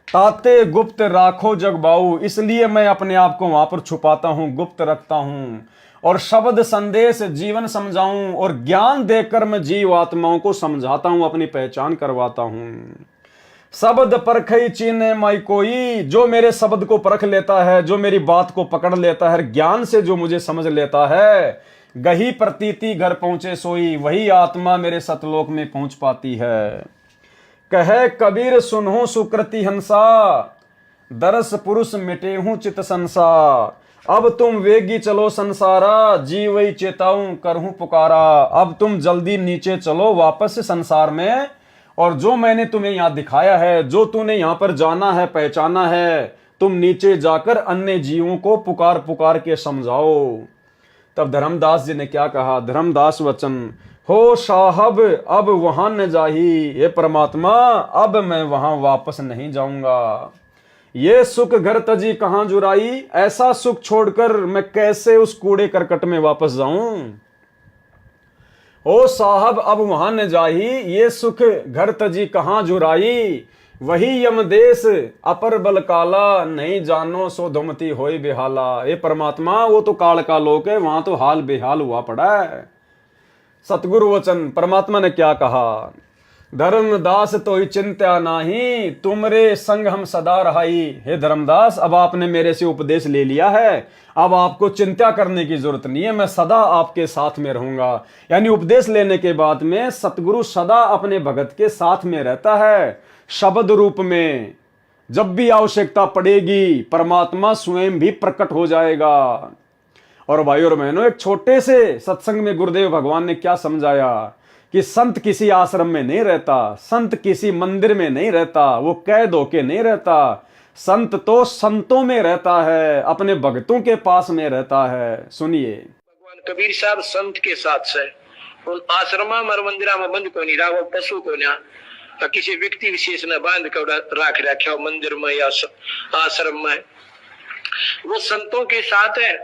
ताते गुप्त राखो जग बाऊ, इसलिए मैं अपने आप को वहां पर छुपाता हूं, गुप्त रखता हूं। और शब्द संदेश जीवन समझाऊं, और ज्ञान देकर मैं जीव आत्माओं को समझाता हूं, अपनी पहचान करवाता हूं। शब्द परखई चीने माई कोई, जो मेरे शब्द को परख लेता है, जो मेरी बात को पकड़ लेता है, ज्ञान से जो मुझे समझ लेता है, गही प्रतीति घर पहुंचे सोई, वही आत्मा मेरे सतलोक में पहुंच पाती है। कहे कबीर सुनहु सुकृति हंसा, दरस पुरुष मिटे हूं चित संसा। अब तुम वेगी चलो संसारा, जीवई चेताऊं करहूं पुकारा। अब तुम जल्दी नीचे चलो वापस से संसार में, और जो मैंने तुम्हें यहां दिखाया है, जो तूने यहां पर जाना है, पहचाना है, तुम नीचे जाकर अन्य जीवों को पुकार पुकार के समझाओ। तब धर्मदास जी ने क्या कहा, धर्मदास वचन, हो साहब अब वहां न जाही, ये परमात्मा अब मैं वहां वापस नहीं जाऊंगा। ये सुख घर तजी कहां जुराई, ऐसा सुख छोड़कर मैं कैसे उस कूड़े करकट में वापस जाऊं। ओ साहब अब वहां न जाही, ये सुख घर तजी कहां जुराई। वही यमदेश अपर बल काला, नहीं जानो सो धुमती होई बेहाला। ये परमात्मा वो तो काल का लोक है, वहां तो हाल बेहाल हुआ पड़ा है। सतगुरु वचन परमात्मा ने क्या कहा, धर्मदास तो ही चिंता नाही, तुमरे संग हम सदा रहाई। हे धर्मदास, अब आपने मेरे से उपदेश ले लिया है, अब आपको चिंता करने की जरूरत नहीं है, मैं सदा आपके साथ में रहूंगा। यानी उपदेश लेने के बाद में सतगुरु सदा अपने भगत के साथ में रहता है, शब्द रूप में। जब भी आवश्यकता पड़ेगी परमात्मा स्वयं भी प्रकट हो जाएगा। और भाई और बहनों, एक छोटे से सत्संग में गुरुदेव भगवान ने क्या समझाया कि संत किसी आश्रम में नहीं रहता, संत किसी मंदिर में नहीं रहता, वो कैद होके नहीं रहता। संत तो संतों में रहता है, अपने भक्तों के पास में रहता है। सुनिए, भगवान कबीर साहब संत के साथ से उन आश्रमा में मंदिरा में बंद को नहीं रहा, पशु को ना किसी व्यक्ति विशेष ने बांध कर राख रखा मंदिर में या आश्रम में। वो संतों के साथ है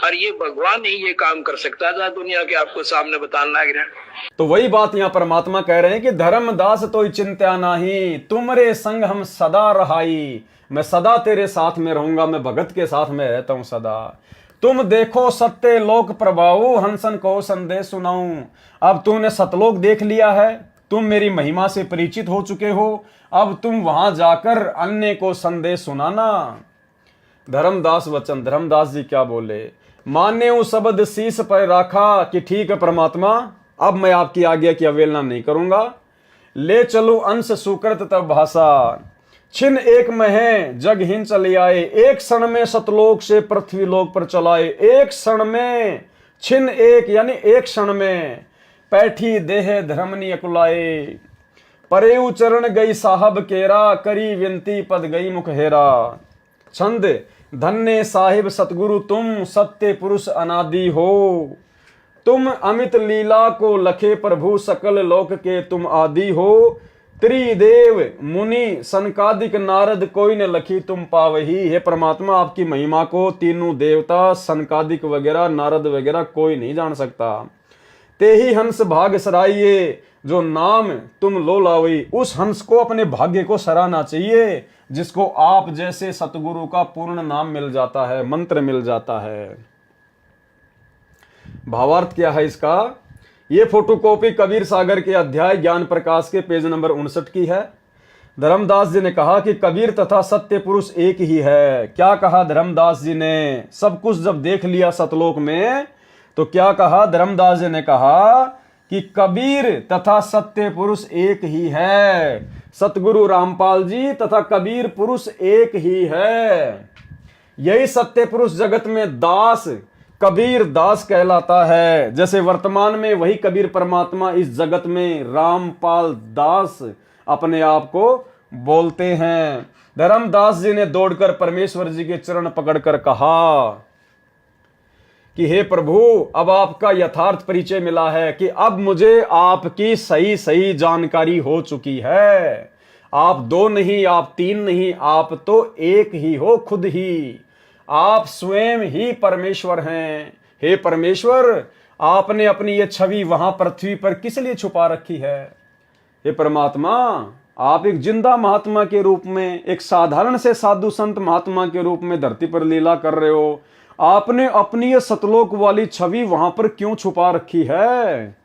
और ये भगवान ही ये काम कर सकता था, दुनिया के आपको सामने बताना लग रहा है। तो वही बात यहाँ परमात्मा कह रहे हैं कि धर्मदास तो चिंत्या नाही, तुमरे संग हम सदा रहाई। मैं सदा तेरे साथ में रहूंगा, मैं भगत के साथ में रहता हूं सदा। तुम देखो सत्य लोक प्रभाऊ, हंसन को संदेश सुनाऊं। अब तूने सतलोक देख लिया है, तुम मेरी महिमा से परिचित हो चुके हो, अब तुम वहां जाकर अन्य को संदेश सुनाना। धर्मदास वचन, धर्मदास जी क्या बोले, मान्य शब्द शीश पर राखा कि ठीक है परमात्मा, अब मैं आपकी आज्ञा की अवहेलना नहीं करूंगा। ले चलू अंश सुकृत तब भाषा, छिन एक में है जग हिन चले आए। एक क्षण में सतलोक से पृथ्वी लोक पर चलाए, एक क्षण में, छिन एक यानी एक क्षण में, पैठी देह धर्मनी अकुलाए। परेऊ चरण गई साहब केरा, करी विनती पद गई मुख हेरा। छंद, धन्य साहिब सतगुरु तुम, सत्य पुरुष अनादि हो। तुम अमित लीला को लखे प्रभु, सकल लोक के तुम आदि हो। त्रिदेव मुनि सनकादिक नारद, कोई न लखी तुम पावही। हे परमात्मा, आपकी महिमा को तीनों देवता सनकादिक वगैरह नारद वगैरह कोई नहीं जान सकता। ते ही हंस भाग सराइये, जो नाम तुम लो लावई। उस हंस को अपने भाग्य को सराहना चाहिए जिसको आप जैसे सतगुरु का पूर्ण नाम मिल जाता है, मंत्र मिल जाता है। भावार्थ क्या है इसका? ये फोटोकॉपी कबीर सागर के अध्याय ज्ञान प्रकाश के पेज नंबर 59 की है। धर्मदास जी ने कहा कि कबीर तथा सत्य पुरुष एक ही है। क्या कहा धर्मदास जी ने? सब कुछ जब देख लिया सतलोक में तो क्या कहा धर्मदास जी ने? कहा कि कबीर तथा सत्य पुरुष एक ही है। सतगुरु रामपाल जी तथा कबीर पुरुष एक ही है। यही सत्य पुरुष जगत में दास, कबीर दास कहलाता है। जैसे वर्तमान में वही कबीर परमात्मा इस जगत में रामपाल दास अपने आप को बोलते हैं। धर्मदास जी ने दौड़कर परमेश्वर जी के चरण पकड़कर कहा कि हे प्रभु, अब आपका यथार्थ परिचय मिला है कि अब मुझे आपकी सही सही जानकारी हो चुकी है। आप दो नहीं, आप तीन नहीं, आप तो एक ही हो खुद ही। आप स्वयं ही परमेश्वर हैं। हे परमेश्वर, आपने अपनी ये छवि वहां पृथ्वी पर किस लिए छुपा रखी है? हे परमात्मा, आप एक जिंदा महात्मा के रूप में, एक साधारण से साधु संत महात्मा के रूप में धरती पर लीला कर रहे हो। आपने अपनी ये सतलोक वाली छवि वहां पर क्यों छुपा रखी है?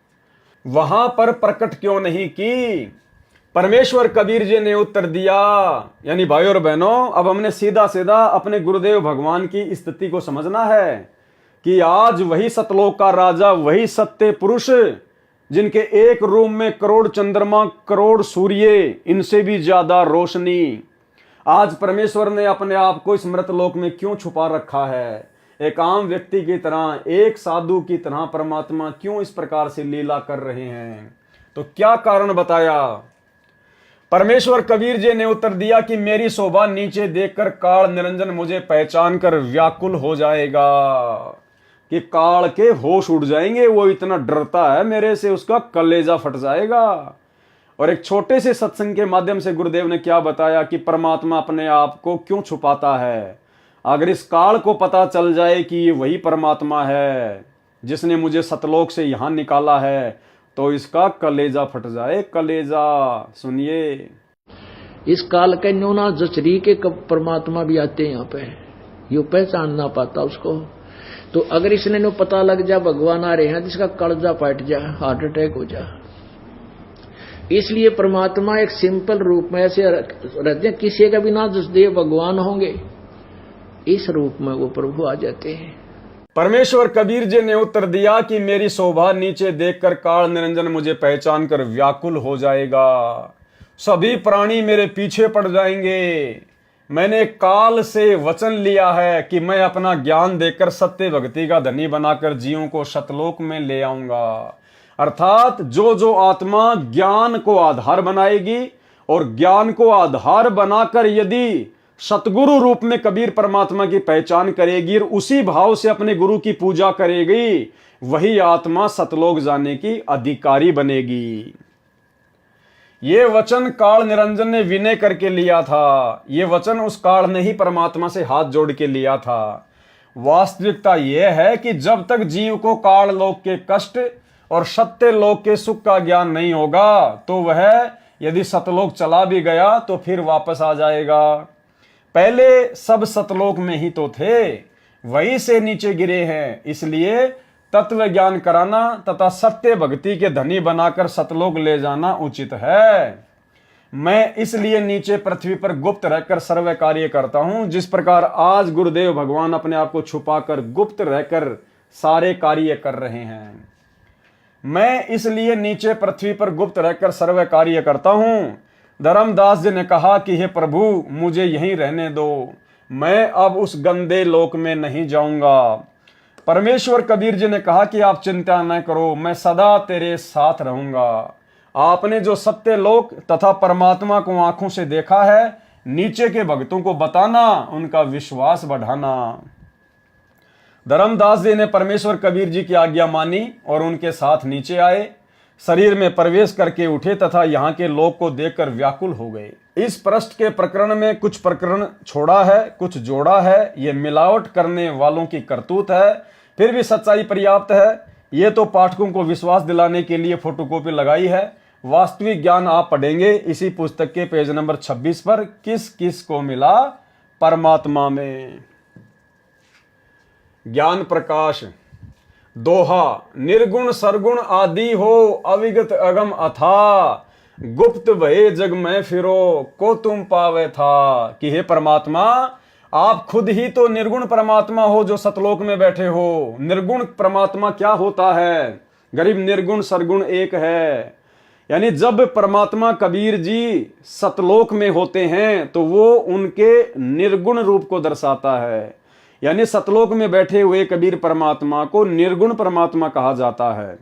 वहां पर प्रकट क्यों नहीं की? परमेश्वर कबीर जी ने उत्तर दिया। यानी भाइयों और बहनों, अब हमने सीधा सीधा अपने गुरुदेव भगवान की स्थिति को समझना है कि आज वही सतलोक का राजा, वही सत्य पुरुष, जिनके एक रूम में करोड़ चंद्रमा, करोड़ सूर्य, इनसे भी ज्यादा रोशनी, आज परमेश्वर ने अपने आप को इस मृतलोक में क्यों छुपा रखा है? एक आम व्यक्ति की तरह, एक साधु की तरह परमात्मा क्यों इस प्रकार से लीला कर रहे हैं? तो क्या कारण बताया? परमेश्वर कबीर जी ने उत्तर दिया कि मेरी शोभा नीचे देखकर काल निरंजन मुझे पहचान कर व्याकुल हो जाएगा, कि काल के होश उड़ जाएंगे। वो इतना डरता है मेरे से, उसका कलेजा फट जाएगा। और एक छोटे से सत्संग के माध्यम से गुरुदेव ने क्या बताया कि परमात्मा अपने आप को क्यों छुपाता है। अगर इस काल को पता चल जाए कि ये वही परमात्मा है जिसने मुझे सतलोक से यहां निकाला है, तो इसका कलेजा फट जाए, कलेजा। सुनिए, इस काल के न्यूना जचरी के परमात्मा भी आते हैं यहाँ पे, यू पहचान ना पाता उसको। तो अगर इसने नो पता लग जा भगवान आ रहे हैं, जिसका कलेजा फट जा, हार्ट अटैक हो जा। इसलिए परमात्मा एक सिंपल रूप में ऐसे रहते हैं, किसी का भी ना जसदेव भगवान होंगे, इस रूप में वो प्रभु आ जाते हैं। परमेश्वर कबीर जी ने उत्तर दिया कि मेरी शोभा नीचे देखकर काल निरंजन मुझे पहचान कर व्याकुल हो जाएगा। सभी प्राणी मेरे पीछे पड़ जाएंगे। मैंने काल से वचन लिया है कि मैं अपना ज्ञान देकर सत्य भक्ति का धनी बनाकर जीवों को सतलोक में ले आऊंगा। अर्थात जो जो आत्मा ज्ञान को आधार बनाएगी और ज्ञान को आधार बनाकर यदि सतगुरु रूप में कबीर परमात्मा की पहचान करेगी और उसी भाव से अपने गुरु की पूजा करेगी, वही आत्मा सतलोक जाने की अधिकारी बनेगी। ये वचन काल निरंजन ने विनय करके लिया था। ये वचन उस काल ने ही परमात्मा से हाथ जोड़ के लिया था। वास्तविकता यह है कि जब तक जीव को काल लोक के कष्ट और सत्य लोक के सुख का ज्ञान नहीं होगा तो वह यदि सतलोक चला भी गया तो फिर वापस आ जाएगा। पहले सब सतलोक में ही तो थे, वहीं से नीचे गिरे हैं। इसलिए तत्व ज्ञान कराना तथा सत्य भक्ति के धनी बनाकर सतलोक ले जाना उचित है। मैं इसलिए नीचे पृथ्वी पर गुप्त रहकर सर्व कार्य करता हूं, जिस प्रकार आज गुरुदेव भगवान अपने आप को छुपाकर गुप्त रहकर सारे कार्य कर रहे हैं। मैं इसलिए नीचे पृथ्वी पर गुप्त रहकर सर्व कार्य करता हूं। धर्मदास जी ने कहा कि हे प्रभु, मुझे यहीं रहने दो, मैं अब उस गंदे लोक में नहीं जाऊंगा। परमेश्वर कबीर जी ने कहा कि आप चिंता न करो, मैं सदा तेरे साथ रहूंगा। आपने जो सत्य लोक तथा परमात्मा को आंखों से देखा है, नीचे के भक्तों को बताना, उनका विश्वास बढ़ाना। धर्मदास जी ने परमेश्वर कबीर जी की आज्ञा मानी और उनके साथ नीचे आए, शरीर में प्रवेश करके उठे तथा यहाँ के लोक को देखकर व्याकुल हो गए। इस पृष्ठ के प्रकरण में कुछ प्रकरण छोड़ा है, कुछ जोड़ा है। ये मिलावट करने वालों की करतूत है, फिर भी सच्चाई पर्याप्त है। ये तो पाठकों को विश्वास दिलाने के लिए फोटोकॉपी लगाई है। वास्तविक ज्ञान आप पढ़ेंगे इसी पुस्तक के पेज नंबर 26 पर, किस किस को मिला परमात्मा में। ज्ञान प्रकाश दोहा, निर्गुण सरगुण आदि हो अविगत अगम अथा, गुप्त भये जग में फिरो को तुम पावे था। कि हे परमात्मा, आप खुद ही तो निर्गुण परमात्मा हो जो सतलोक में बैठे हो। निर्गुण परमात्मा क्या होता है? गरीब निर्गुण सरगुण एक है। यानी जब परमात्मा कबीर जी सतलोक में होते हैं तो वो उनके निर्गुण रूप को दर्शाता है। यानी सतलोक में बैठे हुए कबीर परमात्मा को निर्गुण परमात्मा कहा जाता है।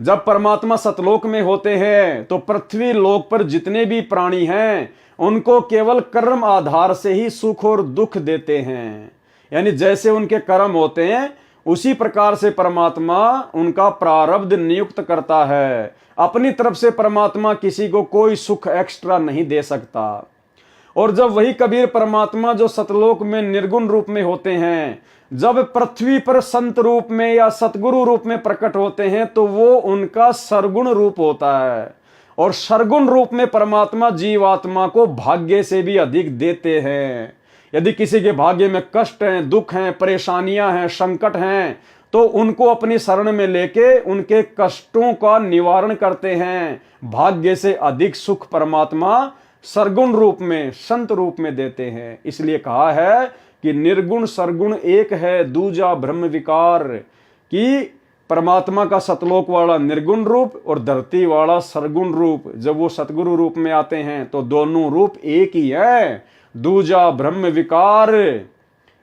जब परमात्मा सतलोक में होते हैं तो पृथ्वी लोक पर जितने भी प्राणी हैं उनको केवल कर्म आधार से ही सुख और दुख देते हैं। यानी जैसे उनके कर्म होते हैं उसी प्रकार से परमात्मा उनका प्रारब्ध नियुक्त करता है। अपनी तरफ से परमात्मा किसी को कोई सुख एक्स्ट्रा नहीं दे सकता। और जब वही कबीर परमात्मा जो सतलोक में निर्गुण रूप में होते हैं, जब पृथ्वी पर संत रूप में या सतगुरु रूप में प्रकट होते हैं तो वो उनका सरगुण रूप होता है। और सरगुण रूप में परमात्मा जीवात्मा को भाग्य से भी अधिक देते हैं। यदि किसी के भाग्य में कष्ट हैं, दुख हैं, परेशानियां हैं, संकट हैं, तो उनको अपनी शरण में लेके उनके कष्टों का निवारण करते हैं। भाग्य से अधिक सुख परमात्मा सरगुण रूप में, संत रूप में देते हैं। इसलिए कहा है कि निर्गुण सरगुण एक है, दूजा ब्रह्म विकार। कि परमात्मा का सतलोक वाला निर्गुण रूप और धरती वाला सरगुण रूप, जब वो सतगुरु रूप में आते हैं तो दोनों रूप एक ही है। दूजा ब्रह्म विकार,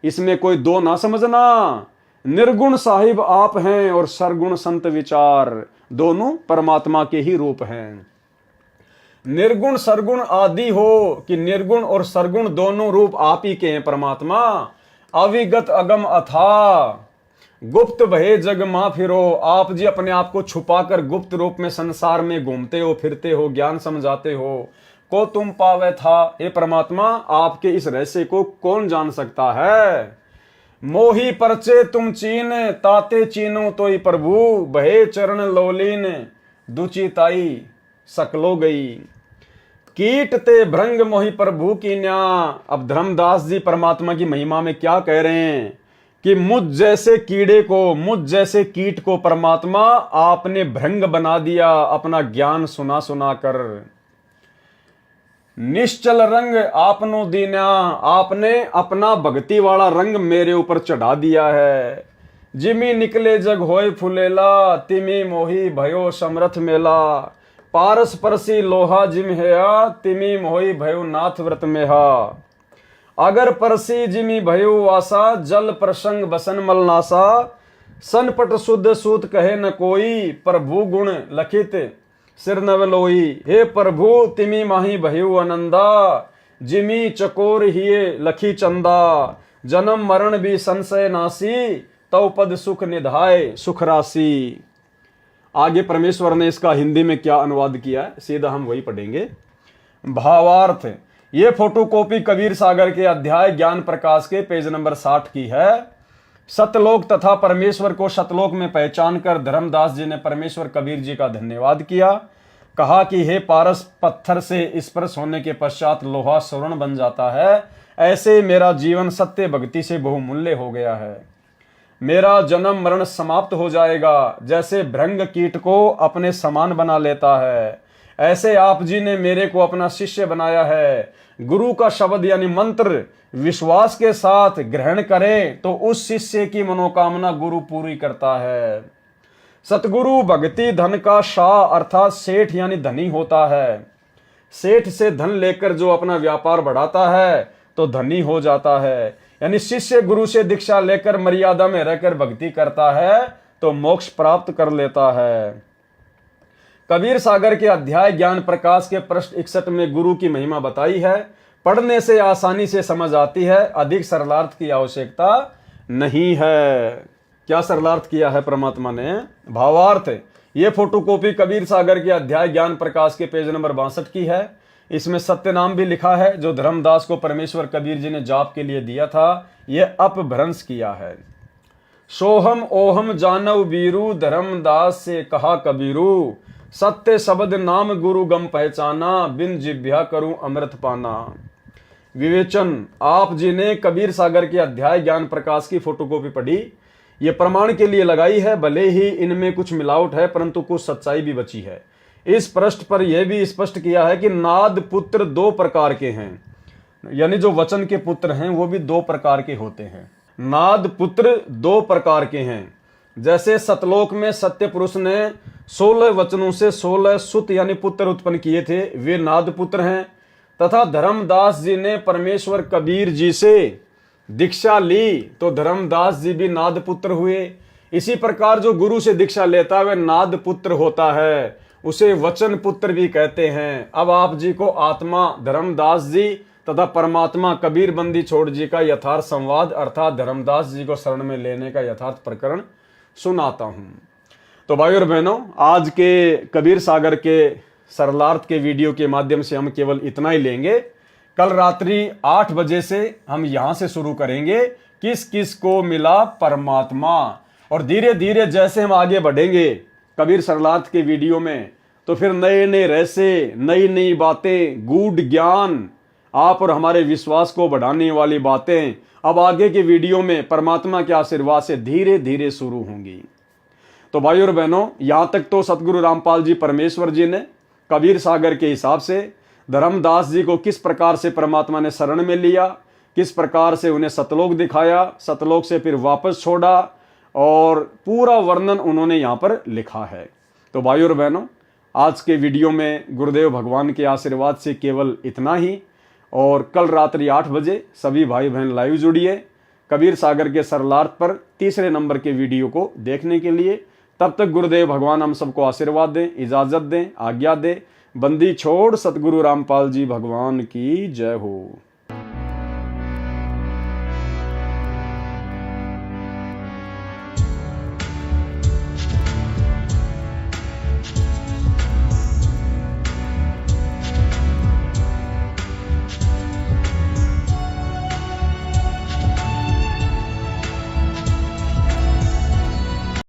इसमें कोई दो ना समझना। निर्गुण साहिब आप हैं और सरगुण संत विचार, दोनों परमात्मा के ही रूप हैं। निर्गुण सरगुण आदि हो कि निर्गुण और सरगुण दोनों रूप आप ही के हैं परमात्मा। अविगत अगम अथा, गुप्त भये जग मा फिरो। आप जी अपने आप को छुपाकर गुप्त रूप में संसार में घूमते हो, फिरते हो, ज्ञान समझाते हो। को तुम पावे था, हे परमात्मा आपके इस रहस्य को कौन जान सकता है। मोही परचे तुम चीन, ताते चीनो तोई प्रभु, भये चरण लोलीन, दुचिताई सकलो गई। कीट ते भृंग मोहि प्रभु की न्या। अब धर्मदास जी परमात्मा की महिमा में क्या कह रहे हैं कि मुझ जैसे कीड़े को, मुझ जैसे कीट को परमात्मा आपने भृंग बना दिया अपना ज्ञान सुना सुना कर। निश्चल रंग आपनो दीना, आपने अपना भक्ति वाला रंग मेरे ऊपर चढ़ा दिया है। जिमी निकले जग होए फुलेला, तिमी मोही भयो समरथ मेला। पारस परसी लोहा जिम हेया, तिमी मोही भयो नाथ व्रत मेहा। अगर परसी जिमी भयो वासा, जल प्रसंग बसन मलनासा। सनपट शुद्ध सूत कहे न कोई, प्रभु गुण लखित सिर नवलोई। हे प्रभु तिमी माही भयो आनंदा, जिमी चकोर हिये लखी चंदा। जन्म मरण भी संशय नासी, तव पद सुख निधाय सुख राशि। आगे परमेश्वर ने इसका हिंदी में क्या अनुवाद किया है, सीधा हम वही पढ़ेंगे। भावार्थ, ये फोटोकॉपी कबीर सागर के अध्याय ज्ञान प्रकाश के पेज नंबर 60 की है। सतलोक तथा परमेश्वर को शतलोक में पहचान कर धर्मदास जी ने परमेश्वर कबीर जी का धन्यवाद किया। कहा कि हे पारस, पत्थर से स्पर्श होने के पश्चात लोहा स्वर्ण बन जाता है, ऐसे मेरा जीवन सत्य भक्ति से बहुमूल्य हो गया है। मेरा जन्म मरण समाप्त हो जाएगा, जैसे भृंग कीट को अपने समान बना लेता है, ऐसे आप जी ने मेरे को अपना शिष्य बनाया है। गुरु का शब्द यानी मंत्र विश्वास के साथ ग्रहण करें तो उस शिष्य की मनोकामना गुरु पूरी करता है। सतगुरु भक्ति धन का शाह अर्थात सेठ यानी धनी होता है। सेठ से धन लेकर जो अपना व्यापार बढ़ाता है तो धनी हो जाता है। यानी शिष्य गुरु से दीक्षा लेकर मर्यादा में रहकर भक्ति करता है तो मोक्ष प्राप्त कर लेता है। कबीर सागर के अध्याय ज्ञान प्रकाश के पृष्ठ 61 में गुरु की महिमा बताई है। पढ़ने से आसानी से समझ आती है, अधिक सरलार्थ की आवश्यकता नहीं है। क्या सरलार्थ किया है परमात्मा ने? भावार्थ, ये फोटोकॉपी कबीर सागर के अध्याय ज्ञान प्रकाश के पेज नंबर 62 की है। इसमें सत्य नाम भी लिखा है जो धर्मदास को परमेश्वर कबीर जी ने जाप के लिए दिया था, यह अपभ्रंश किया है। सोहम ओहम जानव बीरू, धर्मदास से कहा कबीरू, सत्य शब्द नाम गुरु गम पहचाना, बिन जिभ्या करूं अमृत पाना। विवेचन, आप जी ने कबीर सागर के अध्याय ज्ञान प्रकाश की फोटोकॉपी पढ़ी, ये प्रमाण के लिए लगाई है। भले ही इनमें कुछ मिलावट है परंतु कुछ सच्चाई भी बची है। इस पृष्ठ पर यह भी स्पष्ट किया है कि नाद पुत्र दो प्रकार के हैं, यानी जो वचन के पुत्र हैं वो भी दो प्रकार के होते हैं। नाद पुत्र दो प्रकार के हैं। जैसे सतलोक में सत्य पुरुष ने 16 वचनों से 16 सुत यानी पुत्र उत्पन्न किए थे, वे नाद पुत्र हैं। तथा धर्मदास जी ने परमेश्वर कबीर जी से दीक्षा ली तो धर्मदास जी भी नाद पुत्र हुए। इसी प्रकार जो गुरु से दीक्षा लेता है वह नाद पुत्र होता है, उसे वचन पुत्र भी कहते हैं। अब आप जी को आत्मा धर्मदास जी तथा परमात्मा कबीर बंदी छोड़ जी का यथार्थ संवाद अर्थात धर्मदास जी को शरण में लेने का यथार्थ प्रकरण सुनाता हूं। तो भाई और बहनों, आज के कबीर सागर के सरलार्थ के वीडियो के माध्यम से हम केवल इतना ही लेंगे। कल रात्रि 8 बजे से हम यहां से शुरू करेंगे किस किस को मिला परमात्मा, और धीरे धीरे जैसे हम आगे बढ़ेंगे कबीर सरलार्थ के वीडियो में तो फिर नए नए रहस्य, नई नई बातें, गूढ़ ज्ञान, आप और हमारे विश्वास को बढ़ाने वाली बातें अब आगे के वीडियो में परमात्मा के आशीर्वाद से धीरे धीरे शुरू होंगी। तो भाई और बहनों, यहां तक तो सतगुरु रामपाल जी परमेश्वर जी ने कबीर सागर के हिसाब से धर्मदास जी को किस प्रकार से परमात्मा ने शरण में लिया, किस प्रकार से उन्हें सतलोक दिखाया, सतलोक से फिर वापस छोड़ा, और पूरा वर्णन उन्होंने यहाँ पर लिखा है। तो भाई और बहनों, आज के वीडियो में गुरुदेव भगवान के आशीर्वाद से केवल इतना ही, और कल रात्रि 8 बजे सभी भाई बहन लाइव जुड़िए कबीर सागर के सरलार्थ पर तीसरे नंबर के वीडियो को देखने के लिए। तब तक गुरुदेव भगवान हम सबको आशीर्वाद दें, इजाजत दें, आज्ञा दें। बंदी छोड़ सतगुरु रामपाल जी भगवान की जय हो।